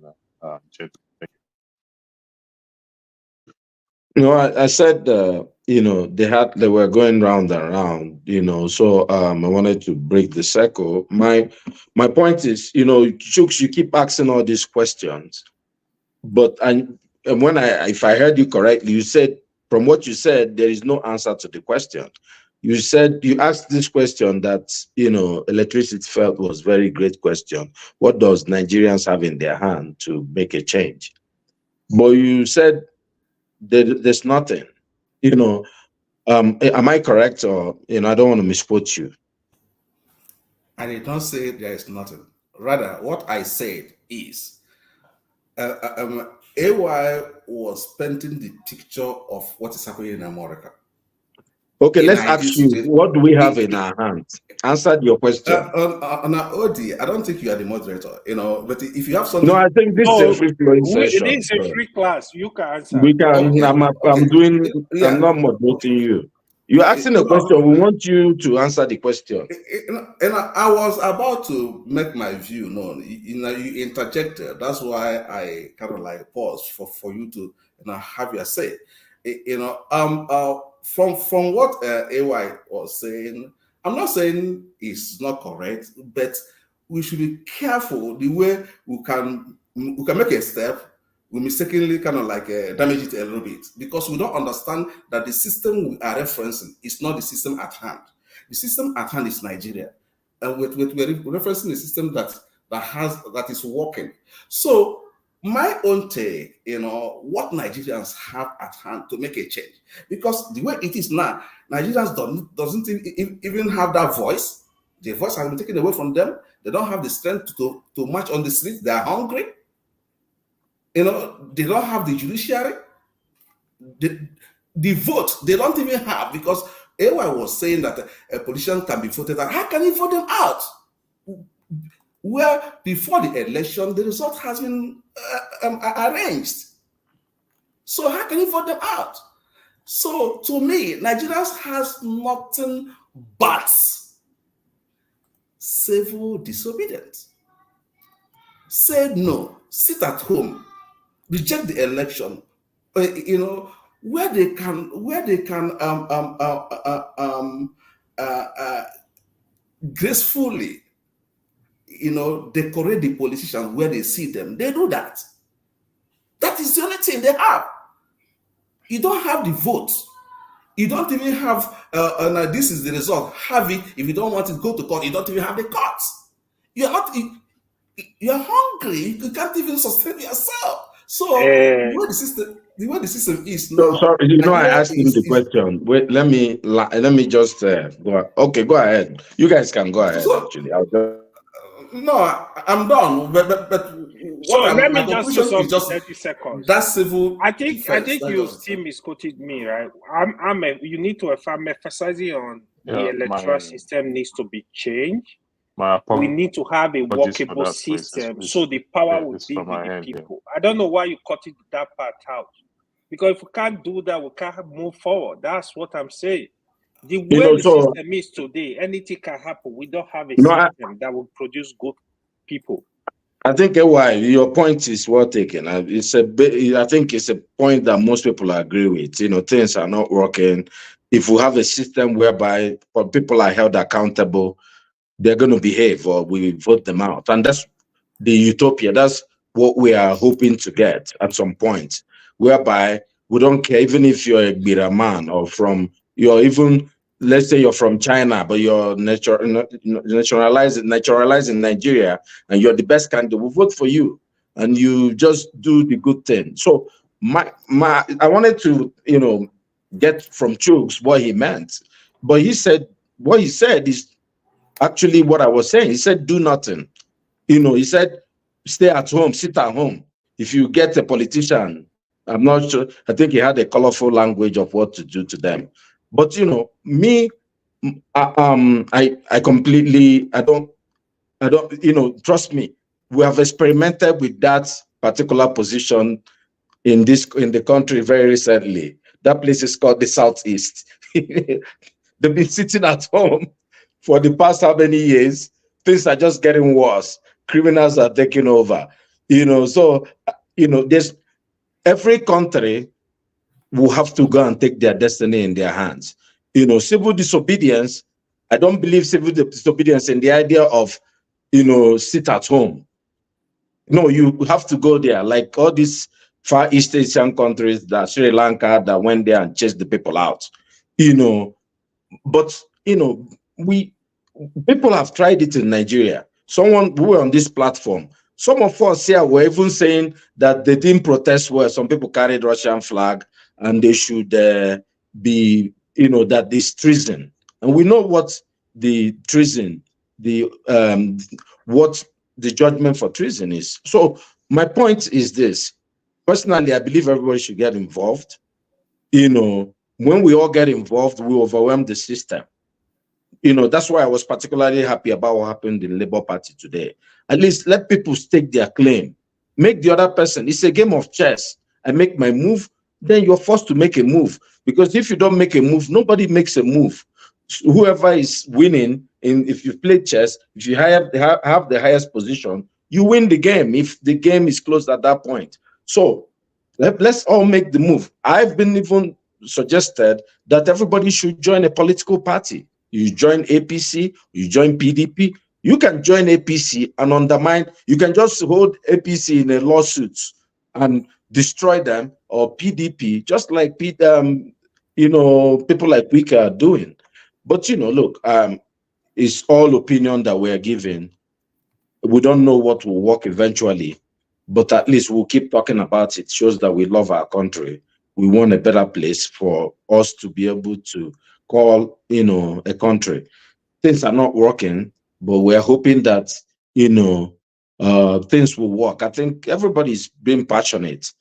gentlemen. No, I said, they were going round and round, so I wanted to break the circle. My point is, Chooks, you keep asking all these questions, but if I heard you correctly, you said, from what you said, there is no answer to the question. You said, you asked this question that, electricity felt was very great question. What does Nigerians have in their hand to make a change? But you said, there's nothing, am I correct? Or, I don't want to misquote you. I did not say there is nothing. Rather, what I said is, AY was painting the picture of what is happening in America. Okay, let's ask you, what do we have in our hands? Answer your question. On OD, I don't think you are the moderator, but if you have something... No, I think this is a free flowing session. It is a free class. You can answer. We can, I'm not moderating you. You're asking a question. We want you to answer the question. And I was about to make my view known. You interjected. That's why I kind of like paused for you to have your say. From what AY was saying, I'm not saying it's not correct, but we should be careful the way we can make a step we mistakenly kind of like damage it a little bit because we don't understand that the system we are referencing is not the system at hand. The system at hand is Nigeria, and we're referencing a system that is working. So my own take, what Nigerians have at hand to make a change, because the way it is now, Nigerians doesn't even have that voice. The voice has been taken away from them. They don't have the strength to march on the streets. They are hungry. They don't have the judiciary. The vote, they don't even have, because AY was saying that a politician can be voted out. How can he vote them out? Where before the election, the result has been arranged. So how can he vote them out? So to me, Nigerians has nothing but civil disobedience. Say no, sit at home, reject the election. Where they can gracefully, decorate the politicians where they see them. They do that. That is the only thing they have. You don't have the vote. You don't even have, this is the result. Have it. If you don't want it, go to court. You don't even have the courts. You're hungry. You can't even sustain yourself. So the way the system is now. So sorry, I asked him the question. Wait, let me just go. Okay, go ahead. You guys can go ahead. Actually, no, I'm done. But so let me just say something. 30 seconds. That's civil. I think you still misquoted me, right? You need to emphasizing on the electoral system needs to be changed. We need to have a workable system, so the power will be with the people. I don't know why you cut that part out, because if we can't do that, we can't move forward. That's what I'm saying. The way the system is today, anything can happen. We don't have a system that will produce good people. I think your point is well taken. I think it's a point that most people agree with. Things are not working. If we have a system whereby people are held accountable, they're going to behave, or we vote them out. And that's the utopia. That's what we are hoping to get at some point, whereby we don't care, even if you're a Biraman or let's say you're from China, but you're naturalized in Nigeria, and you're the best candidate, we'll vote for you, and you just do the good thing. So I wanted to, get from Chuks what he meant, but what he said is actually what I was saying. He said, do nothing. He said, stay at home, sit at home. If you get a politician, I'm not sure, I think he had a colorful language of what to do to them. But, me, I completely, I don't, trust me, we have experimented with that particular position in the country very recently. That place is called the Southeast. They've been sitting at home for the past how many years. Things are just getting worse. Criminals are taking over. So, there's every country will have to go and take their destiny in their hands. Civil disobedience, I don't believe civil disobedience in the idea of, sit at home. No, you have to go there, like all these Far East Asian countries, that Sri Lanka, that went there and chased the people out. But, people have tried it in Nigeria. Someone who were on this platform, some of us here were even saying that they didn't protest well. Some people carried Russian flag, and they should be, that this treason. And we know what the treason, what the judgment for treason is. So my point is this. Personally, I believe everybody should get involved. When we all get involved, we overwhelm the system. That's why I was particularly happy about what happened in the Labour Party today. At least let people stake their claim. Make the other person. It's a game of chess. I make my move, then you're forced to make a move. Because if you don't make a move, nobody makes a move. Whoever is winning, if you play chess, if you have the highest position, you win the game if the game is closed at that point. So let's all make the move. I've been even suggested that everybody should join a political party. You join APC, you join PDP. You can join APC and undermine. You can just hold APC in a lawsuit and destroy them, or PDP, just like people like Wike are doing. But look, it's all opinion that we're giving. We don't know what will work eventually, but at least we'll keep talking about it. Shows that we love our country. We want a better place for us to be able to call, a country. Things are not working, but we're hoping that, things will work. I think everybody's being passionate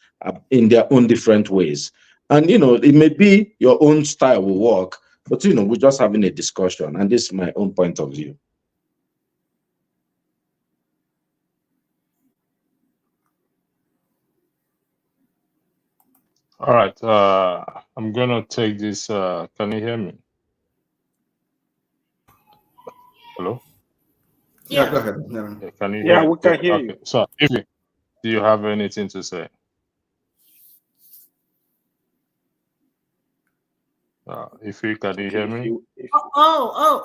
in their own different ways. And, it may be your own style will work, but, we're just having a discussion. And this is my own point of view. All right. I'm going to take this. Can you hear me? Hello? Yeah, go ahead. Yeah, can you Yeah, hear? we can hear you. So, do you have anything to say? If you can you hear me?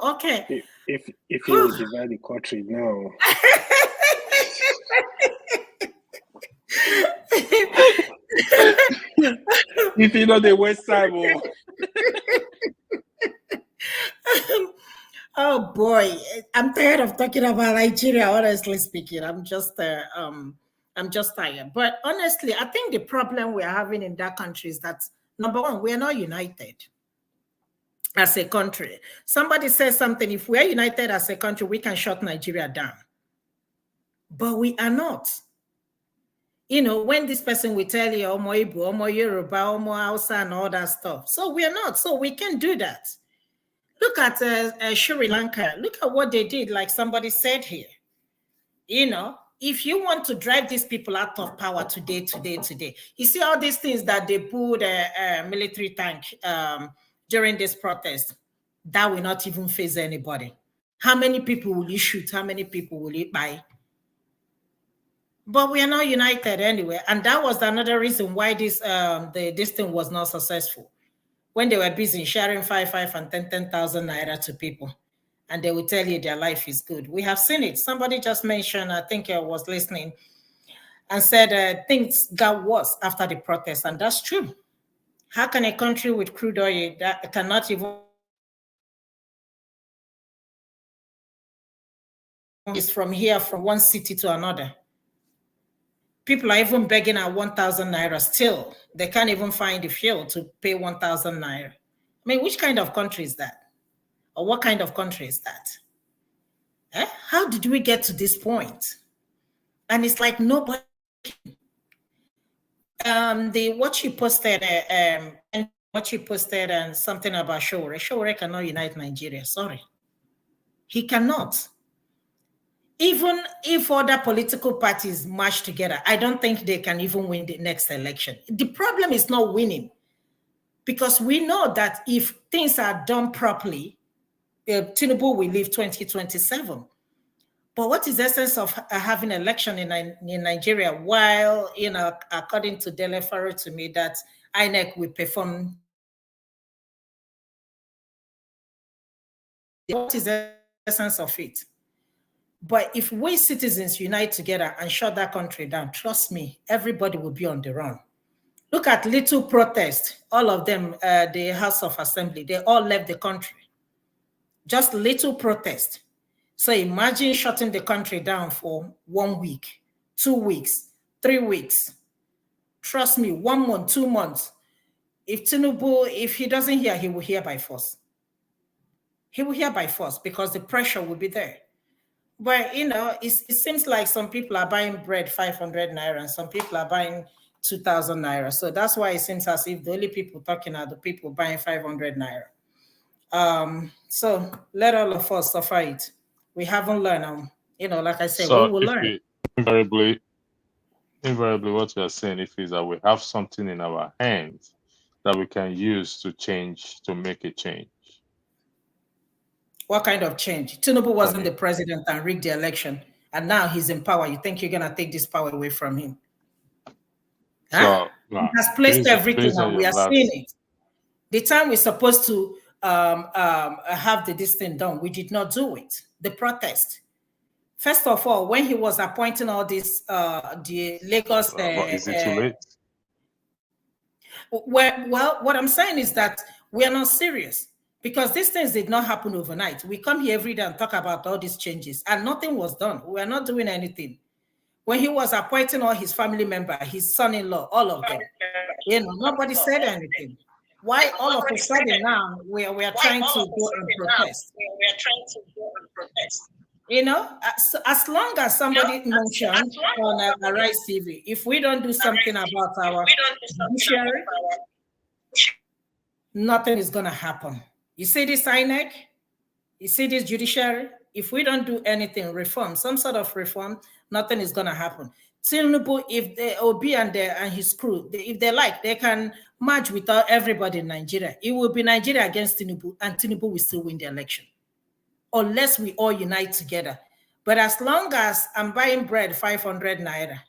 Okay. If you divide the country now. If you know the West Side, oh boy, I'm tired of talking about Nigeria. Honestly speaking, I'm just tired. But honestly, I think the problem we are having in that country is that, number one, we are not united as a country. Somebody says something, if we are united as a country, we can shut Nigeria down. But we are not. When this person will tell you, Omo Igbo, Omo Yoruba, Omo Hausa, and all that stuff. So we are not. So we can do that. Look at Sri Lanka. Look at what they did, like somebody said here. If you want to drive these people out of power today, you see all these things that they put a military tank during this protest, that will not even face anybody. How many people will you shoot? How many people will you buy? But we are not united anyway. And that was another reason why this thing was not successful. When they were busy sharing 5,000 and 10,000 naira to people, and they will tell you their life is good. We have seen it. Somebody just mentioned, I think I was listening, and said things got worse after the protest, and that's true. How can a country with crude oil that cannot even is from here, from one city to another? People are even begging at 1,000 naira still. They can't even find the fuel to pay 1,000 naira. I mean, which kind of country is that? Or what kind of country is that? How did we get to this point? And it's like nobody. What you posted and something about Sowore. Sowore cannot unite Nigeria. Sorry, he cannot. Even if other political parties march together, I don't think they can even win the next election. The problem is not winning, because we know that if things are done properly, Tinubu will leave 2027. But what is the essence of having an election in Nigeria while, according to Delefaro to me, that INEC will perform? What is the essence of it? But if we citizens unite together and shut that country down, trust me, everybody will be on the run. Look at little protest. All of them, the House of Assembly, they all left the country. Just little protest. So imagine shutting the country down for 1 week, 2 weeks, 3 weeks. Trust me, 1 month, 2 months. If Tinubu, if he doesn't hear, he will hear by force. He will hear by force because the pressure will be there. But, it seems like some people are buying bread 500 naira and some people are buying 2,000 naira. So that's why it seems as if the only people talking are the people buying 500 naira. So let all of us suffer it. We haven't learned. Like I said, so we will learn. Invariably, what we are saying is that we have something in our hands that we can use to make a change. What kind of change? Tinubu wasn't the president and rigged the election, and now he's in power. You think you're gonna take this power away from him? Huh? He has placed everything, and we are seeing it. The time we're supposed to have this thing done, we did not do it. The protest. First of all, when he was appointing all this, the Lagos. Is it too late? Well, what I'm saying is that we are not serious because these things did not happen overnight. We come here every day and talk about all these changes and nothing was done. We are not doing anything. When he was appointing all his family members, his son-in-law, all of them, nobody said anything. Why all of a sudden now we are trying to go and protest? As long as somebody mentioned on Arise TV, if we don't do something about our judiciary, nothing is going to happen. You see this INEC? You see this judiciary? If we don't do anything, reform, some sort of reform, nothing is going to happen. Tinubu, if the Obi and his crew, if they like, they can merge with everybody in Nigeria. It will be Nigeria against Tinubu, and Tinubu will still win the election, unless we all unite together. But as long as I'm buying bread 500 naira,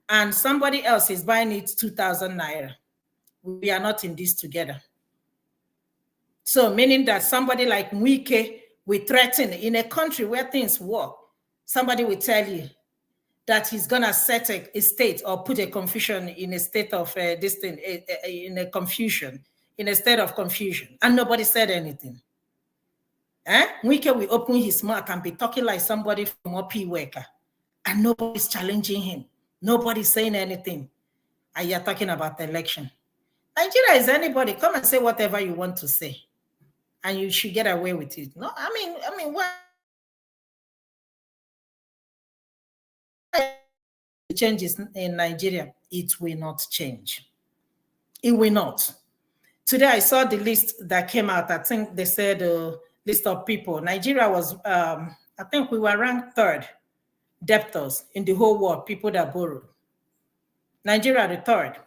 and somebody else is buying it 2,000 naira, we are not in this together. So meaning that somebody like Mwike will threaten in a country where things work. Somebody will tell you that he's gonna set a state or put a confusion in a state of this thing, in a confusion, in a state of confusion, and nobody said anything. Mwike will open his mouth and be talking like somebody from OP worker, and nobody's challenging him. Nobody's saying anything. And you're talking about the election. Nigeria is anybody. Come and say whatever you want to say, and you should get away with it. No, I mean, what? Changes in Nigeria, it will not change. It will not. Today I saw the list that came out. I think they said list of people. Nigeria was, I think we were ranked 3rd debtors in the whole world, people that borrowed. Nigeria the 3rd.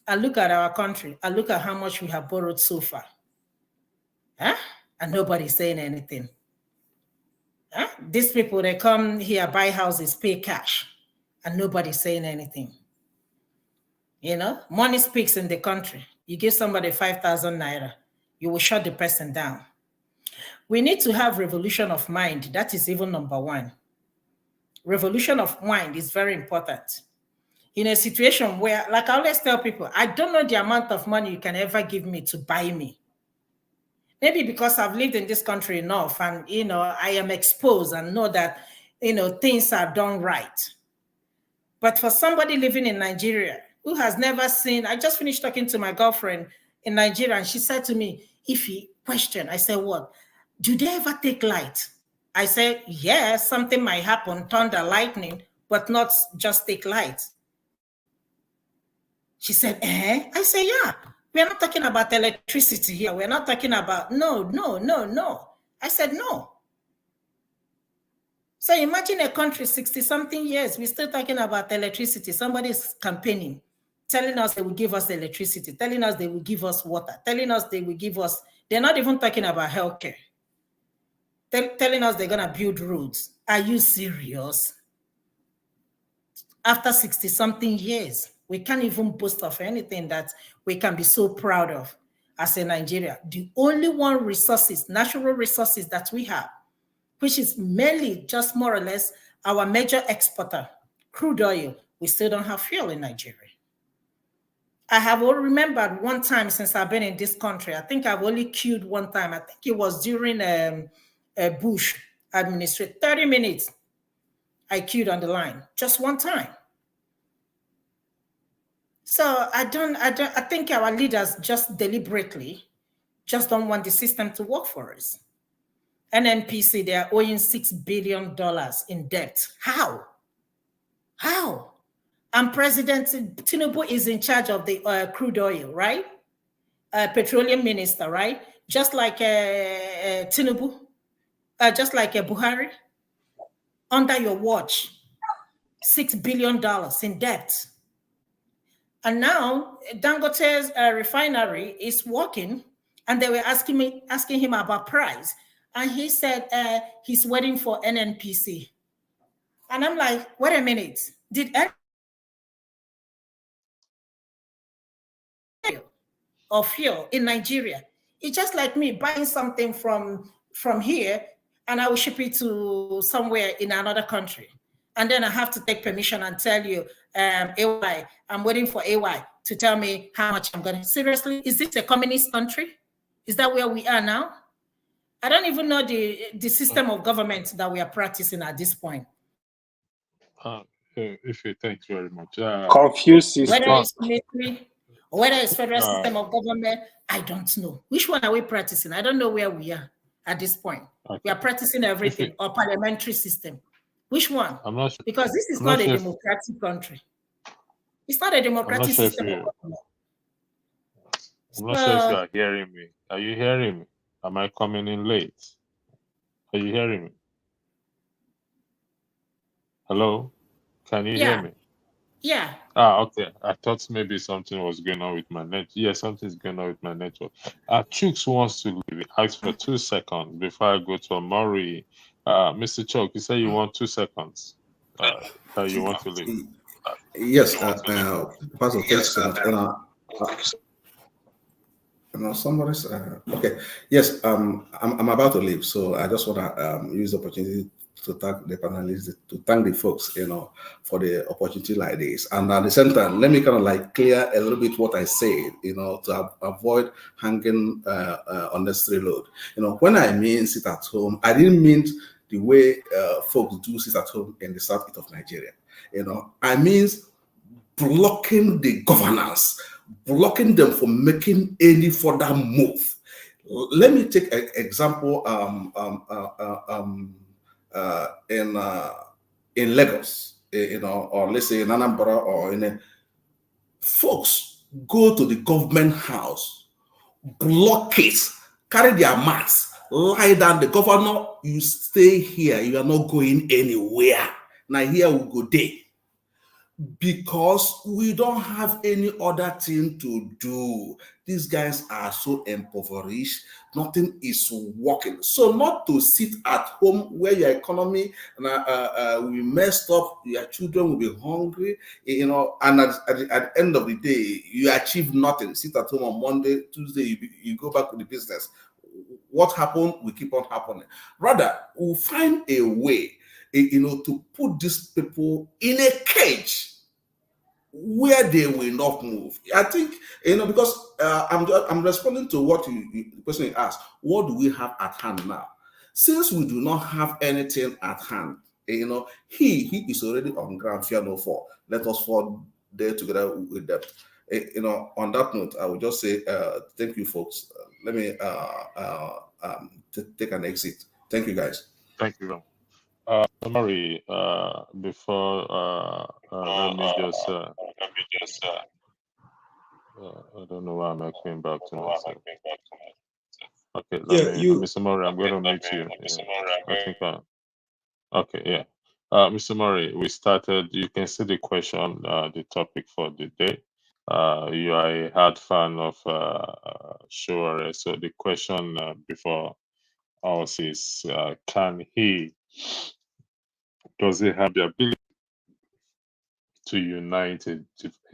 I look at our country. I look at how much we have borrowed so far. And nobody's saying anything. These people, they come here, buy houses, pay cash, and nobody's saying anything. Money speaks in the country. You give somebody 5,000 naira, you will shut the person down. We need to have revolution of mind. That is even number 1. Revolution of mind is very important. In a situation where, like I always tell people, I don't know the amount of money you can ever give me to buy me. Maybe because I've lived in this country enough and, I am exposed and know that, things are done right. But for somebody living in Nigeria who has never seen, I just finished talking to my girlfriend in Nigeria and she said to me, Ify, question. I said, what? Do they ever take light? I said, yes, something might happen, thunder, lightning, but not just take light. She said, I said, yeah. We're not talking about electricity here. We're not talking about, no. I said, no. So imagine a country, 60-something years, we're still talking about electricity. Somebody's campaigning, telling us they will give us electricity, telling us they will give us water, telling us they will give us, they're not even talking about healthcare. Telling us they're going to build roads. Are you serious? After 60-something years, we can't even boast of anything that we can be so proud of as a Nigeria. The only one resources, natural resources that we have, which is mainly just more or less our major exporter, crude oil, we still don't have fuel in Nigeria. I have all remembered one time since I've been in this country, I think I've only queued one time. I think it was during a Bush administration, 30 minutes. I queued on the line, just one time. So I think our leaders just deliberately just don't want the system to work for us. NNPC, they are owing $6 billion in debt. How? And President Tinubu is in charge of the crude oil, right? Petroleum minister, right? Just like Tinubu, just like Buhari. Under your watch, $6 billion in debt. And now Dangote's refinery is working, and they were asking him about price. And he said he's waiting for NNPC. And I'm like, wait a minute. Did or fuel in Nigeria? It's just like me buying something from here, and I will ship it to somewhere in another country. And then I have to take permission and tell you, AY, I'm waiting for AY to tell me how much I'm going to. Seriously, is this a communist country? Is that where we are now? I don't even know the system of government that we are practicing at this point. Thanks very much. Confused system. Whether it's military, or whether it's federal system of government, I don't know. Which one are we practicing? I don't know where we are at this point. Okay. We are practicing everything, or parliamentary system. Which one? I'm not sure. Because this is not a democratic country. It's not a democratic system of government. I'm not sure if you are hearing me. Are you hearing me? Am I coming in late? Are you hearing me? Hello? Can you hear me? Yeah. Okay. I thought maybe something was going on with my net. Yeah, something's going on with my network. Chooks wants to leave. Ask for 2 seconds before I go to Amori. Mr. Chook, you say you want 2 seconds. You want to leave. Yes, Pastor, thanks so much. Somebody's okay. Yes, I'm about to leave, so I just want to use the opportunity to thank the panelists, to thank the folks, for the opportunity like this. And at the same time, let me kind of like clear a little bit what I said, to avoid hanging unnecessary load. When I mean sit at home, I didn't mean the way folks do sit at home in the southeast of Nigeria. I mean blocking the governance, blocking them from making any further move. Let me take an example in Lagos, or let's say in Anambra, or folks go to the government house, block it, carry their mats, lie down. The governor, you stay here, you are not going anywhere. Now here we go there. Because we don't have any other thing to do. These guys are so impoverished, nothing is working. So not to sit at home where your economy will be messed up, your children will be hungry, and at the end of the day, you achieve nothing. Sit at home on Monday, Tuesday, you go back to the business. What happened will keep on happening. Rather, we'll find a way to put these people in a cage where they will not move. I think, because I'm responding to what the person asked. What do we have at hand now? Since we do not have anything at hand, he is already on ground, fear no fall. Let us fall there together with them. On that note, I will just say thank you, folks. Let me take an exit. Thank you, guys. Thank you. Sorry, before let me just I don't know why I'm echoing back to myself. Okay, Mr. Murray, I'm going to mute you. Okay, yeah. Mr. Murray, we started, you can see the question, the topic for the day. You are a hard fan of Sowore, so the question before us is, does he have the ability to unite a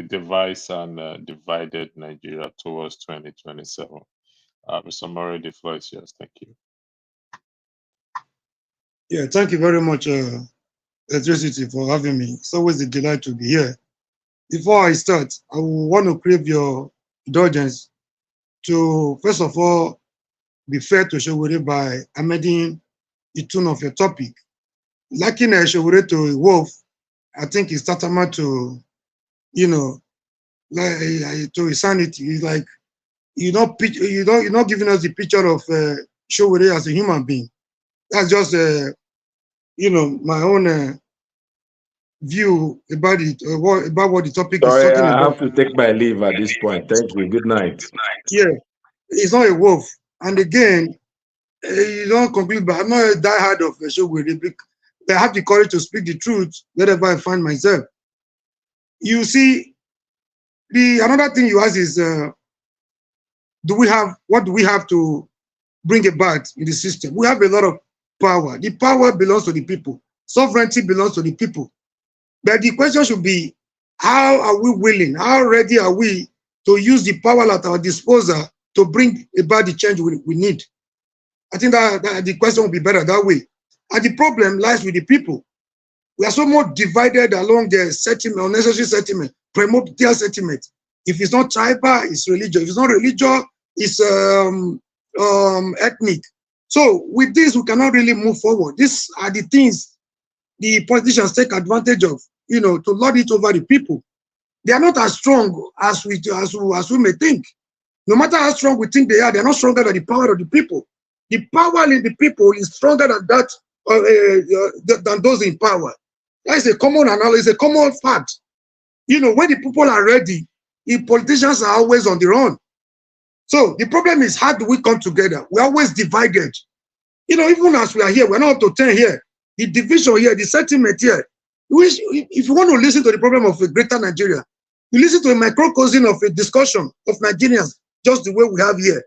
divided and divided Nigeria towards 2027? Mr. Murray, the floor is yours. Thank you. Yeah, thank you very much, Electricity, for having me. It's always a delight to be here. Before I start, I want to crave your indulgence to, first of all, be fair to Sowore by amending the tone of your topic. Liking Sowore to a wolf, I think it's tantamount to, to insanity. It's like you're not giving us the picture of Sowore as a human being. That's just my own view about it, about what the topic is talking about. I have to take my leave at this point. Thank you. Good night. Yeah, it's not a wolf. And again, you don't conclude, but I'm not a diehard of Sowore. I have the courage to speak the truth wherever I find myself. You see, another thing you ask is, what do we have to bring about in the system? We have a lot of power. The power belongs to the people. Sovereignty belongs to the people. But the question should be, how are we willing, how ready are we to use the power at our disposal to bring about the change we need? I think that the question will be better that way. And the problem lies with the people. We are so much divided along the unnecessary sentiment, primordial sentiment. If it's not tribal, it's religious. If it's not religious, it's ethnic. So with this, we cannot really move forward. These are the things the politicians take advantage of, you know, to lord it over the people. They are not as strong as we may think. No matter how strong we think they are not stronger than the power of the people. The power in the people is stronger than that than those in power. That is a common analysis, a common fact. You know, when the people are ready, the politicians are always on their own. So the problem is, how do we come together? We're always divided. You know, even as we are here, we're not up to 10 here. The division here, the sentiment here. If you want to listen to the problem of a greater Nigeria, you listen to a microcosm of a discussion of Nigerians, just the way we have here.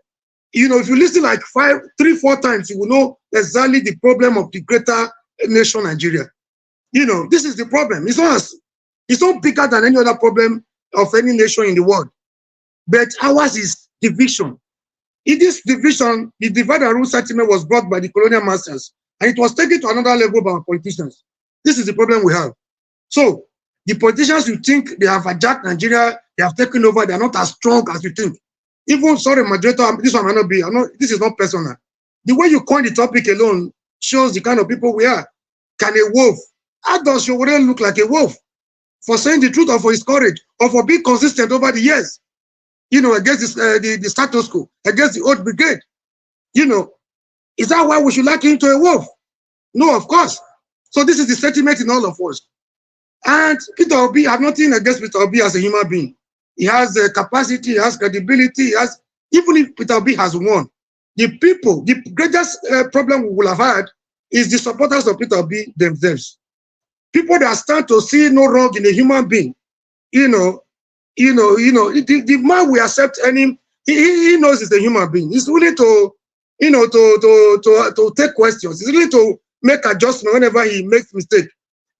You know, if you listen like 3-4 times, you will know exactly the problem of the greater nation Nigeria. You know, this is the problem. It's not bigger than any other problem of any nation in the world. But ours is division. In this division, the divide and rule sentiment was brought by the colonial masters, and it was taken to another level by our politicians. This is the problem we have. So the politicians, you think they have hijacked Nigeria, they have taken over, they are not as strong as you think. Even, sorry, moderator, this one might not be, this is not personal. The way you coin the topic alone shows the kind of people we are. Can a wolf, how does Sowore look like a wolf? For saying the truth or for his courage, or for being consistent over the years, you know, against the status quo, against the old brigade. You know, is that why we should like him to a wolf? No, of course. So this is the sentiment in all of us. And Peter Obi, I have nothing against Peter Obi as a human being. He has the capacity, he has credibility, even if Peter Obi has won, the people, the greatest problem we will have had is the supporters of Peter Obi themselves. People that stand to see no wrong in a human being, the man we accept any, he knows he's a human being. He's willing to, to take questions. He's willing to make adjustments whenever he makes mistake.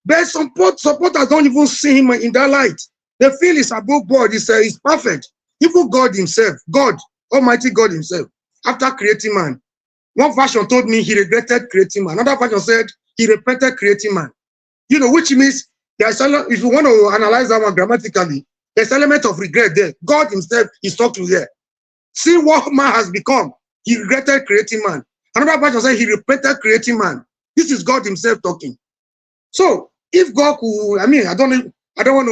But some supporters don't even see him in that light. They feel he's above board. He's perfect. Even God himself, God, Almighty God himself, after creating man, one version told me he regretted creating man. Another version said he repented creating man. You know, which means there's if you want to analyze that one grammatically, there's an element of regret there. God himself is talking here. See what man has become. He regretted creating man. Another version said he repented creating man. This is God himself talking. So if God could, I mean, I don't want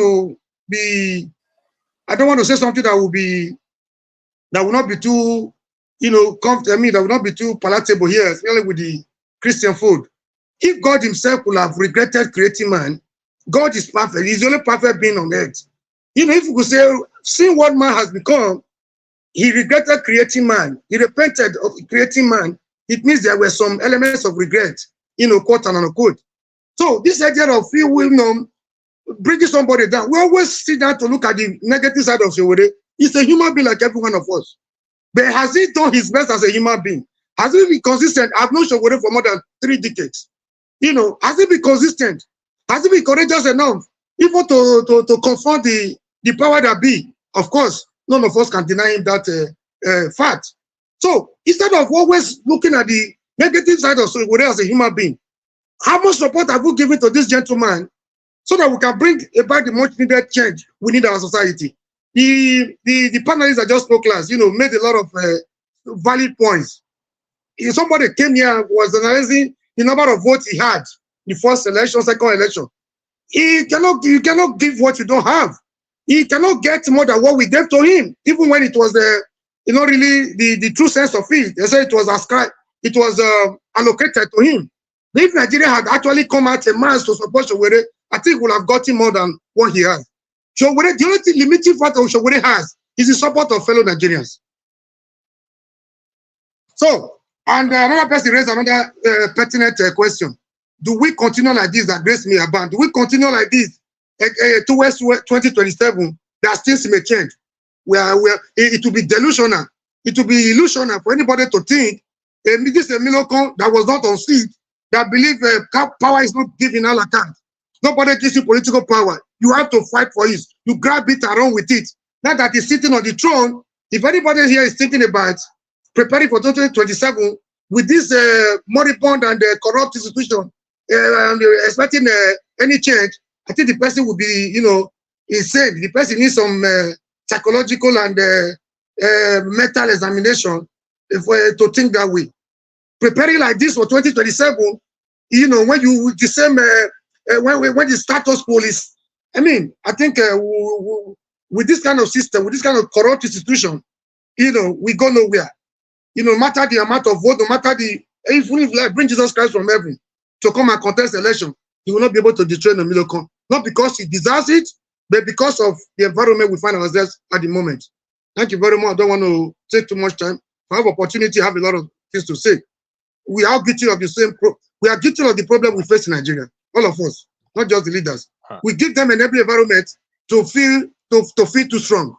to say something that will not be too, that will not be too palatable here, especially with the Christian food. If God himself would have regretted creating man, God is perfect. He's the only perfect being on earth. You know, if we could say, seeing what man has become, he regretted creating man, he repented of creating man, it means there were some elements of regret, quote and unquote. So this idea of free will, bringing somebody down, we always sit down to look at the negative side of Sowore. He's a human being like every one of us. But has he done his best as a human being? Has he been consistent? I've known Sowore for more than 3 decades. Has he been consistent? Has he been courageous enough even to confront the power that be? Of course, none of us can deny him that fact. So instead of always looking at the negative side of Sowore as a human being, how much support have we given to this gentleman so that we can bring about the much needed change we need in our society? The panelists that just spoke last, made a lot of valid points. If somebody came here, was analyzing the number of votes he had, the first election, second election. You cannot give what you don't have. He cannot get more than what we gave to him, even when it was really the true sense of it. They said it was ascribed, it was allocated to him. If Nigeria had actually come out a mass to support Sowore, I think we would have gotten more than what he has. Sowore, the only limiting factor Sowore has is the support of fellow Nigerians. So, and another person raised another pertinent question. Do we continue like this that Grace may abound? Do we continue like this towards 2027 that things may change? It will be delusional. It will be illusional for anybody to think this is a miracle that was not on seat, that believe power is not given all account. Nobody gives you political power. You have to fight for it. You grab it and run with it. Not that he's sitting on the throne. If anybody here is thinking about preparing for 2027 with this moribund and corrupt institution, and expecting any change, I think the person will be, insane. The person needs some psychological and mental examination to think that way. Preparing like this for 2027, you know, when you the same when the status quo is, I mean, I think with this kind of system, with this kind of corrupt institution, you know, we go nowhere. You know, no matter the amount of vote, no matter the, even if like bring Jesus Christ from heaven to come and contest election, he will not be able to destroy the Milocon. Not because he deserves it, but because of the environment we find ourselves at the moment. Thank you very much. I don't want to take too much time. If I have opportunity, I have a lot of things to say. We are guilty of the same we are guilty of the problem we face in Nigeria. All of us, not just the leaders. We give them an every environment to feel too strong.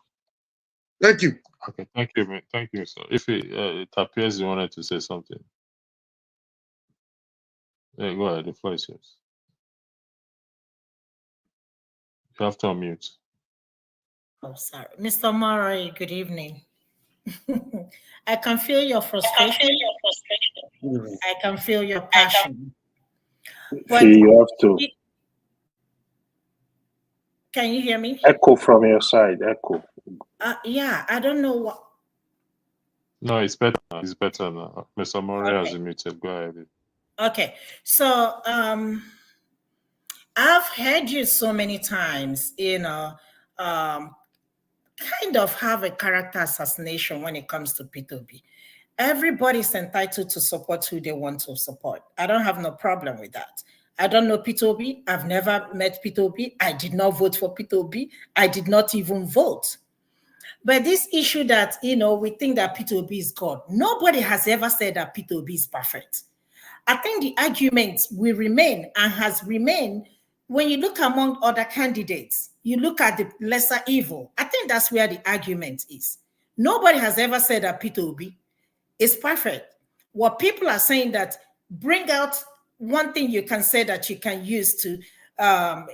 Thank you. Okay, thank you, man. Thank you, sir. If it appears you wanted to say something, yeah, go ahead. The floor is yours. You have to unmute. Oh, sorry. Mr. Murray, good evening. I can feel your frustration. I can feel your passion. But you have to. Can you hear me? Echo from your side, echo. Yeah, I don't know what. No, it's better. It's better now. Mr. Murray has muted. Go ahead. Okay, so I've heard you so many times, you know, kind of have a character assassination when it comes to P2B. Everybody's entitled to support who they want to support. I don't have no problem with that. I don't know P2B. I've never met P2B. I did not vote for P2B. I did not even vote. But this issue that, you know, we think that P2B is God. Nobody has ever said that P2B is perfect. I think the argument will remain and has remained when you look among other candidates, you look at the lesser evil. I think that's where the argument is. Nobody has ever said that P2B is perfect. What people are saying that bring out one thing you can say that you can use to, kind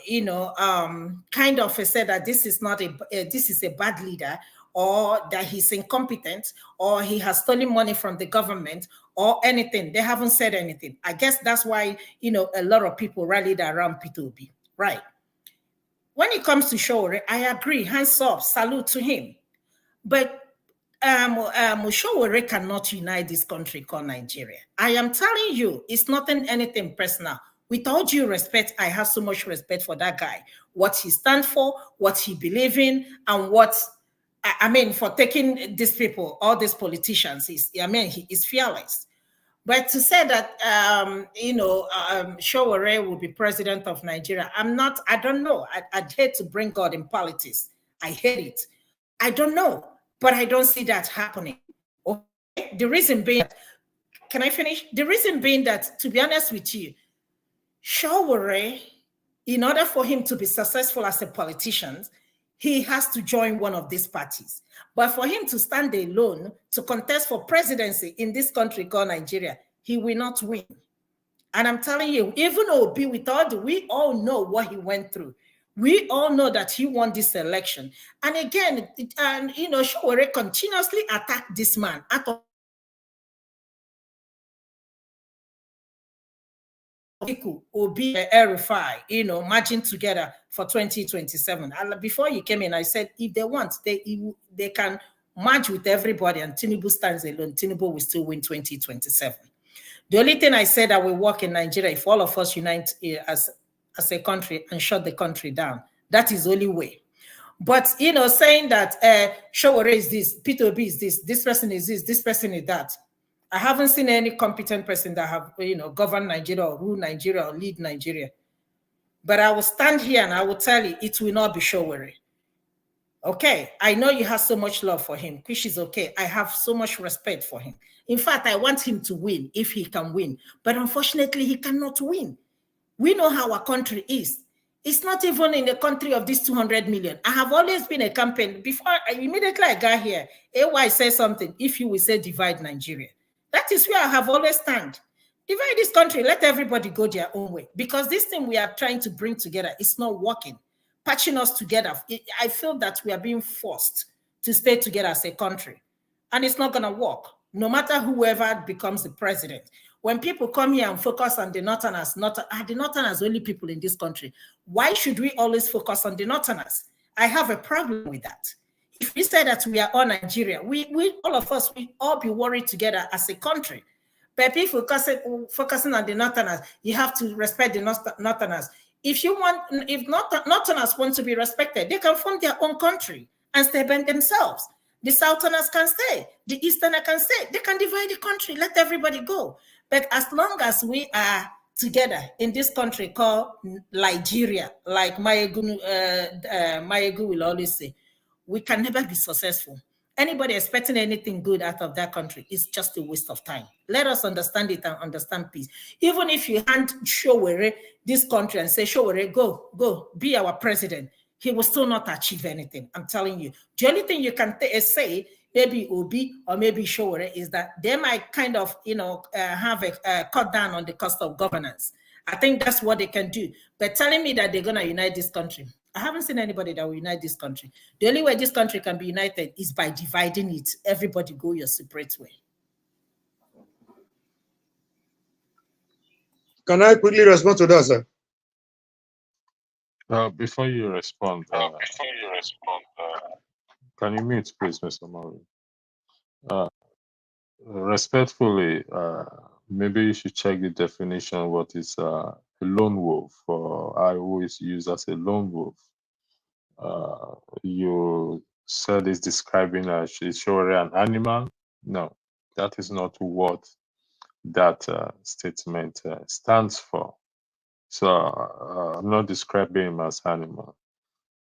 of say that this is not this is a bad leader, or that he's incompetent, or he has stolen money from the government, or anything. They haven't said anything. I guess that's why, you know, a lot of people rallied around P2B, right? When it comes to Sowore, I agree, hands up, salute to him. But Sowore cannot unite this country called Nigeria. I am telling you, it's not anything personal. With all due respect, I have so much respect for that guy, what he stands for, what he believes in, and what, I mean, for taking these people, all these politicians, he is fearless. But to say that, Sowore will be president of Nigeria, I don't know. I'd hate to bring God in politics. I hate it. I don't know, but I don't see that happening. Okay? The reason being, can I finish? The reason being that, to be honest with you, Sowore, in order for him to be successful as a politician, he has to join one of these parties. But for him to stand alone to contest for presidency in this country called Nigeria, he will not win. And I'm telling you, even Obi, we all know what he went through. We all know that he won this election. And again, Sowore continuously attacked this man. Obi Erufai, marching together for 2027. And before you came in, I said, if they want, they can march with everybody, and Tinubu stands alone. Tinubu will still win 2027. The only thing I said that will work in Nigeria, if all of us unite as a country and shut the country down, that is the only way. But, saying that Sowore is this, P2B is this person is this person is that. I haven't seen any competent person that have, governed Nigeria or rule Nigeria or lead Nigeria. But I will stand here and I will tell you, it will not be Sowore. Okay, I know you have so much love for him, which is okay. I have so much respect for him. In fact, I want him to win if he can win. But unfortunately, he cannot win. We know how our country is. It's not even in the country of this 200 million. I have always been a campaign. Before, immediately I got here, AY says something, if you will say divide Nigeria. That is where I have always stand. Divide this country, let everybody go their own way. Because this thing we are trying to bring together is not working. Patching us together, I feel that we are being forced to stay together as a country. And it's not going to work, no matter whoever becomes the president. When people come here and focus on the Northerners, the Northerners only people in this country. Why should we always focus on the Northerners? I have a problem with that. If we say that we are all Nigeria, we all of us, we all be worried together as a country. But if we're focusing on the Northerners, you have to respect the Northerners. If Northerners want to be respected, they can form their own country and stay by themselves. The Southerners can stay. The Easterners can stay. They can divide the country. Let everybody go. But as long as we are together in this country called Nigeria, like Mayegu will always say, we can never be successful. Anybody expecting anything good out of that country is just a waste of time. Let us understand it and understand peace. Even if you hand Sowore this country and say, Sowore, go, be our president, he will still not achieve anything. I'm telling you. The only thing you can say, maybe Obi or maybe Sowore, is that they might kind of, have a cut down on the cost of governance. I think that's what they can do. But telling me that they're going to unite this country, I haven't seen anybody that will unite this country. The only way this country can be united is by dividing it. Everybody go your separate way. Can I quickly respond to that, sir? Before you respond, can you mute, please, Mr. Murray? Respectfully, maybe you should check the definition. What is a lone wolf, or I always use as a lone wolf. You said it's describing is Sowore an animal? No, that is not what that statement stands for. So I'm not describing him as animal,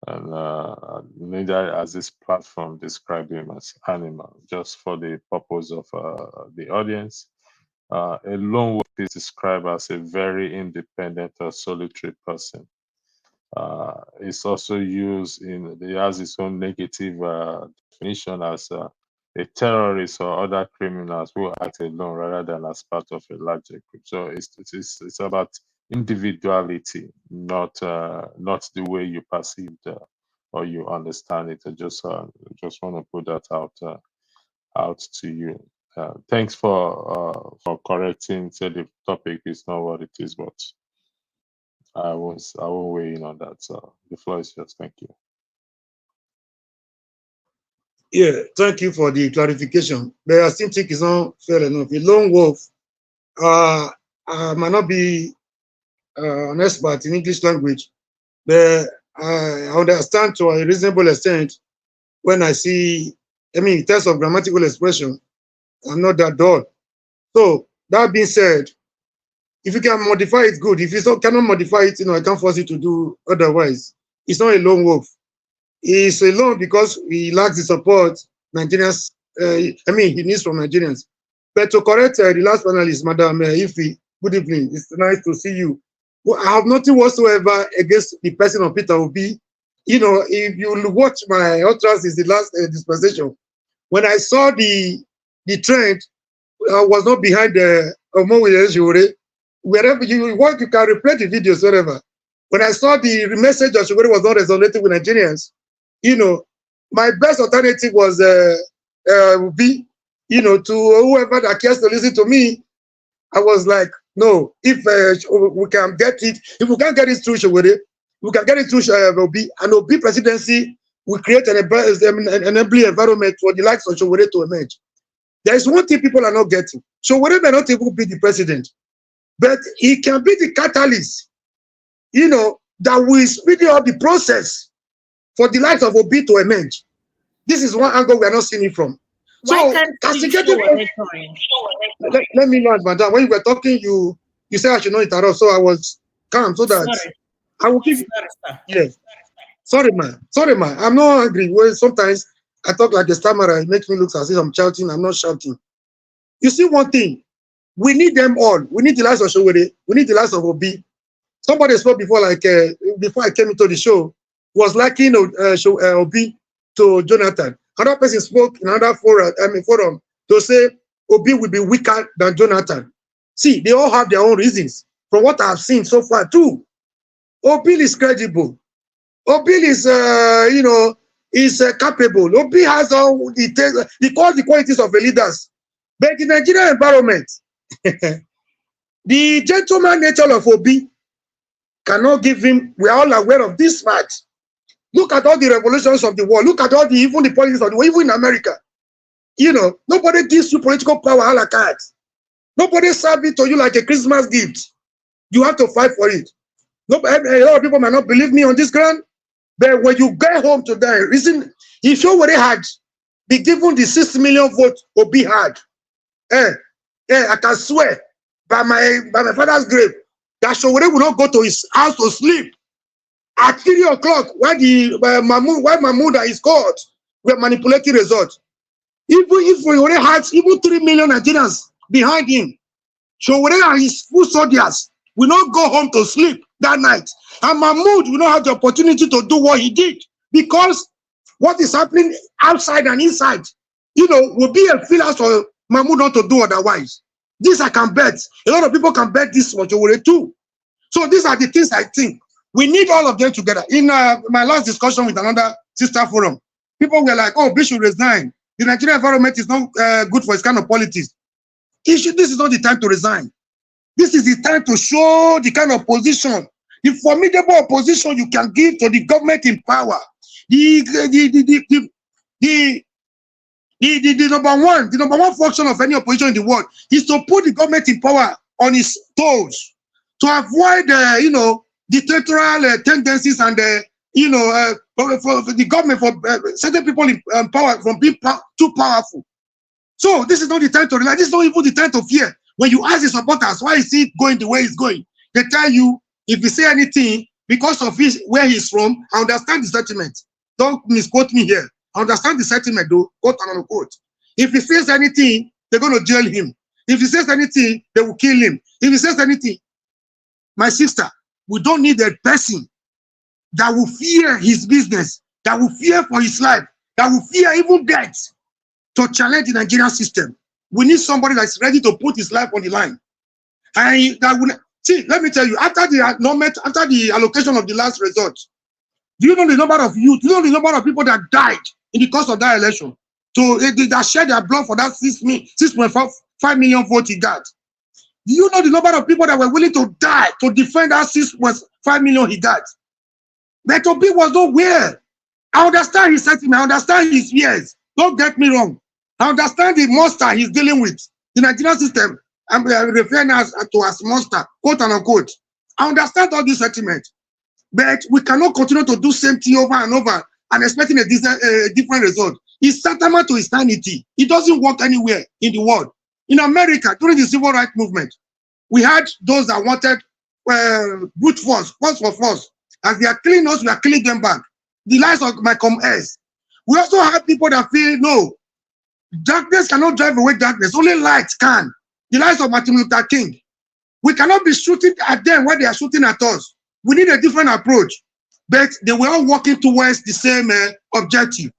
and neither has this platform described him as animal. Just for the purpose of the audience, a lone wolf is described as a very independent or solitary person. It's also used it has its own negative definition as a terrorist or other criminals who act alone rather than as part of a larger group. So it's about individuality, not the way you perceived or you understand it. I just want to put that out to you. Thanks for correcting. Said the topic is not what it is, but I won't weigh in on that. So the floor is yours. Thank you. Yeah, thank you for the clarification. But I still think it's not fair enough. A lone wolf, I might not be an expert in English language, but I understand to a reasonable extent when I see, in terms of grammatical expression, I'm not that dull. So that being said, if you can modify it, good. If you cannot modify it, I can't force you to do otherwise. It's not a lone wolf. He's alone because he lacks the support Nigerians, he needs from Nigerians. But to correct the last panelist, Madam Ifi, good evening. It's nice to see you. Well, I have nothing whatsoever against the person of Peter Obi. If you watch my utterance is the last dispensation, when I saw the trend, I was not behind the Omoyele Sowore. Wherever you want, you can replay the videos, whatever. When I saw the message of Sowore was not resonating with Nigerians, my best alternative was Obi, to whoever that cares to listen to me. I was like, no, if we can get it, if we can't get it through Sowore, we can get it through Obi, and Obi presidency will create an enabling environment for the likes of Sowore to emerge. There is one thing people are not getting. Sowore may not even be the president, but he can be the catalyst, that will speed up the process for the likes of Obi to emerge. This is one angle we are not seeing it from. Why can't let me learn, madam. When you were talking, you said I should not interrupt, so I was calm so that I will give you. Yes. Sorry, man. I'm not angry. Well, sometimes I talk like a stammerer. It makes me look as if I'm shouting. I'm not shouting. You see one thing. We need them all. We need the likes of Sowore. We need the likes of Obi. Somebody spoke before, before I came into the show, was liking Obi to Jonathan. Another person spoke in another forum to say Obi will be weaker than Jonathan. See, they all have their own reasons. From what I've seen so far, too, Obi is credible. Obi is, is capable. Obi has all the qualities of a leader. But in the Nigerian environment, the gentleman nature of Obi cannot give him. We are all aware of this fact. Look at all the revolutions of the world. Look at all the even the politics of the world, even in America. You know, nobody gives you political power a la carte. Nobody serves it to you like a Christmas gift. You have to fight for it. Nobody, a lot of people might not believe me on this ground, but when you get home today, reason if you already had be given the 6 million votes Obi had, I can swear by my father's grave that Sowore will not go to his house to sleep at 3 o'clock while Mahmoud and his court were manipulating results. Even if we already had even 3 million Nigerians behind him, Sowore and his full soldiers will not go home to sleep that night. And Mahmoud will not have the opportunity to do what he did, because what is happening outside and inside, you know, will be a filler for Mahmoud not to do otherwise. This I can bet. A lot of people can bet this much Sowore too. So these are the things I think. We need all of them together. In my last discussion with another sister forum, people were like, oh, Bishop resign. The Nigerian environment is not good for his kind of politics. This is not the time to resign. This is the time to show the kind of position, the formidable opposition you can give to the government in power. The number one function of any opposition in the world is to put the government in power on its toes, to avoid, you know, dictatorial tendencies and, you know, for the government, for certain people in power from being too powerful. So this is not the time to relax. This is not even the time to fear. When you ask the supporters, why is it going the way it's going? They tell you, if you say anything, because of where he's from, I understand the sentiment. Don't misquote me here. I understand the sentiment though, quote and unquote. If he says anything, they're going to jail him. If he says anything, they will kill him. If he says anything, my sister, we don't need a person that will fear his business, that will fear for his life, that will fear even death to challenge the Nigerian system. We need somebody that's ready to put his life on the line. And that will see, let me tell you, after the allocation of the last result, do you know the number of youth, do you know the number of people that died in the course of that election? So that shed their blood for that 6.5 million votes he got. Do you know the number of people that were willing to die to defend that 6.5 million he got? But Obi was nowhere. I understand his sentiment, I understand his fears. Don't get me wrong. I understand the monster he's dealing with. The Nigerian system, I'm referring to as monster, quote and unquote. I understand all this sentiment. But we cannot continue to do same thing over and over and expecting a different result. It's tantamount to insanity. It doesn't work anywhere in the world. In America, during the civil rights movement, we had those that wanted brute force for force. As they are killing us, we are killing them back. The lives of Malcolm X. We also have people that feel, no, darkness cannot drive away darkness. Only light can. The lives of Martin Luther King. We cannot be shooting at them when they are shooting at us. We need a different approach. But they were all working towards the same objective.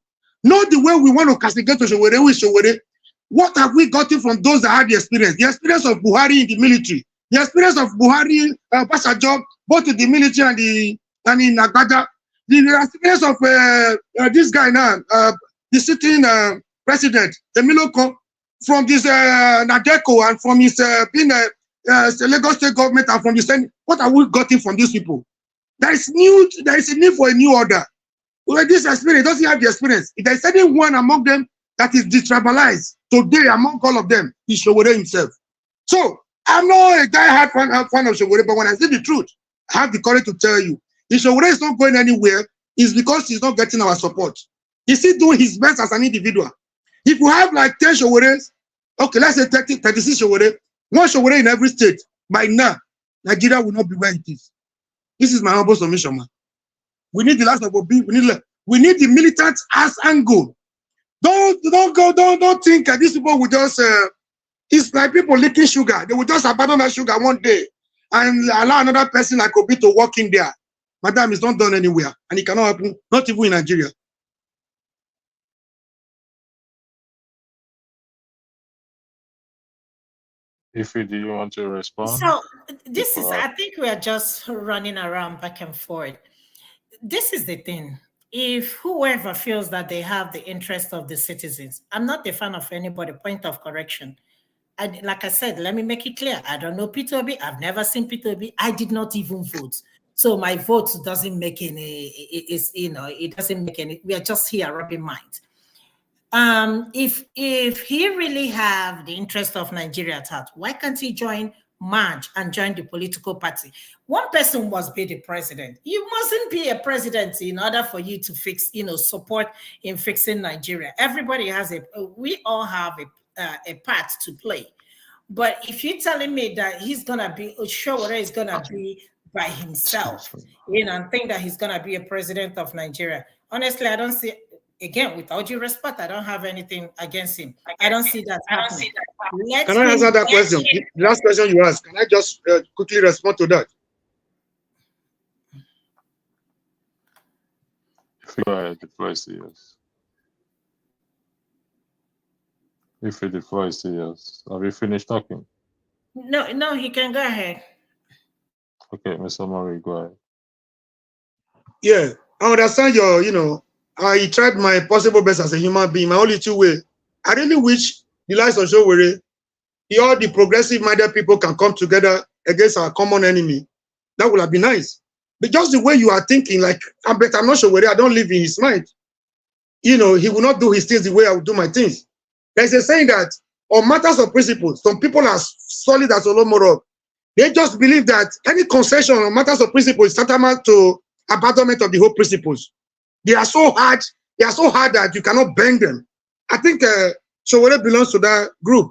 Not the way we want to castigate Sowore. What have we gotten from those that had the experience? The experience of Buhari in the military. The experience of Buhari, Basajob, both in the military and in Agbada. The experience of this guy now, the sitting president, Emiloko, from this Nadeko and from his being the Lagos state government and from the Senate. What have we gotten from these people? There is a need for a new order. Well, this experience doesn't have the experience. If there is anyone among them that is detribalized today among all of them, is Sowore himself. So I'm not a die-hard fan of Sowore, but when I say the truth, I have the courage to tell you, if Sowore is not going anywhere, it's because he's not getting our support. He's still doing his best as an individual. If you have like 10 Sowores, okay, let's say 36 Sowore, one Sowore in every state, by now, Nigeria will not be where it is. This is my humble submission, man. We need the last of Obi. We need the militant ass angle. Don't think these people will just. It's like people licking sugar. They will just abandon that sugar one day and allow another person like Obi to walk in there. Madam, it's not done anywhere, and it cannot happen, not even in Nigeria. Ify, do you want to respond? So this is, I think we are just running around back and forth. This is the thing. If whoever feels that they have the interest of the citizens, I'm not a fan of anybody, point of correction. Like I said, let me make it clear. I don't know Peter Obi. I've never seen Peter Obi. I did not even vote. So my vote doesn't make any, it doesn't make any, we are just here rubbing minds. If he really have the interest of Nigeria at heart, why can't he join merge and join the political party? One person must be the president. You mustn't be a president in order for you to fix, support in fixing Nigeria. Everybody has we all have a part to play. But if you're telling me that he's gonna be, Sowore is gonna be by himself, and think that he's gonna be a president of Nigeria, honestly, I don't see. Again, with all due respect, I don't have anything against him. I don't see that happening. Can I answer that question? The last question you asked, can I just quickly respond to that? Go ahead, the floor is yours. If the floor is yours. Have you finished talking? No, he can go ahead. Okay, Mr. Murray, go ahead. Yeah, I understand your, I tried my possible best as a human being, my only two way. I really wish the likes of Sowore, all the progressive-minded people can come together against our common enemy. That would have been nice. But just the way you are thinking, like, I'm not Sowore, I don't live in his mind. He will not do his things the way I would do my things. There's a saying that on matters of principles, some people are solid as Olomoro. They just believe that any concession on matters of principle is tantamount to abandonment of the whole principles. They are so hard that you cannot bend them. I think Sowore belongs to that group.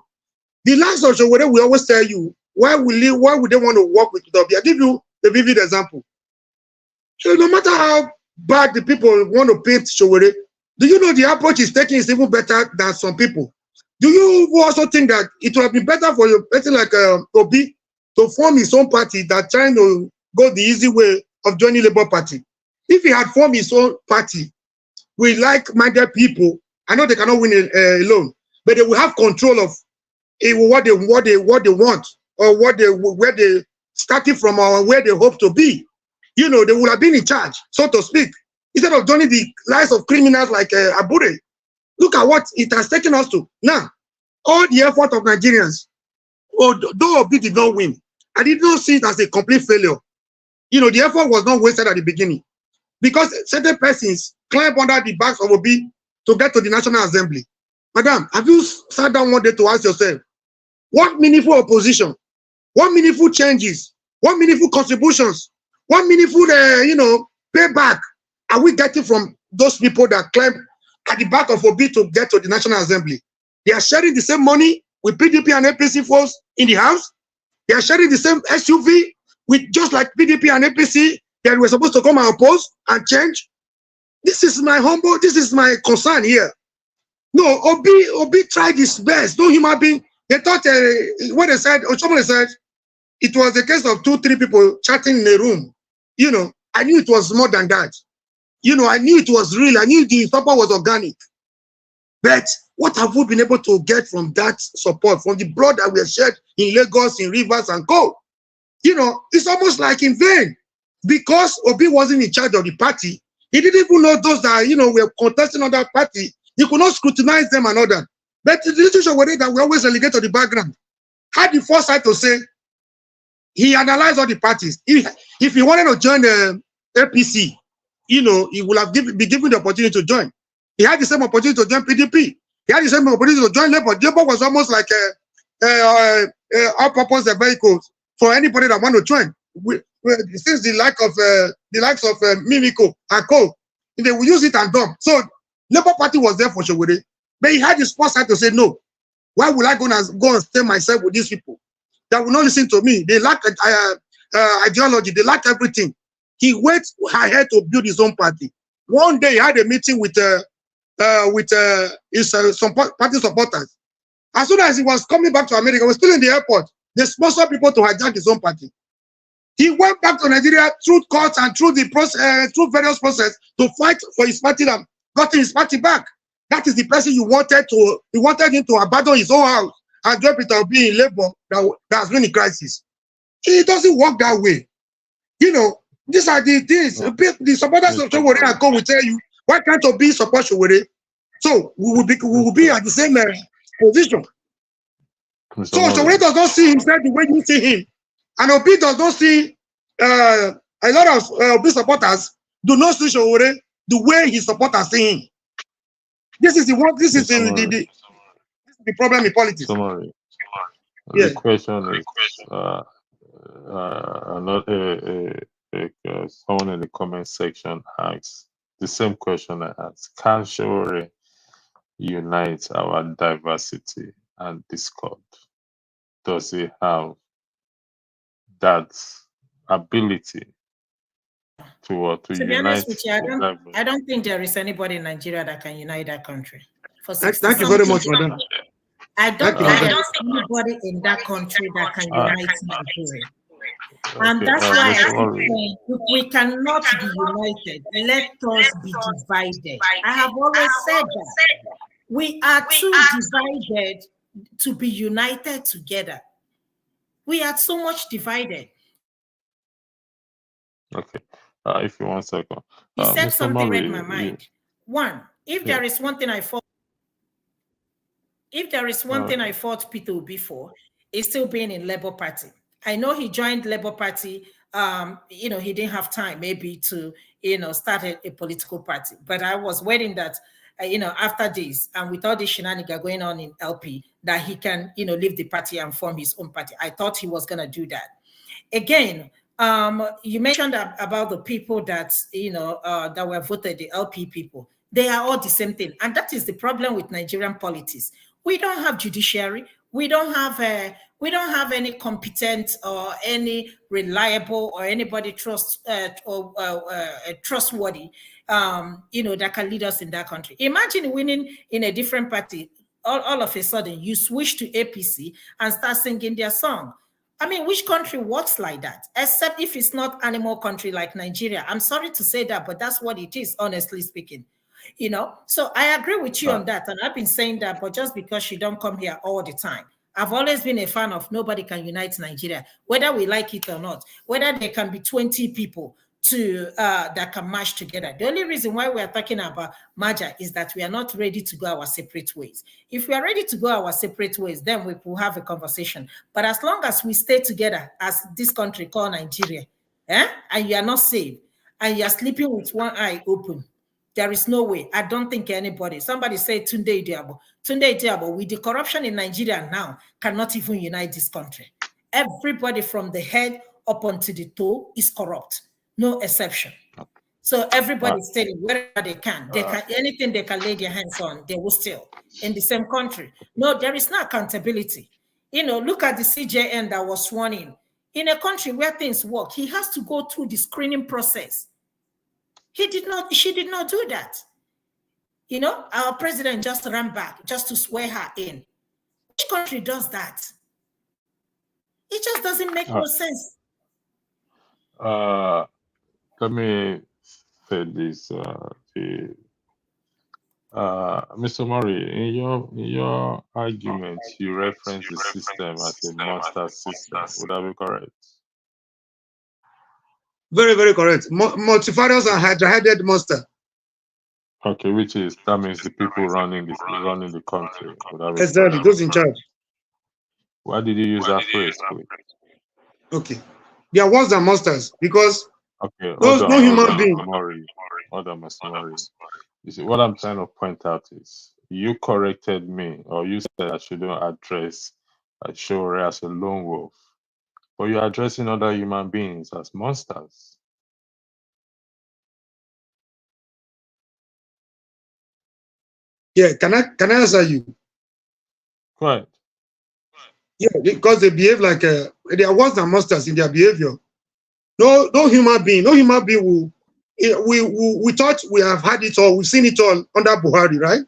The likes of Sowore will always tell you, why would they want to work with Udobi? I'll give you a vivid example. So no matter how bad the people want to paint Sowore, do you know the approach he's taking is even better than some people? Do you also think that it would have been better for a person like Obi to form his own party than trying to go the easy way of joining Labour Party? If he had formed his own party with like-minded people, I know they cannot win alone, but they will have control of what they want, or where they started from, or where they hope to be. They would have been in charge, so to speak, instead of joining the lives of criminals like Abure. Look at what it has taken us to. Now, all the effort of Nigerians, though Obi did not win, I did not see it as a complete failure. The effort was not wasted at the beginning, because certain persons climb under the backs of Obi to get to the National Assembly. Madam, have you sat down one day to ask yourself, what meaningful opposition, what meaningful changes, what meaningful contributions, what meaningful, payback are we getting from those people that climb at the back of Obi to get to the National Assembly? They are sharing the same money with PDP and APC folks in the House. They are sharing the same SUV with just like PDP and APC that were supposed to come and oppose and change. This is my concern here. No, Obi tried his best. No human being. They thought what they said, or someone said, it was a case of 2-3 people chatting in a room. I knew it was more than that. I knew it was real. I knew the support was organic. But what have we been able to get from that support, from the blood that we have shed in Lagos, in Rivers and Co? It's almost like in vain, because Obi wasn't in charge of the party. He didn't even know those that were contesting on that party. He could not scrutinize them and all that. But the institution were that we always relegate to the background. Had the foresight to say he analyzed all the parties. If he wanted to join the APC, he would have be given the opportunity to join. He had the same opportunity to join PDP. He had the same opportunity to join Labour. Labour was almost like all-purpose vehicle for anybody that want to join. Since the likes of Mimiko and Co, they will use it and dump. So Labour Party was there for Sowore, but he had the foresight to say, no, why would I go and stay myself with these people that will not listen to me? They lack ideology. They lack everything. He went ahead to build his own party. One day he had a meeting with his some party supporters. As soon as he was coming back to America, he was still in the airport. They sponsored people to hijack his own party. He went back to Nigeria through courts and through the process, through various processes to fight for his party and got his party back. That is the person you wanted to. You wanted him to abandon his own house and drop it and be in Labour that has been in crisis. It doesn't work that way. These are the things. The supporters of Sowore and Co will tell you, why can't Obi support Sowore? So we will be at the same position. So Sowore does not see himself the way you see him, and Obi does not see A lot of his supporters do not see Sowore the way his supporters see him. This is the problem in politics. Summary. Yeah. The question is someone in the comment section asks the same question I asked. Can Sowore unite our diversity and discord? Does he have that ability to be unite? honest with you, I don't think there is anybody in Nigeria that can unite that country. Thank you very much, madam. I don't think there is anybody in that country that can unite Nigeria. And that's why I keep saying, if we cannot be united, let us be divided. I have always said that. We are too divided to be united together. We are so much divided. Okay. If you want a second. You said something read my mind. One, if there is one thing I fought, Peter Obi for, it's still being in Labour Party. I know he joined Labour Party. He didn't have time maybe to, start a political party. But I was waiting that, after this and with all the shenanigans going on in LP, that he can, leave the party and form his own party. I thought he was going to do that. Again, you mentioned about the people that, that were voted, the LP people. They are all the same thing. And that is the problem with Nigerian politics. We don't have judiciary. We don't have any competent or any reliable or anybody trustworthy, that can lead us in that country. Imagine winning in a different party. All of a sudden, you switch to APC and start singing their song. I mean, which country works like that? Except if it's not animal country like Nigeria. I'm sorry to say that, but that's what it is, honestly speaking. So I agree with you on that. And I've been saying that, but just because you don't come here all the time. I've always been a fan of nobody can unite Nigeria, whether we like it or not, whether there can be 20 people that can march together. The only reason why we are talking about merger is that we are not ready to go our separate ways. If we are ready to go our separate ways, then we will have a conversation. But as long as we stay together as this country called Nigeria, and you are not safe, and you are sleeping with one eye open, there is no way. I don't think anybody. Somebody said Tunde Idiabo, with the corruption in Nigeria now, cannot even unite this country. Everybody from the head up onto the toe is corrupt. No exception. So everybody stealing wherever they can. Anything they can lay their hands on, they will steal in the same country. No, there is no accountability. Look at the CJN that was sworn in. In a country where things work, he has to go through the screening process. She did not do that. Our president just ran back just to swear her in. Which country does that? It just doesn't make no sense. Let me say this. Mr. Murray, in your argument, you reference the system as a monster system. Would that be correct? Very, very correct. Multifarious and hydra-headed monster. Okay, that means the people running the country. Exactly, those in charge. Why did you use that phrase, please? Okay, they are worse than monsters because no human being. Mr. Murray. You see, what I'm trying to point out is you corrected me, or you said I shouldn't address Sowore as a lone wolf. But you're addressing other human beings as monsters. Yeah, can I answer you? Right. Yeah, because they behave like they are worse than monsters in their behavior. No human being will. We thought we have had it all. We've seen it all under Buhari, right?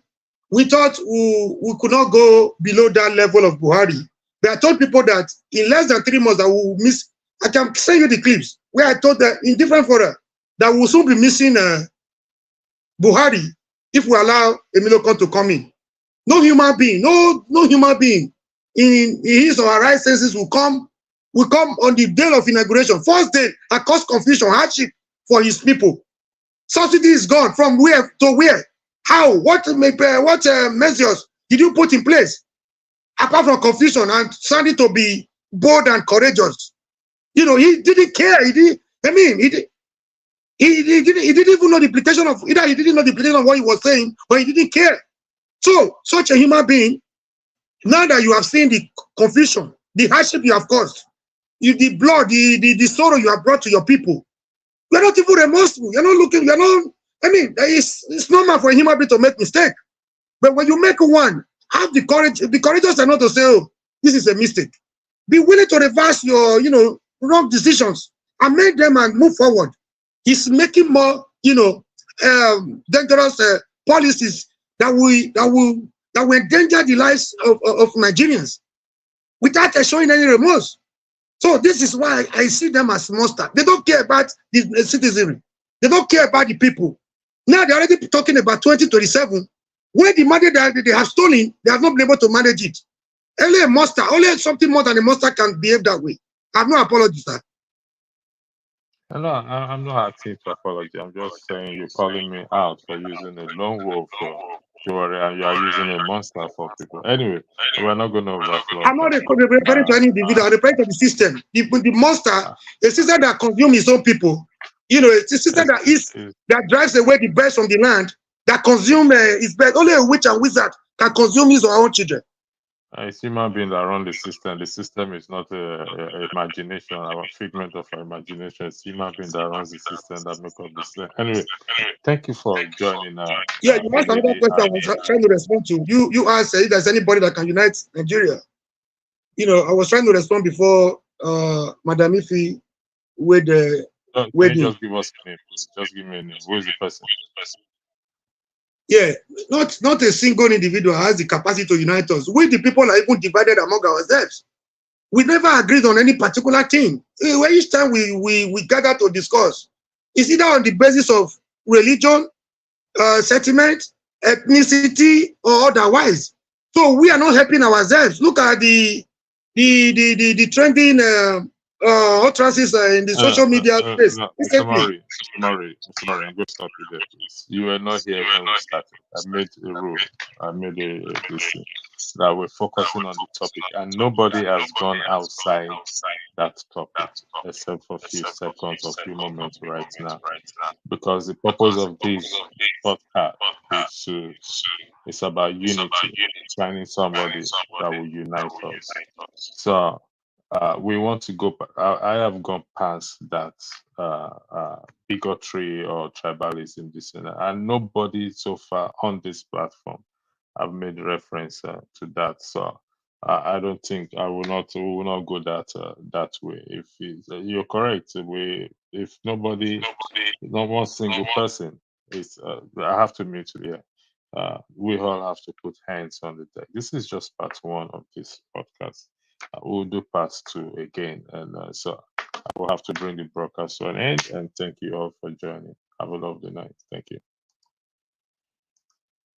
We thought we could not go below that level of Buhari. But I told people that in less than 3 months, I will miss. I can send you the clips where I told that in different fora that we'll soon be missing Buhari if we allow Emilio Khan to come in. No human being, no human being in his or her right senses will come on the day of inauguration, first day, and cause confusion, hardship for his people. Subsidy is gone from where to where? How? What measures did you put in place? Apart from confusion and sounding to be bold and courageous. He didn't care. I mean, he didn't even know the implication of, either he didn't know the implication of what he was saying, or he didn't care. So, such a human being, now that you have seen the confusion, the hardship you have caused, the blood, the sorrow you have brought to your people, you're not even remorseful. You're not looking, you're not, I mean, it's normal for a human being to make mistake. But when you make one, have the courage, the courageous enough to say, oh, this is a mistake. Be willing to reverse your, wrong decisions and make them and move forward. He's making more, dangerous policies that will endanger the lives of Nigerians without showing any remorse. So this is why I see them as monsters. They don't care about the citizenry. They don't care about the people. Now they're already talking about 2027. Where the money that they have stolen, they have not been able to manage it. Only a monster, only something more than a monster can behave that way. I have no apologies, sir. No, I'm not asking for apology. I'm just saying you're calling me out for using a lone wolf for Sowore, and you are using a monster for people. Anyway, we're not going to overflow. I'm not referring to any individual. I'm referring to the system. The monster, a system that consumes its own people. It's a system that drives away the best from the land, that consumes its best. Only a witch and wizard can consume his or her own children. It's human being that run the system. The system is not a imagination, a figment of our imagination. It's human being that runs the system that make up the system. Anyway, thank you for joining. Yeah, you asked another question I was trying to respond to. You asked if there's anybody that can unite Nigeria. I was trying to respond before Madam Ifi with the. Just give us a name. Just give me a name. Who is the person? Yeah, not a single individual has the capacity to unite us. We, the people, are even divided among ourselves. We never agreed on any particular thing. Each time we gather to discuss, it's either on the basis of religion, sentiment, ethnicity, or otherwise. So we are not helping ourselves. Look at the trending utterances in the social media space. Sorry, I'm going to stop you there, please. You were not here when we started. I made a rule. I made this thing that we're focusing on the topic, and nobody has gone outside that topic except for a few seconds or few moments right now, because the purpose of this podcast is about unity, finding somebody that will unite us. So we want to go. I have gone past that bigotry or tribalism, and nobody so far on this platform have made reference to that. So I don't think we will not go that way. If you're correct, if nobody, not one single person is, I have to meet you here. We all have to put hands on the deck. This is just part one of this podcast. We'll do part two again, and so I will have to bring the broadcast to an end. And thank you all for joining. Have a lovely night. Thank you.